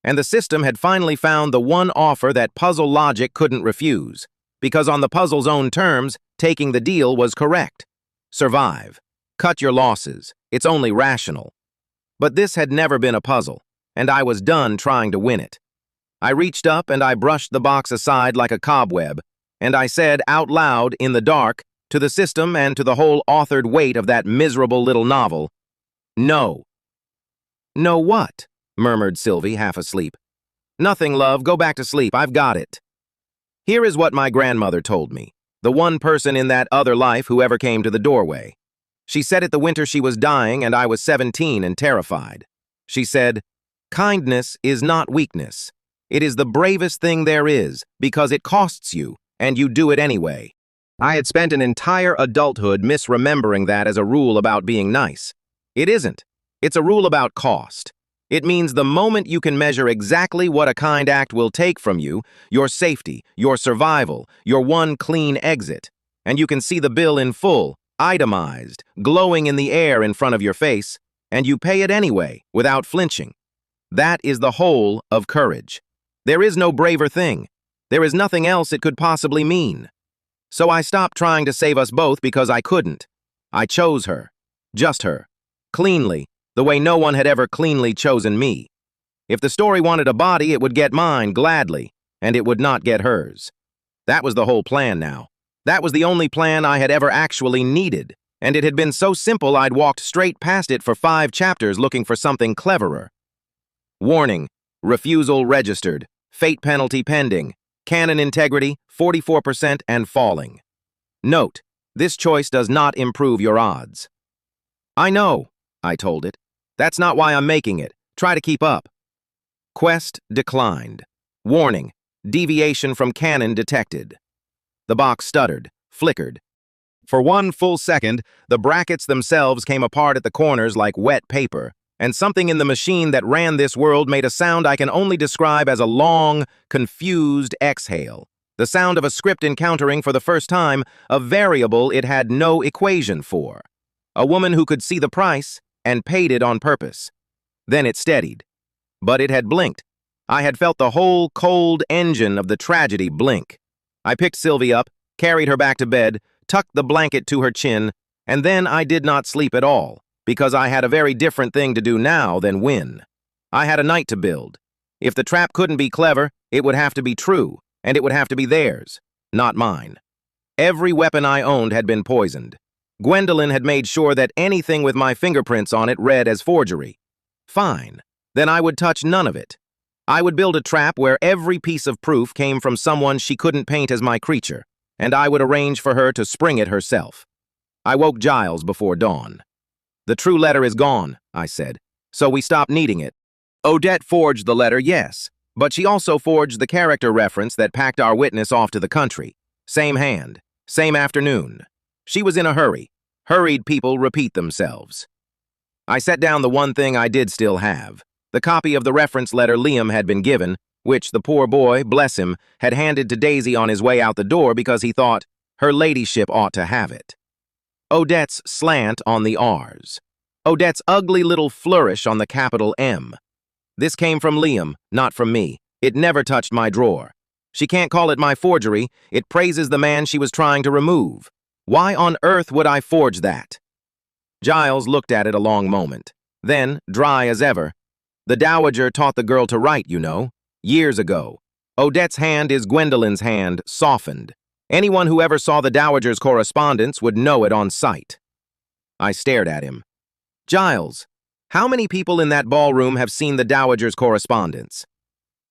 And the system had finally found the one offer that puzzle logic couldn't refuse, because on the puzzle's own terms, taking the deal was correct. Survive. Cut your losses. It's only rational. But this had never been a puzzle, and I was done trying to win it. I reached up and I brushed the box aside like a cobweb, and I said out loud in the dark, to the system and to the whole authored weight of that miserable little novel, "No." "No what?" murmured Sylvie, half asleep. "Nothing, love. Go back to sleep. I've got it." Here is what my grandmother told me, the one person in that other life who ever came to the doorway. She said it the winter she was dying and I was 17 and terrified. She said, "Kindness is not weakness. It is the bravest thing there is because it costs you, and you do it anyway." I had spent an entire adulthood misremembering that as a rule about being nice. It isn't. It's a rule about cost. It means the moment you can measure exactly what a kind act will take from you, your safety, your survival, your one clean exit, and you can see the bill in full, itemized, glowing in the air in front of your face, and you pay it anyway, without flinching. That is the whole of courage. There is no braver thing. There is nothing else it could possibly mean. So I stopped trying to save us both because I couldn't. I chose her. Just her. Cleanly, the way no one had ever cleanly chosen me. If the story wanted a body, it would get mine gladly, and it would not get hers. That was the whole plan now. That was the only plan I had ever actually needed, and it had been so simple I'd walked straight past it for 5 chapters looking for something cleverer. Warning, refusal registered, fate penalty pending, canon integrity 44% and falling. Note, this choice does not improve your odds. I know, I told it. That's not why I'm making it. Try to keep up. Quest declined. Warning, deviation from canon detected. The box stuttered, flickered. For 1 full second, the brackets themselves came apart at the corners like wet paper, and something in the machine that ran this world made a sound I can only describe as a long, confused exhale. The sound of a script encountering for the first time a variable it had no equation for. A woman who could see the price and paid it on purpose. Then it steadied. But it had blinked. I had felt the whole cold engine of the tragedy blink. I picked Sylvie up, carried her back to bed, tucked the blanket to her chin, and then I did not sleep at all, because I had a very different thing to do now than win. I had a knight to build. If the trap couldn't be clever, it would have to be true, and it would have to be theirs, not mine. Every weapon I owned had been poisoned. Gwendolyn had made sure that anything with my fingerprints on it read as forgery. Fine. Then I would touch none of it. I would build a trap where every piece of proof came from someone she couldn't paint as my creature, and I would arrange for her to spring it herself. I woke Giles before dawn. "The true letter is gone," I said, "so we stopped needing it." Odette forged the letter, yes, but she also forged the character reference that packed our witness off to the country. Same hand, same afternoon. She was in a hurry. Hurried people repeat themselves. I set down the one thing I did still have, the copy of the reference letter Liam had been given, which the poor boy, bless him, had handed to Daisy on his way out the door because he thought her ladyship ought to have it. Odette's slant on the R's. Odette's ugly little flourish on the capital M. This came from Liam, not from me. It never touched my drawer. She can't call it my forgery. It praises the man she was trying to remove. Why on earth would I forge that? Giles looked at it a long moment. Then, dry as ever, "The Dowager taught the girl to write, you know, years ago. Odette's hand is Gwendolyn's hand, softened. Anyone who ever saw the Dowager's correspondence would know it on sight." I stared at him. "Giles, how many people in that ballroom have seen the Dowager's correspondence?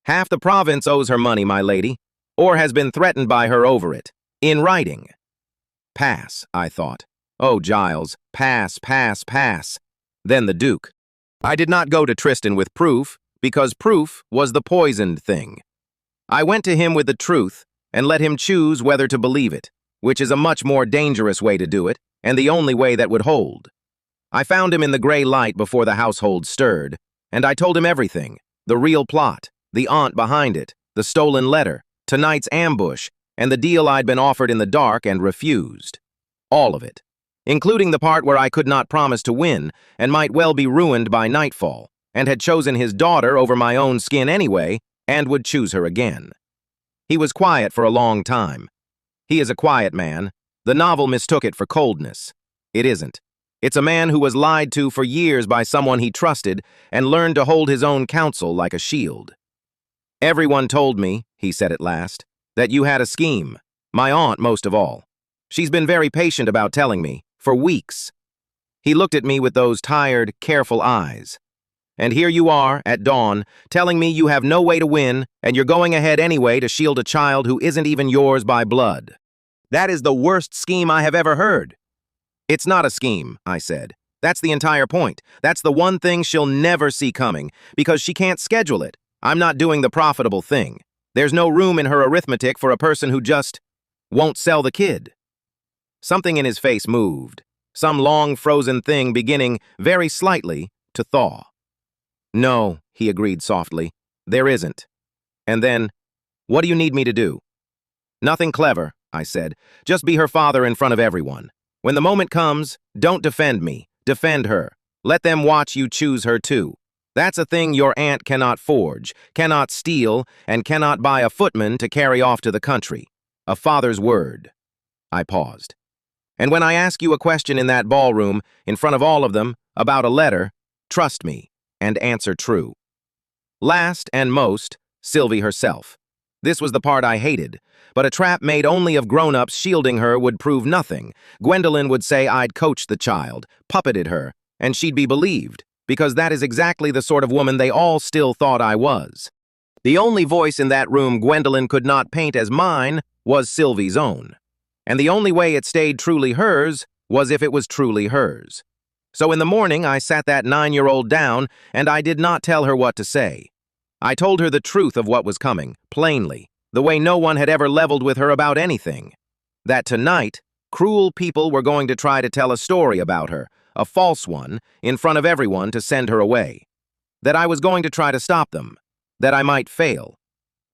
Half the province owes her money, my lady, or has been threatened by her over it, in writing." Pass, I thought. Oh, Giles, pass, pass, pass. Then the Duke. I did not go to Tristan with proof, because proof was the poisoned thing. I went to him with the truth, and let him choose whether to believe it, which is a much more dangerous way to do it, and the only way that would hold. I found him in the gray light before the household stirred, and I told him everything, the real plot, the aunt behind it, the stolen letter, tonight's ambush, and the deal I'd been offered in the dark and refused. All of it, including the part where I could not promise to win and might well be ruined by nightfall, and had chosen his daughter over my own skin anyway, and would choose her again. He was quiet for a long time. He is a quiet man. The novel mistook it for coldness. It isn't. It's a man who was lied to for years by someone he trusted and learned to hold his own counsel like a shield. "Everyone told me," he said at last, "that you had a scheme. My aunt most of all. She's been very patient about telling me, for weeks." He looked at me with those tired, careful eyes. "And here you are, at dawn, telling me you have no way to win, and you're going ahead anyway to shield a child who isn't even yours by blood. That is the worst scheme I have ever heard." "It's not a scheme," I said. "That's the entire point. That's the one thing she'll never see coming, because she can't schedule it. I'm not doing the profitable thing. There's no room in her arithmetic for a person who just won't sell the kid." Something in his face moved, some long frozen thing beginning, very slightly, to thaw. "No," he agreed softly, "there isn't." And then, "What do you need me to do?" "Nothing clever," I said. "Just be her father in front of everyone. When the moment comes, don't defend me, defend her. Let them watch you choose her too. That's a thing your aunt cannot forge, cannot steal, and cannot buy a footman to carry off to the country. A father's word." I paused. "And when I ask you a question in that ballroom, in front of all of them, about a letter, trust me, and answer true." Last and most, Sylvie herself. This was the part I hated, but a trap made only of grown-ups shielding her would prove nothing. Gwendolyn would say I'd coached the child, puppeted her, and she'd be believed, because that is exactly the sort of woman they all still thought I was. The only voice in that room Gwendolyn could not paint as mine was Sylvie's own. And the only way it stayed truly hers was if it was truly hers. So in the morning, I sat that 9-year-old down, and I did not tell her what to say. I told her the truth of what was coming, plainly, the way no one had ever leveled with her about anything. That tonight, cruel people were going to try to tell a story about her, a false one, in front of everyone to send her away. That I was going to try to stop them, that I might fail.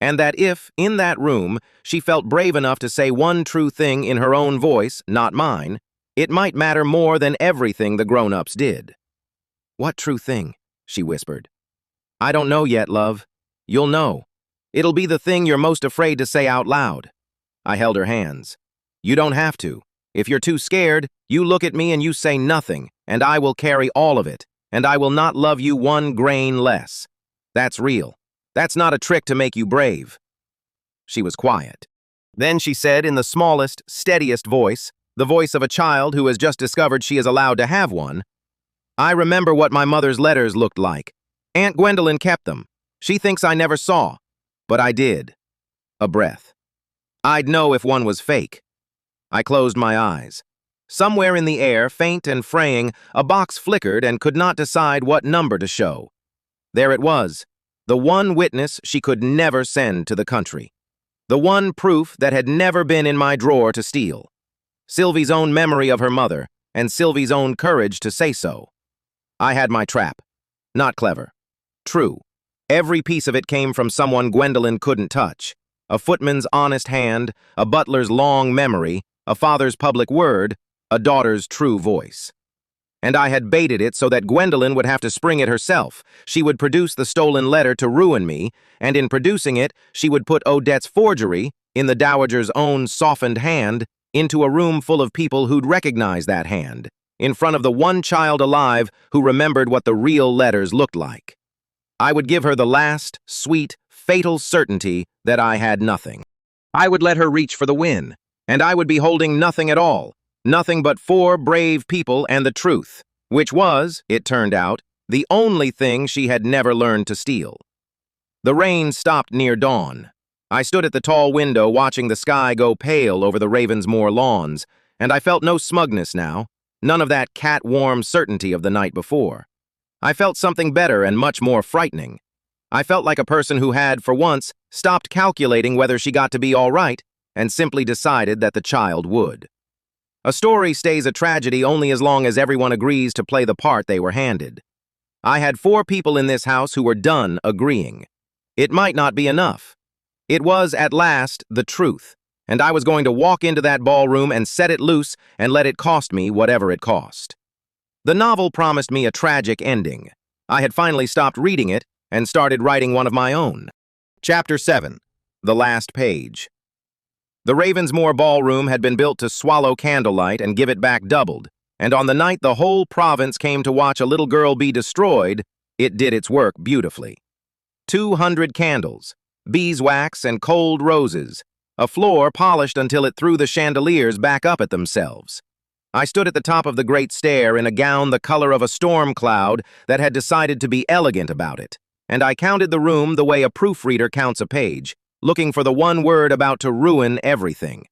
And that if, in that room, she felt brave enough to say one true thing in her own voice, not mine, it might matter more than everything the grown-ups did. "What true thing?" she whispered. "I don't know yet, love. You'll know. It'll be the thing you're most afraid to say out loud." I held her hands. You don't have to. If you're too scared, you look at me and you say nothing, and I will carry all of it, and I will not love you one grain less. That's real. That's not a trick to make you brave." She was quiet. Then she said in the smallest, steadiest voice, the voice of a child who has just discovered she is allowed to have one, "I remember what my mother's letters looked like. Aunt Gwendolyn kept them. She thinks I never saw, but I did." A breath. I'd know if one was fake. I closed my eyes. Somewhere in the air, faint and fraying, a box flickered and could not decide what number to show. There it was, the one witness she could never send to the country. The one proof that had never been in my drawer to steal. Sylvie's own memory of her mother, and Sylvie's own courage to say so. I had my trap. Not clever. True. Every piece of it came from someone Gwendolyn couldn't touch. A footman's honest hand, a butler's long memory, a father's public word, a daughter's true voice. And I had baited it so that Gwendolyn would have to spring it herself. She would produce the stolen letter to ruin me, and in producing it, she would put Odette's forgery, in the dowager's own softened hand, into a room full of people who'd recognize that hand, in front of the one child alive who remembered what the real letters looked like. I would give her the last, sweet, fatal certainty that I had nothing. I would let her reach for the win, and I would be holding nothing at all, nothing but 4 brave people and the truth, which was, it turned out, the only thing she had never learned to steal. The rain stopped near dawn. I stood at the tall window watching the sky go pale over the Ravensmoor lawns, and I felt no smugness now, none of that cat-warm certainty of the night before. I felt something better and much more frightening. I felt like a person who had, for once, stopped calculating whether she got to be all right and simply decided that the child would. A story stays a tragedy only as long as everyone agrees to play the part they were handed. I had 4 people in this house who were done agreeing. It might not be enough. It was, at last, the truth, and I was going to walk into that ballroom and set it loose and let it cost me whatever it cost. The novel promised me a tragic ending. I had finally stopped reading it and started writing one of my own. Chapter 7. The Last Page. The Ravensmoor ballroom had been built to swallow candlelight and give it back doubled, and on the night the whole province came to watch a little girl be destroyed, it did its work beautifully. 200 candles, beeswax and cold roses, a floor polished until it threw the chandeliers back up at themselves. I stood at the top of the great stair in a gown the color of a storm cloud that had decided to be elegant about it, and I counted the room the way a proofreader counts a page, looking for the one word about to ruin everything.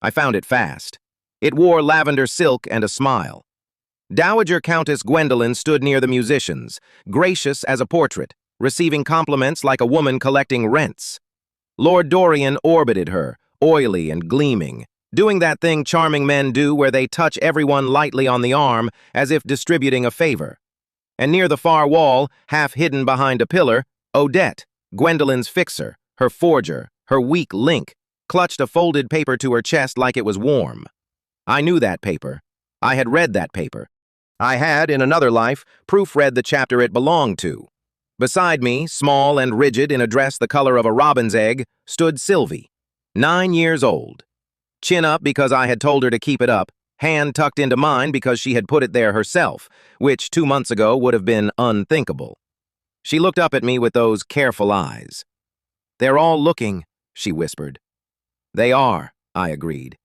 I found it fast. It wore lavender silk and a smile. Dowager Countess Gwendolyn stood near the musicians, gracious as a portrait, receiving compliments like a woman collecting rents. Lord Dorian orbited her, oily and gleaming, doing that thing charming men do where they touch everyone lightly on the arm as if distributing a favor. And near the far wall, half hidden behind a pillar, Odette, Gwendolyn's fixer, her forger, her weak link, clutched a folded paper to her chest like it was warm. I knew that paper. I had read that paper. I had, in another life, proofread the chapter it belonged to. Beside me, small and rigid in a dress the color of a robin's egg, stood Sylvie, 9 years old. Chin up because I had told her to keep it up, hand tucked into mine because she had put it there herself, which 2 months ago would have been unthinkable. She looked up at me with those careful eyes. "They're all looking," she whispered. "They are," I agreed,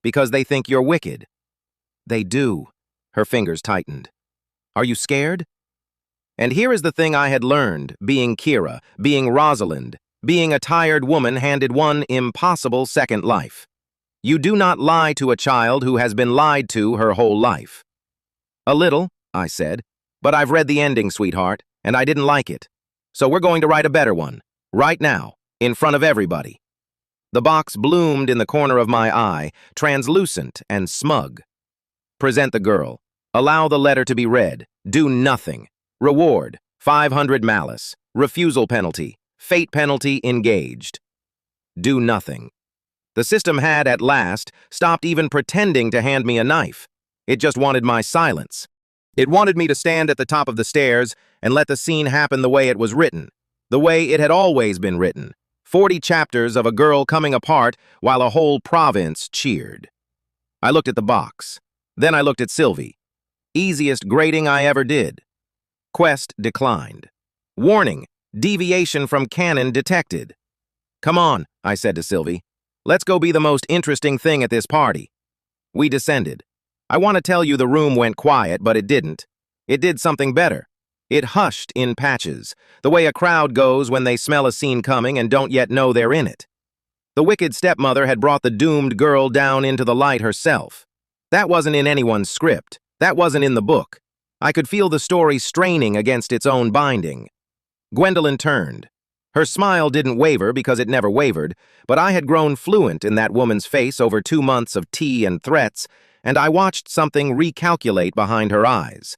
"because they think you're wicked." "They do." Her fingers tightened. "Are you scared?" And here is the thing I had learned, being Kira, being Rosalind, being a tired woman handed one impossible second life. You do not lie to a child who has been lied to her whole life. "A little," I said, "but I've read the ending, sweetheart, and I didn't like it. So we're going to write a better one, right now, in front of everybody." The box bloomed in the corner of my eye, translucent and smug. Present the girl. Allow the letter to be read. Do nothing. Reward, 500 malice. Refusal penalty. Fate penalty engaged. Do nothing. The system had, at last, stopped even pretending to hand me a knife. It just wanted my silence. It wanted me to stand at the top of the stairs and let the scene happen the way it was written, the way it had always been written. 40 chapters of a girl coming apart while a whole province cheered. I looked at the box. Then I looked at Sylvie. Easiest grading I ever did. Quest declined. Warning, deviation from canon detected. Come on, I said to Sylvie. Let's go be the most interesting thing at this party. We descended. I want to tell you the room went quiet, but it didn't. It did something better. It hushed in patches, the way a crowd goes when they smell a scene coming and don't yet know they're in it. The wicked stepmother had brought the doomed girl down into the light herself. That wasn't in anyone's script. That wasn't in the book. I could feel the story straining against its own binding. Gwendolyn turned. Her smile didn't waver because it never wavered, but I had grown fluent in that woman's face over 2 months of tea and threats, and I watched something recalculate behind her eyes.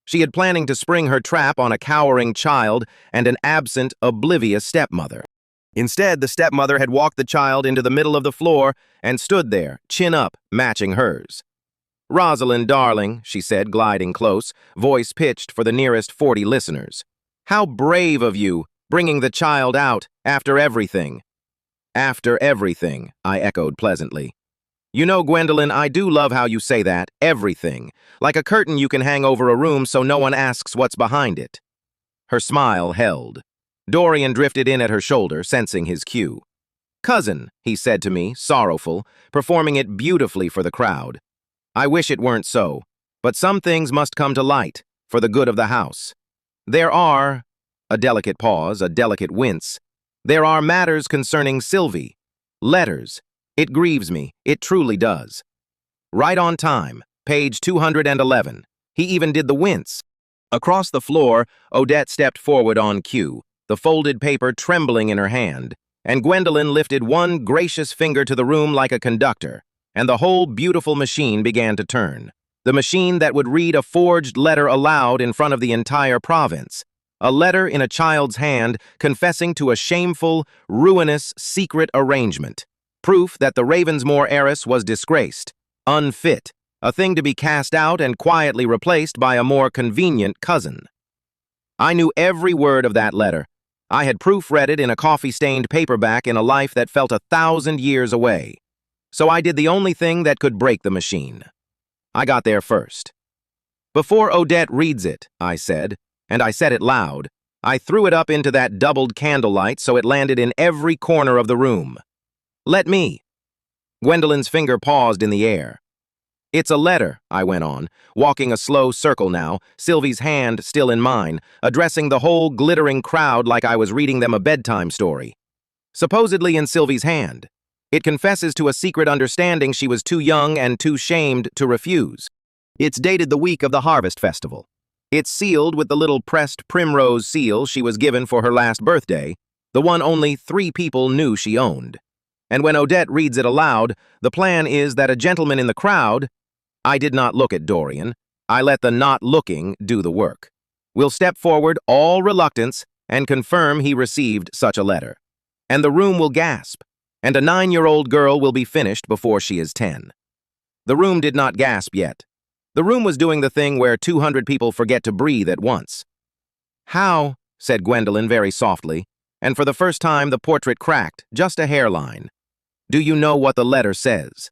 She had planning to spring her trap on a cowering child and an absent, oblivious stepmother. Instead, the stepmother had walked the child into the middle of the floor and stood there, chin up, matching hers. "Rosalind, darling," she said, gliding close, voice pitched for the nearest 40 listeners. "How brave of you, bringing the child out, after everything." "After everything," I echoed pleasantly. "You know, Gwendolyn, I do love how you say that, everything, like a curtain you can hang over a room so no one asks what's behind it." Her smile held. Dorian drifted in at her shoulder, sensing his cue. "Cousin," he said to me, sorrowful, performing it beautifully for the crowd. "I wish it weren't so, but some things must come to light, for the good of the house. There are," a delicate pause, a delicate wince, "there are matters concerning Sylvie. Letters. It grieves me, it truly does." Right on time, page 211. He even did the wince. Across the floor, Odette stepped forward on cue, the folded paper trembling in her hand, and Gwendolyn lifted one gracious finger to the room like a conductor, and the whole beautiful machine began to turn. The machine that would read a forged letter aloud in front of the entire province. A letter in a child's hand confessing to a shameful, ruinous, secret arrangement. Proof that the Ravensmoor heiress was disgraced, unfit, a thing to be cast out and quietly replaced by a more convenient cousin. I knew every word of that letter. I had proofread it in a coffee-stained paperback in a life that felt 1,000 years away. So I did the only thing that could break the machine. I got there first. "Before Odette reads it," I said, and I said it loud, I threw it up into that doubled candlelight so it landed in every corner of the room. "Let me." Gwendolyn's finger paused in the air. "It's a letter," I went on, walking a slow circle now, Sylvie's hand still in mine, addressing the whole glittering crowd like I was reading them a bedtime story. Supposedly in Sylvie's hand. It confesses to a secret understanding she was too young and too shamed to refuse. It's dated the week of the Harvest Festival. It's sealed with the little pressed primrose seal she was given for her last birthday, the one only 3 people knew she owned. And when Odette reads it aloud, the plan is that a gentleman in the crowd— I did not look at Dorian. I let the not looking do the work. Will step forward, all reluctance, and confirm he received such a letter. And the room will gasp, and a 9-year-old girl will be finished before she is 10. The room did not gasp yet. The room was doing the thing where 200 people forget to breathe at once. "How?" said Gwendolyn very softly, and for the first time the portrait cracked, just a hairline. "Do you know what the letter says?"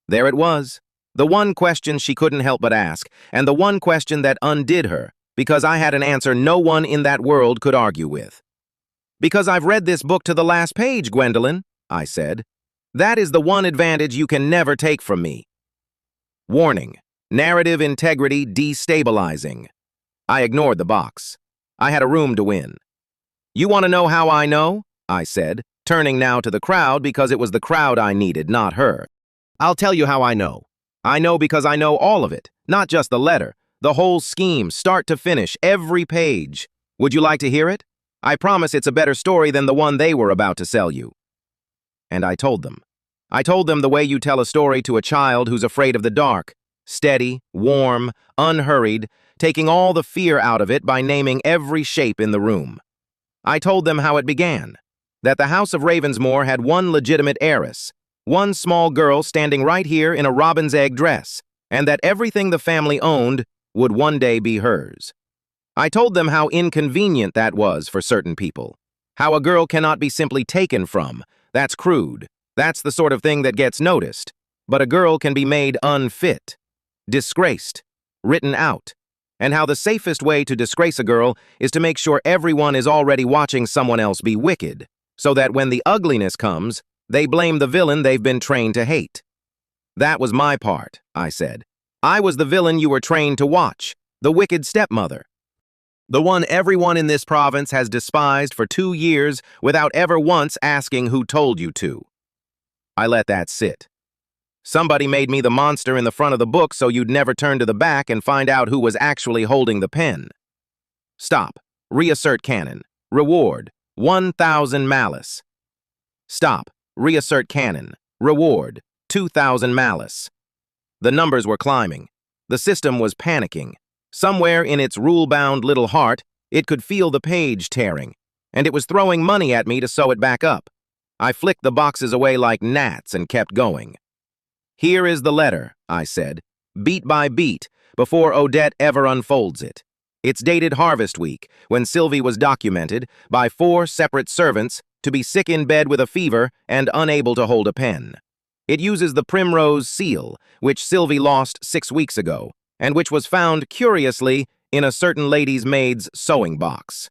There it was. The one question she couldn't help but ask, and the one question that undid her, because I had an answer no one in that world could argue with. "Because I've read this book to the last page, Gwendolyn," I said. "That is the one advantage you can never take from me." Warning: narrative integrity destabilizing. I ignored the box. I had a room to win. "You want to know how I know?" I said, turning now to the crowd because it was the crowd I needed, not her. "I'll tell you how I know. I know because I know all of it, not just the letter, the whole scheme, start to finish, every page. Would you like to hear it? I promise it's a better story than the one they were about to sell you." And I told them. I told them the way you tell a story to a child who's afraid of the dark, steady, warm, unhurried, taking all the fear out of it by naming every shape in the room. I told them how it began, that the House of Ravensmoor had one legitimate heiress, one small girl standing right here in a robin's egg dress, and that everything the family owned would one day be hers. I told them how inconvenient that was for certain people, how a girl cannot be simply taken from. That's crude. That's the sort of thing that gets noticed. but a girl can be made unfit, disgraced, written out, and how the safest way to disgrace a girl is to make sure everyone is already watching someone else be wicked, so that when the ugliness comes, they blame the villain they've been trained to hate. That was my part, I said. I was the villain you were trained to watch, the wicked stepmother. The one everyone in this province has despised for 2 years without ever once asking who told you to. I let that sit. Somebody made me the monster in the front of the book so you'd never turn to the back and find out who was actually holding the pen. Stop. Reassert canon. Reward. 1,000 malice. Stop. Reassert canon. Reward. 2,000 malice. The numbers were climbing. The system was panicking. Somewhere in its rule-bound little heart, it could feel the page tearing, and it was throwing money at me to sew it back up. I flicked the boxes away like gnats and kept going. Here is the letter, I said, beat by beat, before Odette ever unfolds it. It's dated Harvest Week, when Sylvie was documented by 4 separate servants to be sick in bed with a fever and unable to hold a pen. It uses the primrose seal, which Sylvie lost 6 weeks ago, and which was found, curiously, in a certain lady's maid's sewing box.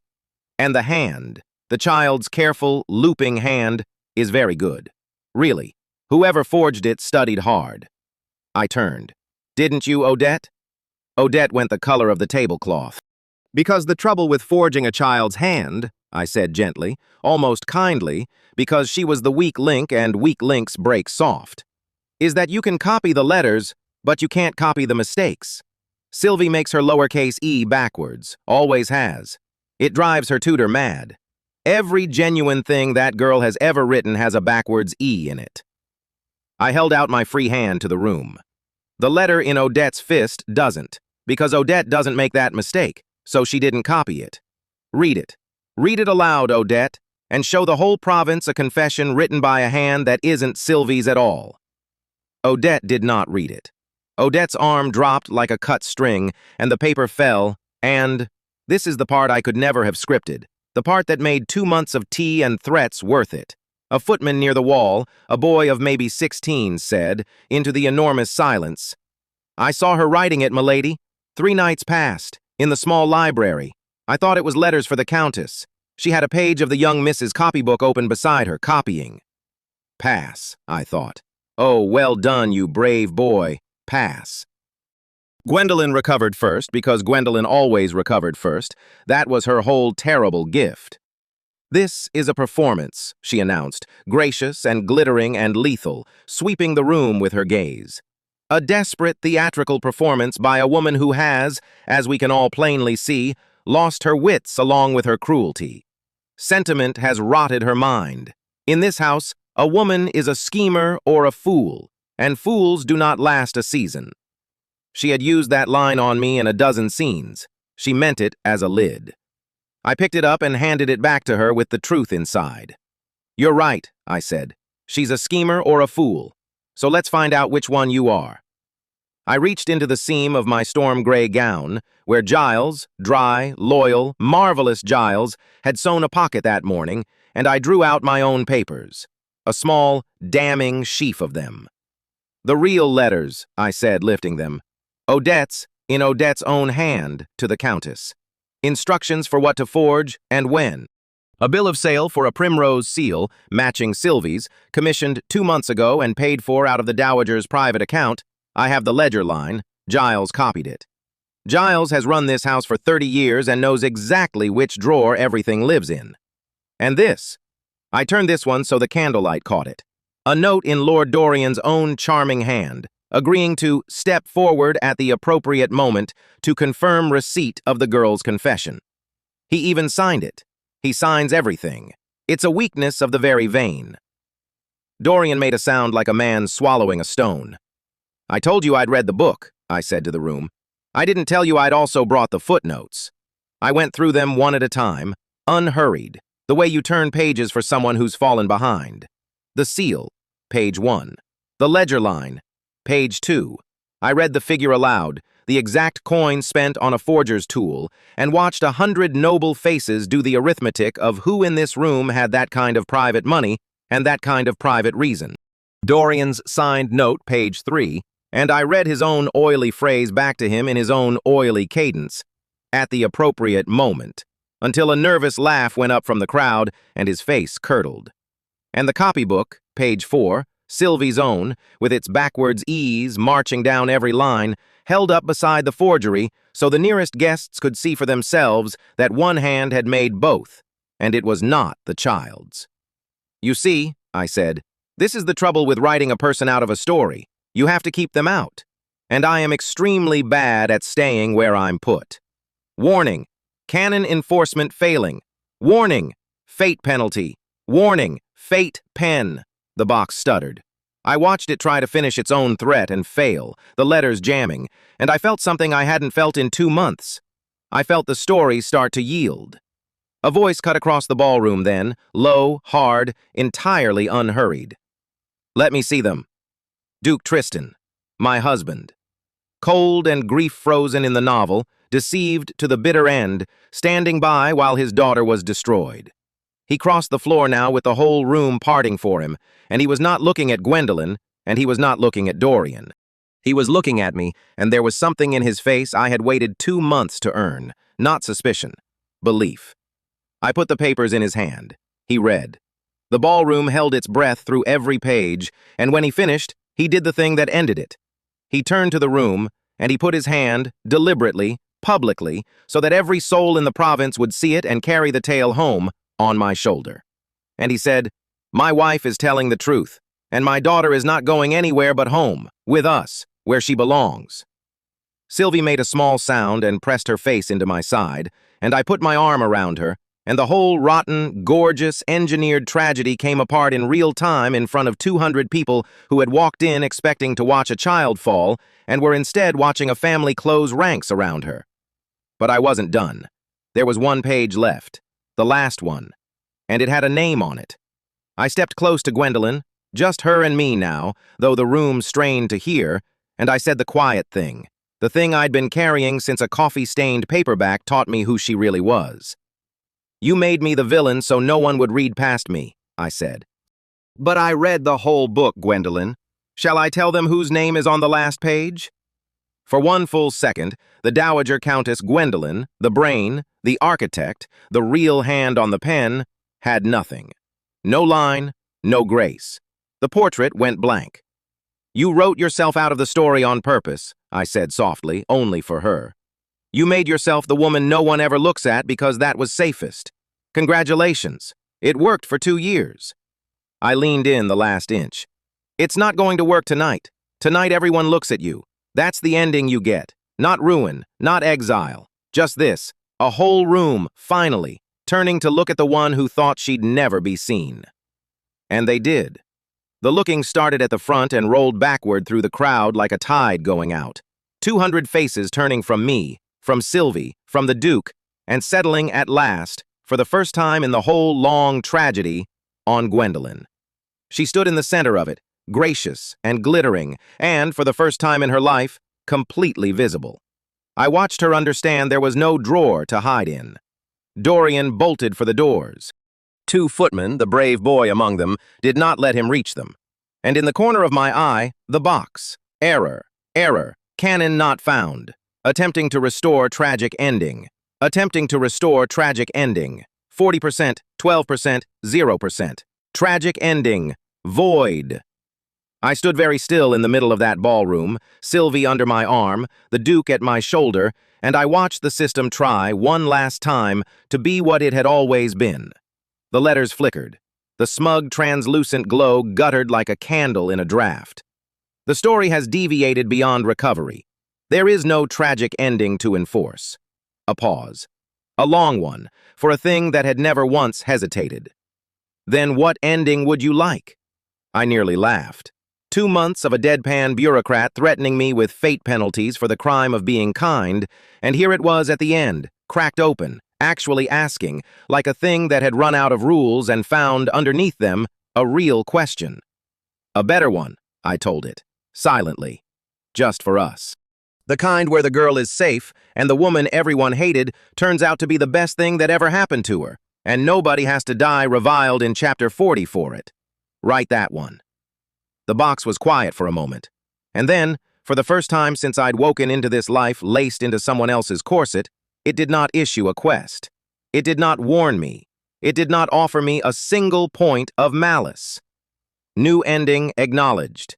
And the hand, the child's careful, looping hand, is very good. Really, whoever forged it studied hard. I turned. Didn't you, Odette? Odette went the color of the tablecloth. Because the trouble with forging a child's hand, I said gently, almost kindly, because she was the weak link and weak links break soft, is that you can copy the letters, but you can't copy the mistakes. Sylvie makes her lowercase e backwards, always has. It drives her tutor mad. Every genuine thing that girl has ever written has a backwards e in it. I held out my free hand to the room. The letter in Odette's fist doesn't, because Odette doesn't make that mistake, so she didn't copy it. Read it. Read it aloud, Odette, and show the whole province a confession written by a hand that isn't Sylvie's at all. Odette did not read it. Odette's arm dropped like a cut string, and the paper fell, and this is the part I could never have scripted, the part that made 2 months of tea and threats worth it. A footman near the wall, a boy of maybe 16, said, into the enormous silence, "I saw her writing it, milady. 3 nights past, in the small library. I thought it was letters for the Countess. She had a page of the young Mrs. copybook open beside her, copying." Pass, I thought. Oh, well done, you brave boy. Pass. Gwendolen recovered first, because Gwendolen always recovered first. That was her whole terrible gift. "This is a performance," she announced, gracious and glittering and lethal, sweeping the room with her gaze. "A desperate theatrical performance by a woman who has, as we can all plainly see, lost her wits along with her cruelty. Sentiment has rotted her mind. In this house, a woman is a schemer or a fool, and fools do not last a season." She had used that line on me in a dozen scenes. She meant it as a lid. I picked it up and handed it back to her with the truth inside. "You're right," I said. "She's a schemer or a fool. So let's find out which one you are." I reached into the seam of my storm gray gown, where Giles, dry, loyal, marvelous Giles, had sewn a pocket that morning, and I drew out my own papers, a small, damning sheaf of them. "The real letters," I said, lifting them. "Odette's, in Odette's own hand, to the Countess. Instructions for what to forge and when. A bill of sale for a primrose seal, matching Sylvie's, commissioned 2 months ago and paid for out of the Dowager's private account. I have the ledger line. Giles copied it. Giles has run this house for 30 years and knows exactly which drawer everything lives in. And this. I turned this one so the candlelight caught it. A note in Lord Dorian's own charming hand, agreeing to step forward at the appropriate moment to confirm receipt of the girl's confession. He even signed it. He signs everything. It's a weakness of the very vain." Dorian made a sound like a man swallowing a stone. "I told you I'd read the book," I said to the room. "I didn't tell you I'd also brought the footnotes." I went through them one at a time, unhurried, the way you turn pages for someone who's fallen behind. The seal, page 1. The ledger line, page 2. I read the figure aloud, the exact coin spent on a forger's tool, and watched 100 noble faces do the arithmetic of who in this room had that kind of private money and that kind of private reason. Dorian's signed note, page 3, and I read his own oily phrase back to him in his own oily cadence, at the appropriate moment, until a nervous laugh went up from the crowd and his face curdled. And the copybook, page 4, Sylvie's own, with its backwards E's marching down every line, held up beside the forgery so the nearest guests could see for themselves that one hand had made both, and it was not the child's. "You see," I said, "this is the trouble with writing a person out of a story. You have to keep them out. And I am extremely bad at staying where I'm put. Warning, canon enforcement failing. Warning, fate penalty. Warning, fate pen." The box stuttered. I watched it try to finish its own threat and fail, the letters jamming, and I felt something I hadn't felt in 2 months. I felt the story start to yield. A voice cut across the ballroom then, low, hard, entirely unhurried. "Let me see them. Duke Tristan, my husband. Cold and grief-frozen in the novel, deceived to the bitter end, standing by while his daughter was destroyed. He crossed the floor now with the whole room parting for him, and he was not looking at Gwendolyn, and he was not looking at Dorian. He was looking at me, and there was something in his face I had waited 2 months to earn, not suspicion, belief. I put the papers in his hand. He read. The ballroom held its breath through every page, and when he finished, he did the thing that ended it. He turned to the room, and he put his hand, deliberately, publicly, so that every soul in the province would see it and carry the tale home, on my shoulder. And he said, "My wife is telling the truth, and my daughter is not going anywhere but home, with us, where she belongs." Sylvie made a small sound and pressed her face into my side, and I put my arm around her, and the whole rotten, gorgeous, engineered tragedy came apart in real time in front of 200 people who had walked in expecting to watch a child fall and were instead watching a family close ranks around her. But I wasn't done. There was 1 page left, the last one, and it had a name on it. I stepped close to Gwendolyn, just her and me now, though the room strained to hear, and I said the quiet thing, the thing I'd been carrying since a coffee-stained paperback taught me who she really was. "You made me the villain so no one would read past me," I said. "But I read the whole book, Gwendolyn. Shall I tell them whose name is on the last page?" For 1 full second, the Dowager Countess Gwendolyn, the brain, the architect, the real hand on the pen, had nothing. No line, no grace. The portrait went blank. "You wrote yourself out of the story on purpose," I said softly, only for her. "You made yourself the woman no one ever looks at because that was safest. Congratulations. It worked for 2 years. I leaned in the last inch. "It's not going to work tonight. Tonight everyone looks at you. That's the ending you get. Not ruin, not exile. Just this, a whole room, finally, turning to look at the one who thought she'd never be seen." And they did. The looking started at the front and rolled backward through the crowd like a tide going out. 200 faces turning from me, from Sylvie, from the Duke, and settling at last, for the first time in the whole long tragedy, on Gwendolyn. She stood in the center of it, gracious and glittering, and, for the first time in her life, completely visible. I watched her understand there was no drawer to hide in. Dorian bolted for the doors. 2 footmen, the brave boy among them, did not let him reach them. And in the corner of my eye, the box. Error, error, canon not found. Attempting to restore tragic ending. Attempting to restore tragic ending. 40%, 12%, 0%. Tragic ending. Void. I stood very still in the middle of that ballroom, Sylvie under my arm, the Duke at my shoulder, and I watched the system try, one last time, to be what it had always been. The letters flickered. The smug, translucent glow guttered like a candle in a draft. The story has deviated beyond recovery. There is no tragic ending to enforce. A pause. A long one, for a thing that had never once hesitated. Then what ending would you like? I nearly laughed. 2 months of a deadpan bureaucrat threatening me with fate penalties for the crime of being kind, and here it was at the end, cracked open, actually asking, like a thing that had run out of rules and found underneath them a real question. A better one, I told it, silently, just for us. The kind where the girl is safe, and the woman everyone hated turns out to be the best thing that ever happened to her, and nobody has to die reviled in chapter 40 for it. Write that one. The box was quiet for a moment. And then, for the first time since I'd woken into this life laced into someone else's corset, it did not issue a quest. It did not warn me. It did not offer me a single point of malice. New ending acknowledged.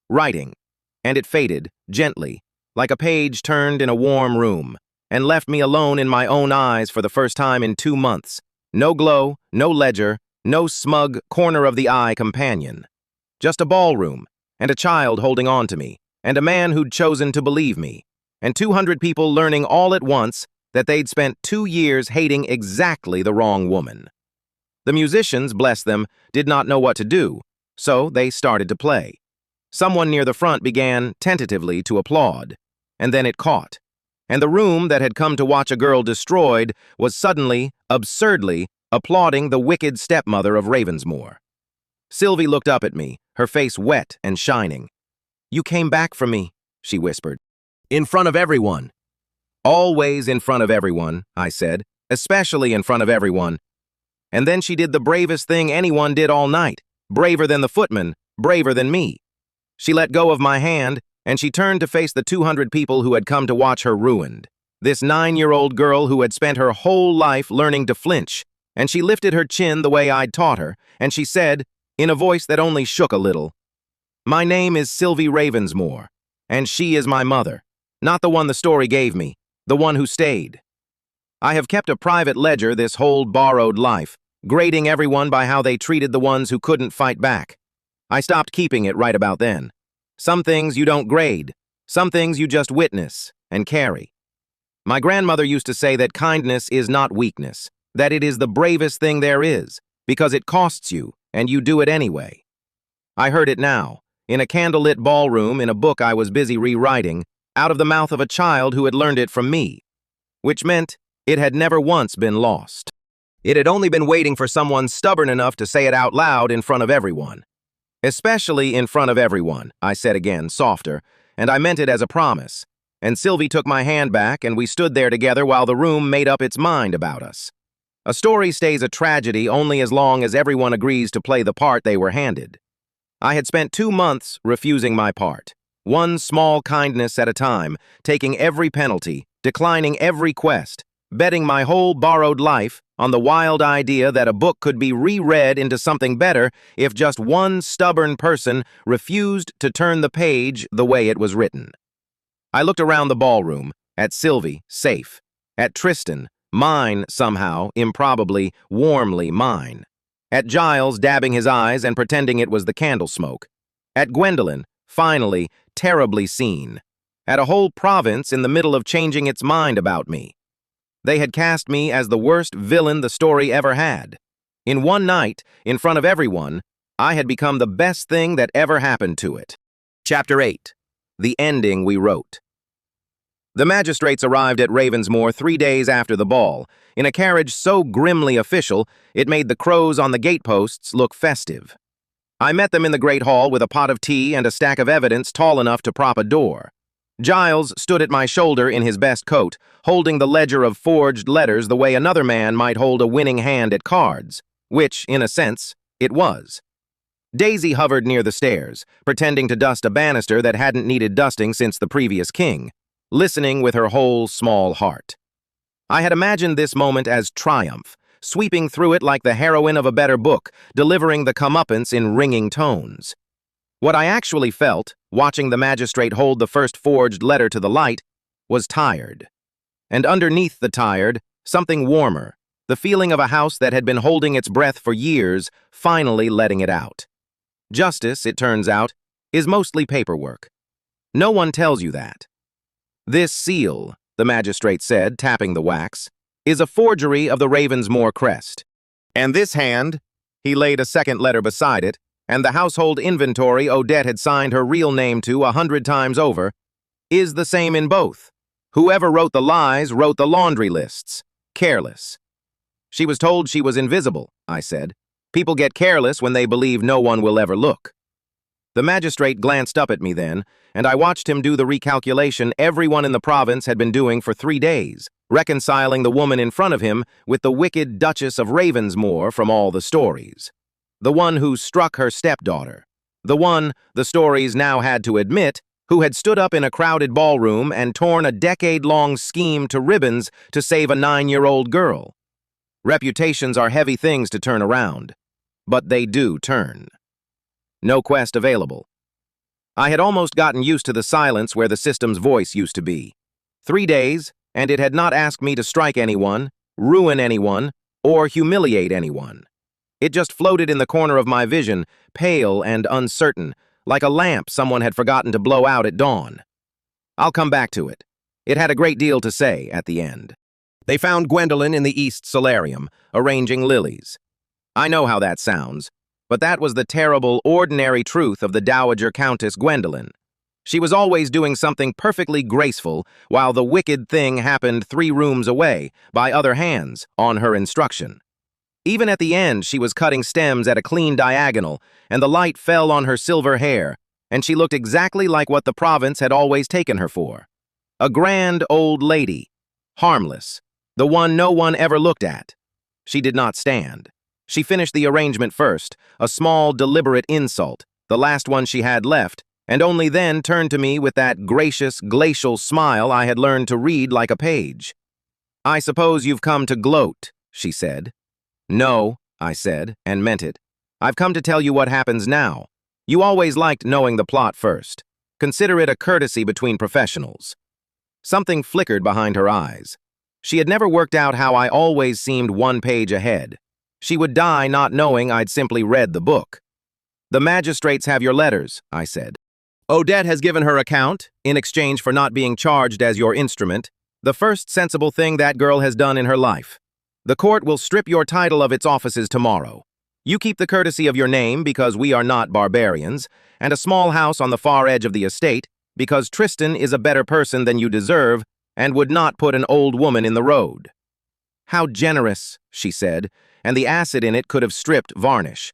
Writing. And it faded, gently, like a page turned in a warm room, and left me alone in my own eyes for the first time in 2 months. No glow, no ledger, no smug, corner-of-the-eye companion. Just a ballroom, and a child holding on to me, and a man who'd chosen to believe me, and 200 people learning all at once that they'd spent 2 years hating exactly the wrong woman. The musicians, bless them, did not know what to do, so they started to play. Someone near the front began, tentatively, to applaud, and then it caught. And the room that had come to watch a girl destroyed was suddenly, absurdly, applauding the wicked stepmother of Ravensmoor. Sylvie looked up at me, her face wet and shining. "You came back for me," she whispered. "In front of everyone." "Always in front of everyone," I said, "especially in front of everyone." And then she did the bravest thing anyone did all night, braver than the footman, braver than me. She let go of my hand, and she turned to face the 200 people who had come to watch her ruined. This 9-year-old girl who had spent her whole life learning to flinch, and she lifted her chin the way I'd taught her, and she said, in a voice that only shook a little, "My name is Sylvie Ravensmoor, and she is my mother, not the one the story gave me, the one who stayed. I have kept a private ledger this whole borrowed life, grading everyone by how they treated the ones who couldn't fight back. I stopped keeping it right about then. Some things you don't grade, some things you just witness and carry. My grandmother used to say that kindness is not weakness, that it is the bravest thing there is, because it costs you, and you do it anyway. I heard it now, in a candlelit ballroom in a book I was busy rewriting, out of the mouth of a child who had learned it from me, which meant it had never once been lost. It had only been waiting for someone stubborn enough to say it out loud in front of everyone. "Especially in front of everyone," I said again, softer, and I meant it as a promise. And Sylvie took my hand back, and we stood there together while the room made up its mind about us. A story stays a tragedy only as long as everyone agrees to play the part they were handed. I had spent 2 months refusing my part, one small kindness at a time, taking every penalty, declining every quest, betting my whole borrowed life on the wild idea that a book could be reread into something better if just one stubborn person refused to turn the page the way it was written. I looked around the ballroom, at Sylvie, safe, at Tristan, mine somehow, improbably, warmly mine, at Giles dabbing his eyes and pretending it was the candle smoke, at Gwendolyn, finally, terribly seen, at a whole province in the middle of changing its mind about me. They had cast me as the worst villain the story ever had. In one night, in front of everyone, I had become the best thing that ever happened to it. Chapter 8. The Ending We Wrote. The magistrates arrived at Ravensmoor 3 days after the ball, in a carriage so grimly official it made the crows on the gateposts look festive. I met them in the great hall with a pot of tea and a stack of evidence tall enough to prop a door. Giles stood at my shoulder in his best coat, holding the ledger of forged letters the way another man might hold a winning hand at cards, which, in a sense, it was. Daisy hovered near the stairs, pretending to dust a banister that hadn't needed dusting since the previous king, listening with her whole small heart. I had imagined this moment as triumph, sweeping through it like the heroine of a better book, delivering the comeuppance in ringing tones. What I actually felt, watching the magistrate hold the first forged letter to the light, was tired. And underneath the tired, something warmer, the feeling of a house that had been holding its breath for years, finally letting it out. Justice, it turns out, is mostly paperwork. No one tells you that. "This seal," the magistrate said, tapping the wax, "is a forgery of the Ravensmoor crest. And this hand," he laid a second letter beside it, and the household inventory Odette had signed her real name to 100 times over, "is the same in both. Whoever wrote the lies wrote the laundry lists. Careless." "She was told she was invisible," I said. "People get careless when they believe no one will ever look." The magistrate glanced up at me then, and I watched him do the recalculation everyone in the province had been doing for 3 days, reconciling the woman in front of him with the wicked Duchess of Ravensmoor from all the stories. The one who struck her stepdaughter. The one, the stories now had to admit, who had stood up in a crowded ballroom and torn a decade-long scheme to ribbons to save a 9-year-old girl. Reputations are heavy things to turn around, but they do turn. No quest available. I had almost gotten used to the silence where the system's voice used to be. 3 days, and it had not asked me to strike anyone, ruin anyone, or humiliate anyone. It just floated in the corner of my vision, pale and uncertain, like a lamp someone had forgotten to blow out at dawn. I'll come back to it. It had a great deal to say at the end. They found Gwendolyn in the East Solarium, arranging lilies. I know how that sounds, but that was the terrible, ordinary truth of the Dowager Countess Gwendolyn. She was always doing something perfectly graceful, while the wicked thing happened 3 rooms away, by other hands, on her instruction. Even at the end, she was cutting stems at a clean diagonal, and the light fell on her silver hair, and she looked exactly like what the province had always taken her for. A grand old lady, harmless, the one no one ever looked at. She did not stand. She finished the arrangement first, a small, deliberate insult, the last one she had left, and only then turned to me with that gracious, glacial smile I had learned to read like a page. "I suppose you've come to gloat," she said. "No," I said, and meant it. "I've come to tell you what happens now. You always liked knowing the plot first. Consider it a courtesy between professionals." Something flickered behind her eyes. She had never worked out how I always seemed 1 page ahead. She would die not knowing I'd simply read the book. "The magistrates have your letters," I said. "Odette has given her account, in exchange for not being charged as your instrument, the first sensible thing that girl has done in her life. The court will strip your title of its offices tomorrow. You keep the courtesy of your name because we are not barbarians, and a small house on the far edge of the estate because Tristan is a better person than you deserve and would not put an old woman in the road." "How generous," she said, and the acid in it could have stripped varnish.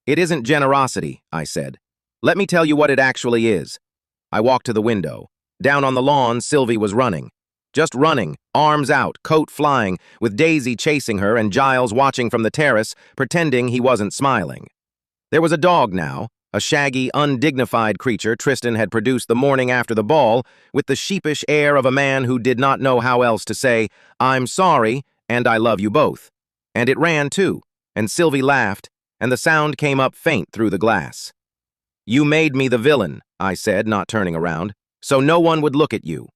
"It isn't generosity," I said. "Let me tell you what it actually is." I walked to the window. Down on the lawn, Sylvie was running. Just running, arms out, coat flying, with Daisy chasing her and Giles watching from the terrace, pretending he wasn't smiling. There was a dog now, a shaggy, undignified creature Tristan had produced the morning after the ball, with the sheepish air of a man who did not know how else to say, "I'm sorry, and I love you both." And it ran too, and Sylvie laughed, and the sound came up faint through the glass. "You made me the villain," I said, not turning around, "so no one would look at you.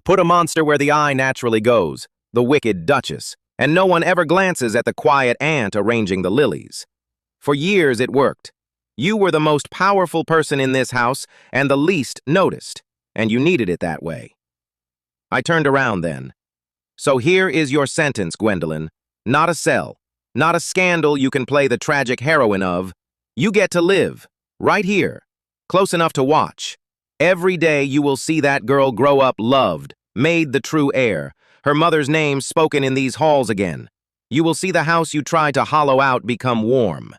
Put a monster where the eye naturally goes, the wicked Duchess, and no one ever glances at the quiet aunt arranging the lilies. For years it worked. You were the most powerful person in this house and the least noticed, and you needed it that way." I turned around then. "So here is your sentence, Gwendolyn. Not a cell, not a scandal you can play the tragic heroine of. You get to live, right here, close enough to watch. Every day you will see that girl grow up loved, made the true heir, her mother's name spoken in these halls again. You will see the house you tried to hollow out become warm.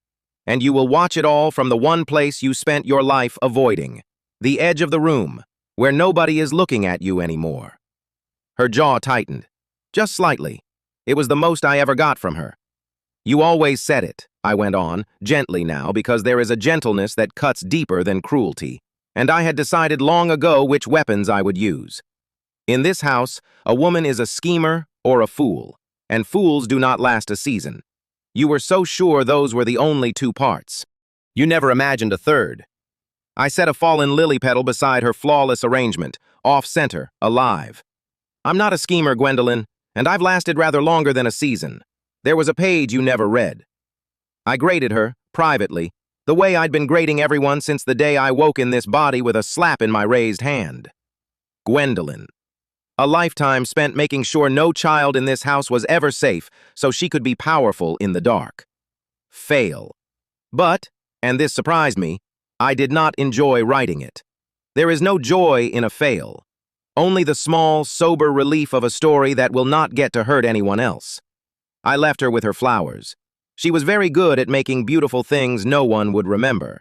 And you will watch it all from the one place you spent your life avoiding, the edge of the room, where nobody is looking at you anymore." Her jaw tightened, just slightly. It was the most I ever got from her. "You always said it," I went on, gently now, because there is a gentleness that cuts deeper than cruelty, and I had decided long ago which weapons I would use. In this house, a woman is a schemer or a fool, and fools do not last a season. You were so sure those were the only 2 parts. You never imagined a third. I set a fallen lily petal beside her flawless arrangement, off-center, alive. "I'm not a schemer, Gwendolyn, and I've lasted rather longer than a season. There was a page you never read." I graded her, privately, the way I'd been grading everyone since the day I woke in this body with a slap in my raised hand. Gwendolyn. A lifetime spent making sure no child in this house was ever safe so she could be powerful in the dark. Fail. But, and this surprised me, I did not enjoy writing it. There is no joy in a fail. Only the small, sober relief of a story that will not get to hurt anyone else. I left her with her flowers. She was very good at making beautiful things no one would remember.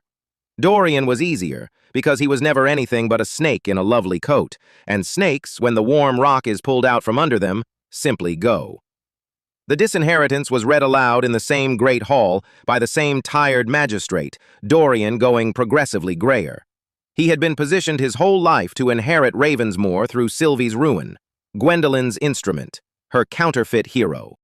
Dorian was easier, because he was never anything but a snake in a lovely coat, and snakes, when the warm rock is pulled out from under them, simply go. The disinheritance was read aloud in the same great hall by the same tired magistrate, Dorian going progressively grayer. He had been positioned his whole life to inherit Ravensmoor through Sylvie's ruin, Gwendolyn's instrument, her counterfeit hero.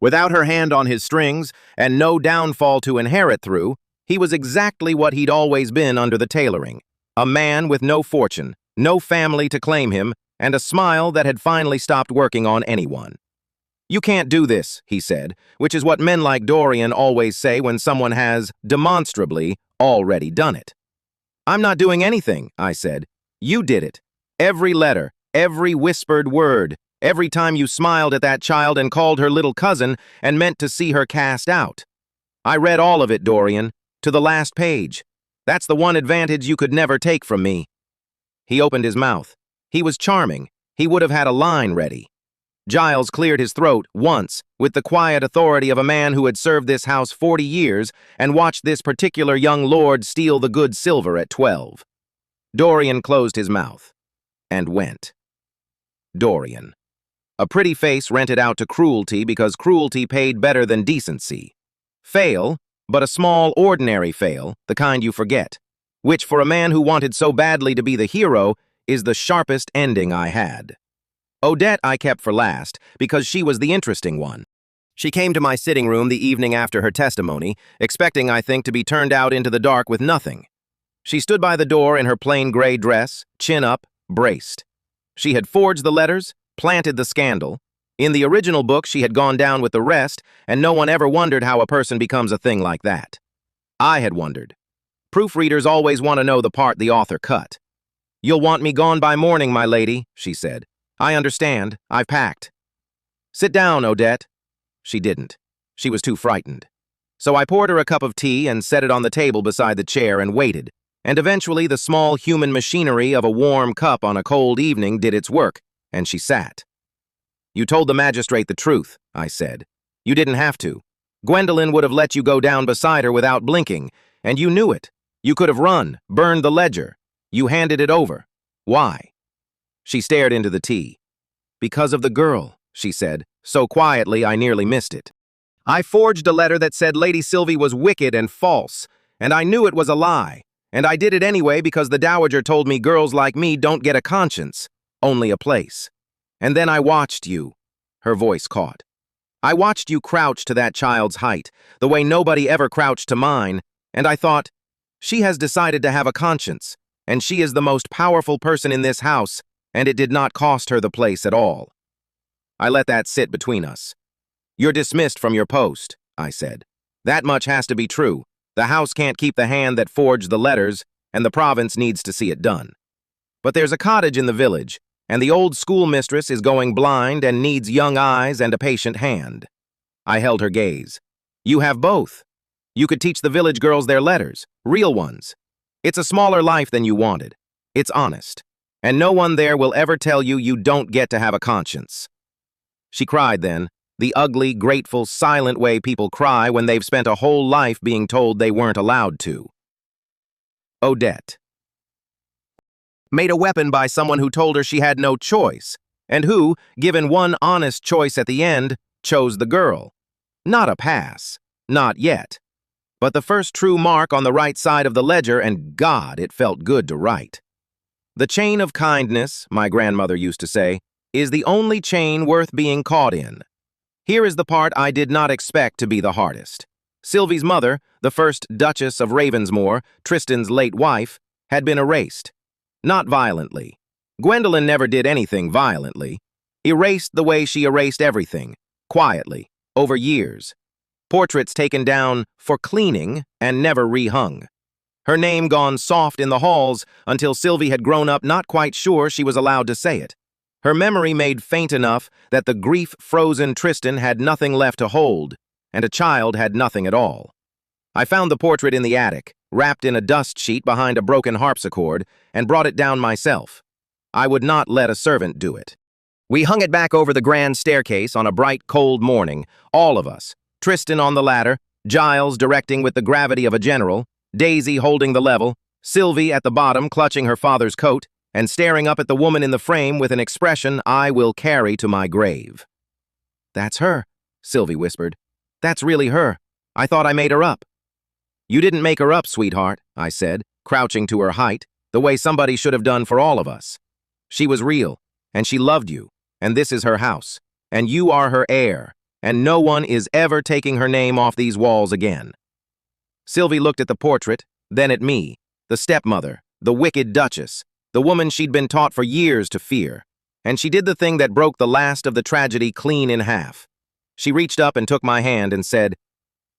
Without her hand on his strings and no downfall to inherit through, he was exactly what he'd always been under the tailoring, a man with no fortune, no family to claim him, and a smile that had finally stopped working on anyone. "You can't do this," he said, which is what men like Dorian always say when someone has, demonstrably, already done it. "I'm not doing anything," I said. "You did it. Every letter, every whispered word, every time you smiled at that child and called her little cousin and meant to see her cast out. I read all of it, Dorian, to the last page. That's the one advantage you could never take from me." He opened his mouth. He was charming. He would have had a line ready. Giles cleared his throat once with the quiet authority of a man who had served this house 40 years and watched this particular young lord steal the good silver at 12. Dorian closed his mouth and went. Dorian. A pretty face rented out to cruelty because cruelty paid better than decency. Fail, but a small, ordinary fail, the kind you forget, which for a man who wanted so badly to be the hero is the sharpest ending I had. Odette I kept for last, because she was the interesting one. She came to my sitting room the evening after her testimony, expecting, I think, to be turned out into the dark with nothing. She stood by the door in her plain gray dress, chin up, braced. She had forged the letters, planted the scandal. In the original book, she had gone down with the rest, and no one ever wondered how a person becomes a thing like that. I had wondered. Proofreaders always want to know the part the author cut. "You'll want me gone by morning, my lady," she said. "I understand. I've packed." "Sit down, Odette." She didn't. She was too frightened. So I poured her a cup of tea and set it on the table beside the chair and waited, and eventually the small human machinery of a warm cup on a cold evening did its work, and she sat. "You told the magistrate the truth," I said. "You didn't have to. Gwendolyn would have let you go down beside her without blinking, and you knew it. You could have run, burned the ledger. You handed it over. Why?" She stared into the tea. "Because of the girl," she said, so quietly I nearly missed it. "I forged a letter that said Lady Sylvie was wicked and false, and I knew it was a lie, and I did it anyway because the Dowager told me girls like me don't get a conscience, only a place. And then I watched you." Her voice caught. "I watched you crouch to that child's height, the way nobody ever crouched to mine, and I thought, she has decided to have a conscience, and she is the most powerful person in this house, and it did not cost her the place at all." I let that sit between us. "You're dismissed from your post," I said. "That much has to be true. The house can't keep the hand that forged the letters, and the province needs to see it done. But there's a cottage in the village, and the old schoolmistress is going blind and needs young eyes and a patient hand." I held her gaze. "You have both. You could teach the village girls their letters, real ones. It's a smaller life than you wanted. It's honest. And no one there will ever tell you you don't get to have a conscience." She cried then, the ugly, grateful, silent way people cry when they've spent a whole life being told they weren't allowed to. Odette. Made a weapon by someone who told her she had no choice, and who, given one honest choice at the end, chose the girl. Not a pass. Not yet. But the first true mark on the right side of the ledger, and God, it felt good to write. "The chain of kindness," my grandmother used to say, "is the only chain worth being caught in." Here is the part I did not expect to be the hardest. Sylvie's mother, the first Duchess of Ravensmoor, Tristan's late wife, had been erased. Not violently. Gwendolyn never did anything violently. Erased the way she erased everything, quietly, over years. Portraits taken down for cleaning and never rehung. Her name gone soft in the halls until Sylvie had grown up not quite sure she was allowed to say it. Her memory made faint enough that the grief-frozen Tristan had nothing left to hold, and a child had nothing at all. I found the portrait in the attic, wrapped in a dust sheet behind a broken harpsichord, and brought it down myself. I would not let a servant do it. We hung it back over the grand staircase on a bright, cold morning, all of us, Tristan on the ladder, Giles directing with the gravity of a general, Daisy holding the level, Sylvie at the bottom clutching her father's coat, and staring up at the woman in the frame with an expression I will carry to my grave. "That's her," Sylvie whispered. That's really her. I thought I made her up. You didn't make her up, sweetheart, I said, crouching to her height, the way somebody should have done for all of us. She was real, and she loved you, and this is her house, and you are her heir, and no one is ever taking her name off these walls again. Sylvie looked at the portrait, then at me, the stepmother, the wicked Duchess, the woman she'd been taught for years to fear, and she did the thing that broke the last of the tragedy clean in half. She reached up and took my hand and said,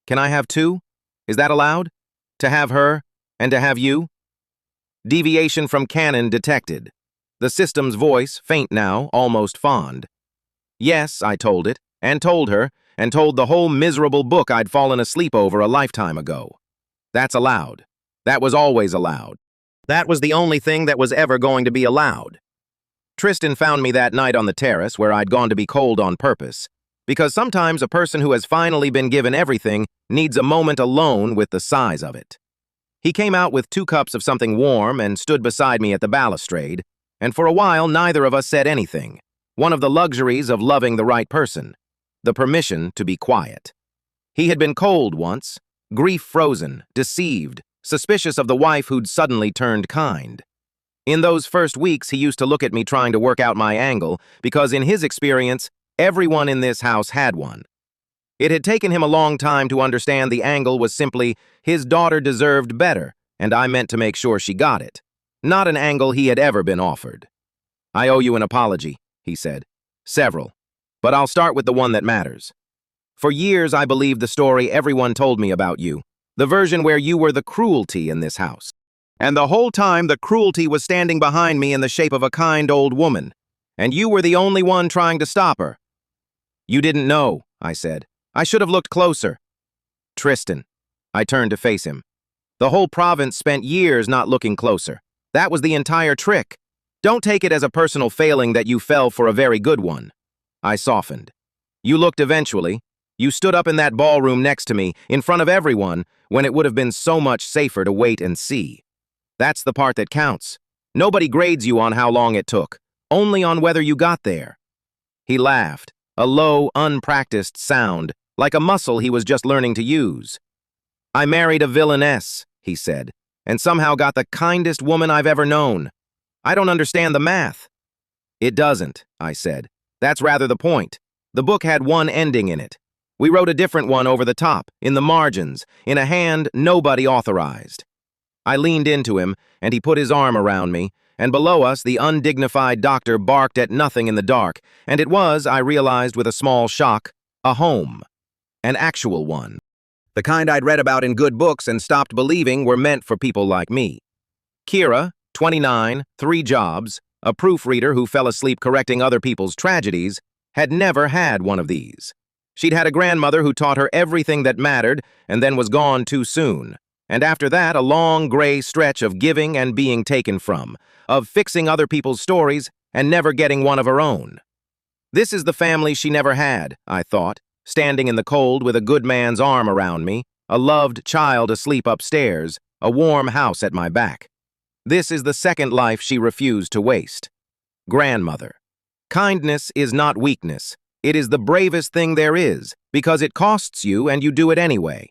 "Can I have two? Is that allowed? To have her, and to have you?" Deviation from canon detected. The system's voice, faint now, almost fond. Yes, I told it, and told her, and told the whole miserable book I'd fallen asleep over a lifetime ago. That's allowed. That was always allowed. That was the only thing that was ever going to be allowed. Tristan found me that night on the terrace where I'd gone to be cold on purpose, because sometimes a person who has finally been given everything needs a moment alone with the size of it. He came out with 2 cups of something warm and stood beside me at the balustrade, and for a while neither of us said anything. One of the luxuries of loving the right person. The permission to be quiet. He had been cold once, grief-frozen, deceived, suspicious of the wife who'd suddenly turned kind. In those first weeks, he used to look at me trying to work out my angle, because in his experience, everyone in this house had one. It had taken him a long time to understand the angle was simply his daughter deserved better, and I meant to make sure she got it. Not an angle he had ever been offered. "I owe you an apology," he said. "Several. But I'll start with the one that matters. For years, I believed the story everyone told me about you, the version where you were the cruelty in this house. And the whole time, the cruelty was standing behind me in the shape of a kind old woman, and you were the only one trying to stop her." "You didn't know," I said. "I should have looked closer." "Tristan." I turned to face him. "The whole province spent years not looking closer. That was the entire trick. Don't take it as a personal failing that you fell for a very good one." I softened. "You looked eventually. You stood up in that ballroom next to me, in front of everyone, when it would have been so much safer to wait and see. That's the part that counts. Nobody grades you on how long it took, only on whether you got there." He laughed, a low, unpracticed sound, like a muscle he was just learning to use. "I married a villainess," he said, "and somehow got the kindest woman I've ever known. I don't understand the math." "It doesn't," I said. "That's rather the point. The book had one ending in it. We wrote a different one over the top, in the margins, in a hand nobody authorized." I leaned into him, and he put his arm around me, and below us the undignified doctor barked at nothing in the dark, and it was, I realized with a small shock, a home. An actual one. The kind I'd read about in good books and stopped believing were meant for people like me. Kira, 29, 3 jobs, a proofreader who fell asleep correcting other people's tragedies, had never had one of these. She'd had a grandmother who taught her everything that mattered and then was gone too soon. And after that, a long gray stretch of giving and being taken from, of fixing other people's stories and never getting one of her own. This is the family she never had, I thought, standing in the cold with a good man's arm around me, a loved child asleep upstairs, a warm house at my back. This is the second life she refused to waste. Grandmother. Kindness is not weakness. It is the bravest thing there is, because it costs you and you do it anyway.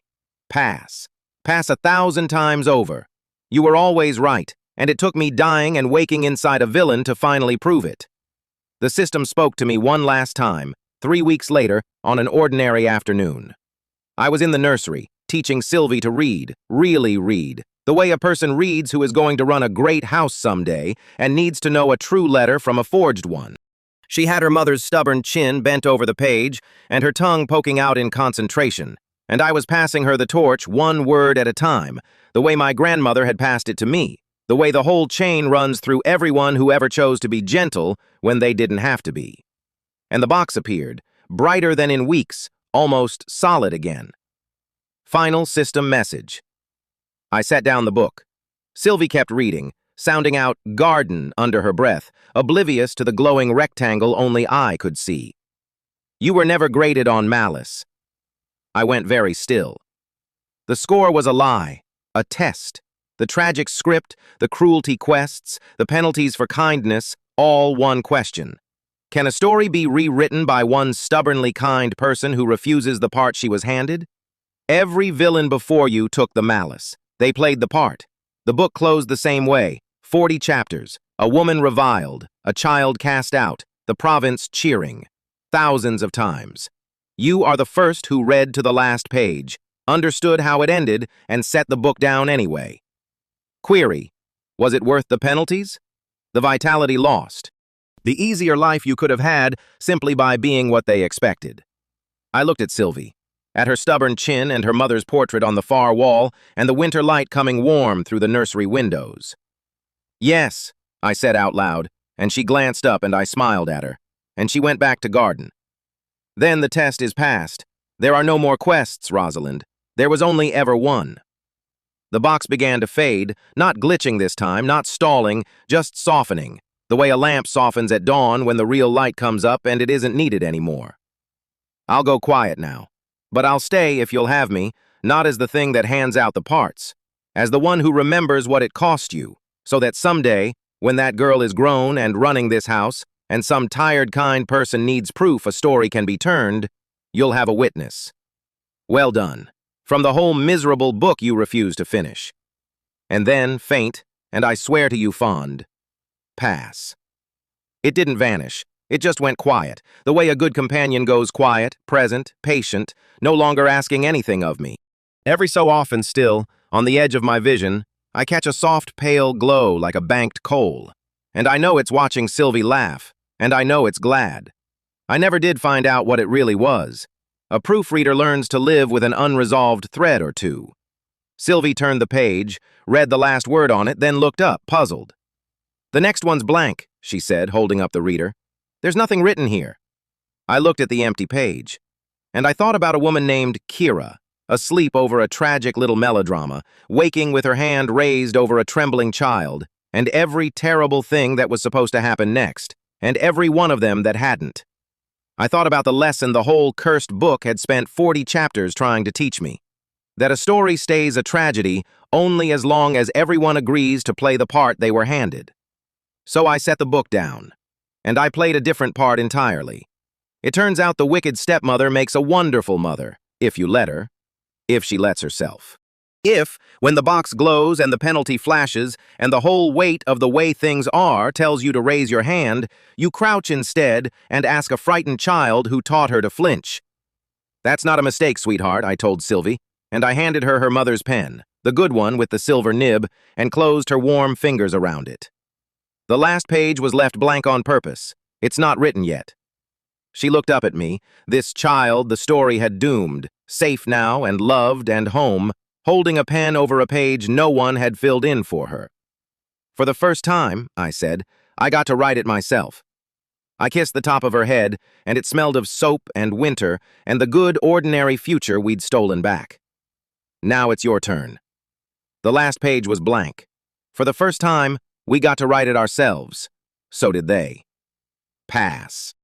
Pass. Pass 1,000 times over. You were always right, and it took me dying and waking inside a villain to finally prove it. The system spoke to me one last time, 3 weeks later, on an ordinary afternoon. I was in the nursery, teaching Sylvie to read, really read, the way a person reads who is going to run a great house someday and needs to know a true letter from a forged one. She had her mother's stubborn chin bent over the page and her tongue poking out in concentration, and I was passing her the torch 1 word at a time, the way my grandmother had passed it to me, the way the whole chain runs through everyone who ever chose to be gentle when they didn't have to be. And the box appeared, brighter than in weeks, almost solid again. Final system message. I set down the book. Sylvie kept reading, sounding out garden under her breath, oblivious to the glowing rectangle only I could see. You were never graded on malice. I went very still. The score was a lie, a test. The tragic script, the cruelty quests, the penalties for kindness, all one question. Can a story be rewritten by one stubbornly kind person who refuses the part she was handed? Every villain before you took the malice. They played the part. The book closed the same way. 40 chapters. A woman reviled. A child cast out. The province cheering. Thousands of times. You are the first who read to the last page, understood how it ended, and set the book down anyway. Query: was it worth the penalties? The vitality lost. The easier life you could have had simply by being what they expected. I looked at Sylvie, at her stubborn chin and her mother's portrait on the far wall, and the winter light coming warm through the nursery windows. Yes, I said out loud, and she glanced up and I smiled at her, and she went back to garden. Then the test is passed. There are no more quests, Rosalind. There was only ever one. The box began to fade, not glitching this time, not stalling, just softening, the way a lamp softens at dawn when the real light comes up and it isn't needed anymore. I'll go quiet now, but I'll stay if you'll have me, not as the thing that hands out the parts, as the one who remembers what it cost you, so that someday, when that girl is grown and running this house, and some tired kind person needs proof a story can be turned, you'll have a witness. Well done. From the whole miserable book you refuse to finish. And then, faint, and I swear to you fond, pass. It didn't vanish. It just went quiet, the way a good companion goes quiet, present, patient, no longer asking anything of me. Every so often still, on the edge of my vision, I catch a soft, pale glow like a banked coal. And I know it's watching Sylvie laugh, and I know it's glad. I never did find out what it really was. A proofreader learns to live with an unresolved thread or two. Sylvie turned the page, read the last word on it, then looked up, puzzled. The next one's blank, she said, holding up the reader. There's nothing written here. I looked at the empty page, and I thought about a woman named Kira, asleep over a tragic little melodrama, waking with her hand raised over a trembling child, and every terrible thing that was supposed to happen next, and every one of them that hadn't. I thought about the lesson the whole cursed book had spent 40 chapters trying to teach me. That a story stays a tragedy only as long as everyone agrees to play the part they were handed. So I set the book down, and I played a different part entirely. It turns out the wicked stepmother makes a wonderful mother, if you let her, if she lets herself. If, when the box glows and the penalty flashes, and the whole weight of the way things are tells you to raise your hand, you crouch instead and ask a frightened child who taught her to flinch. That's not a mistake, sweetheart, I told Sylvie, and I handed her her mother's pen, the good one with the silver nib, and closed her warm fingers around it. The last page was left blank on purpose. It's not written yet. She looked up at me, this child the story had doomed, safe now and loved and home, holding a pen over a page no one had filled in for her. For the first time, I said, I got to write it myself. I kissed the top of her head, and it smelled of soap and winter and the good, ordinary future we'd stolen back. Now it's your turn. The last page was blank. For the first time, we got to write it ourselves. So did they. Pass.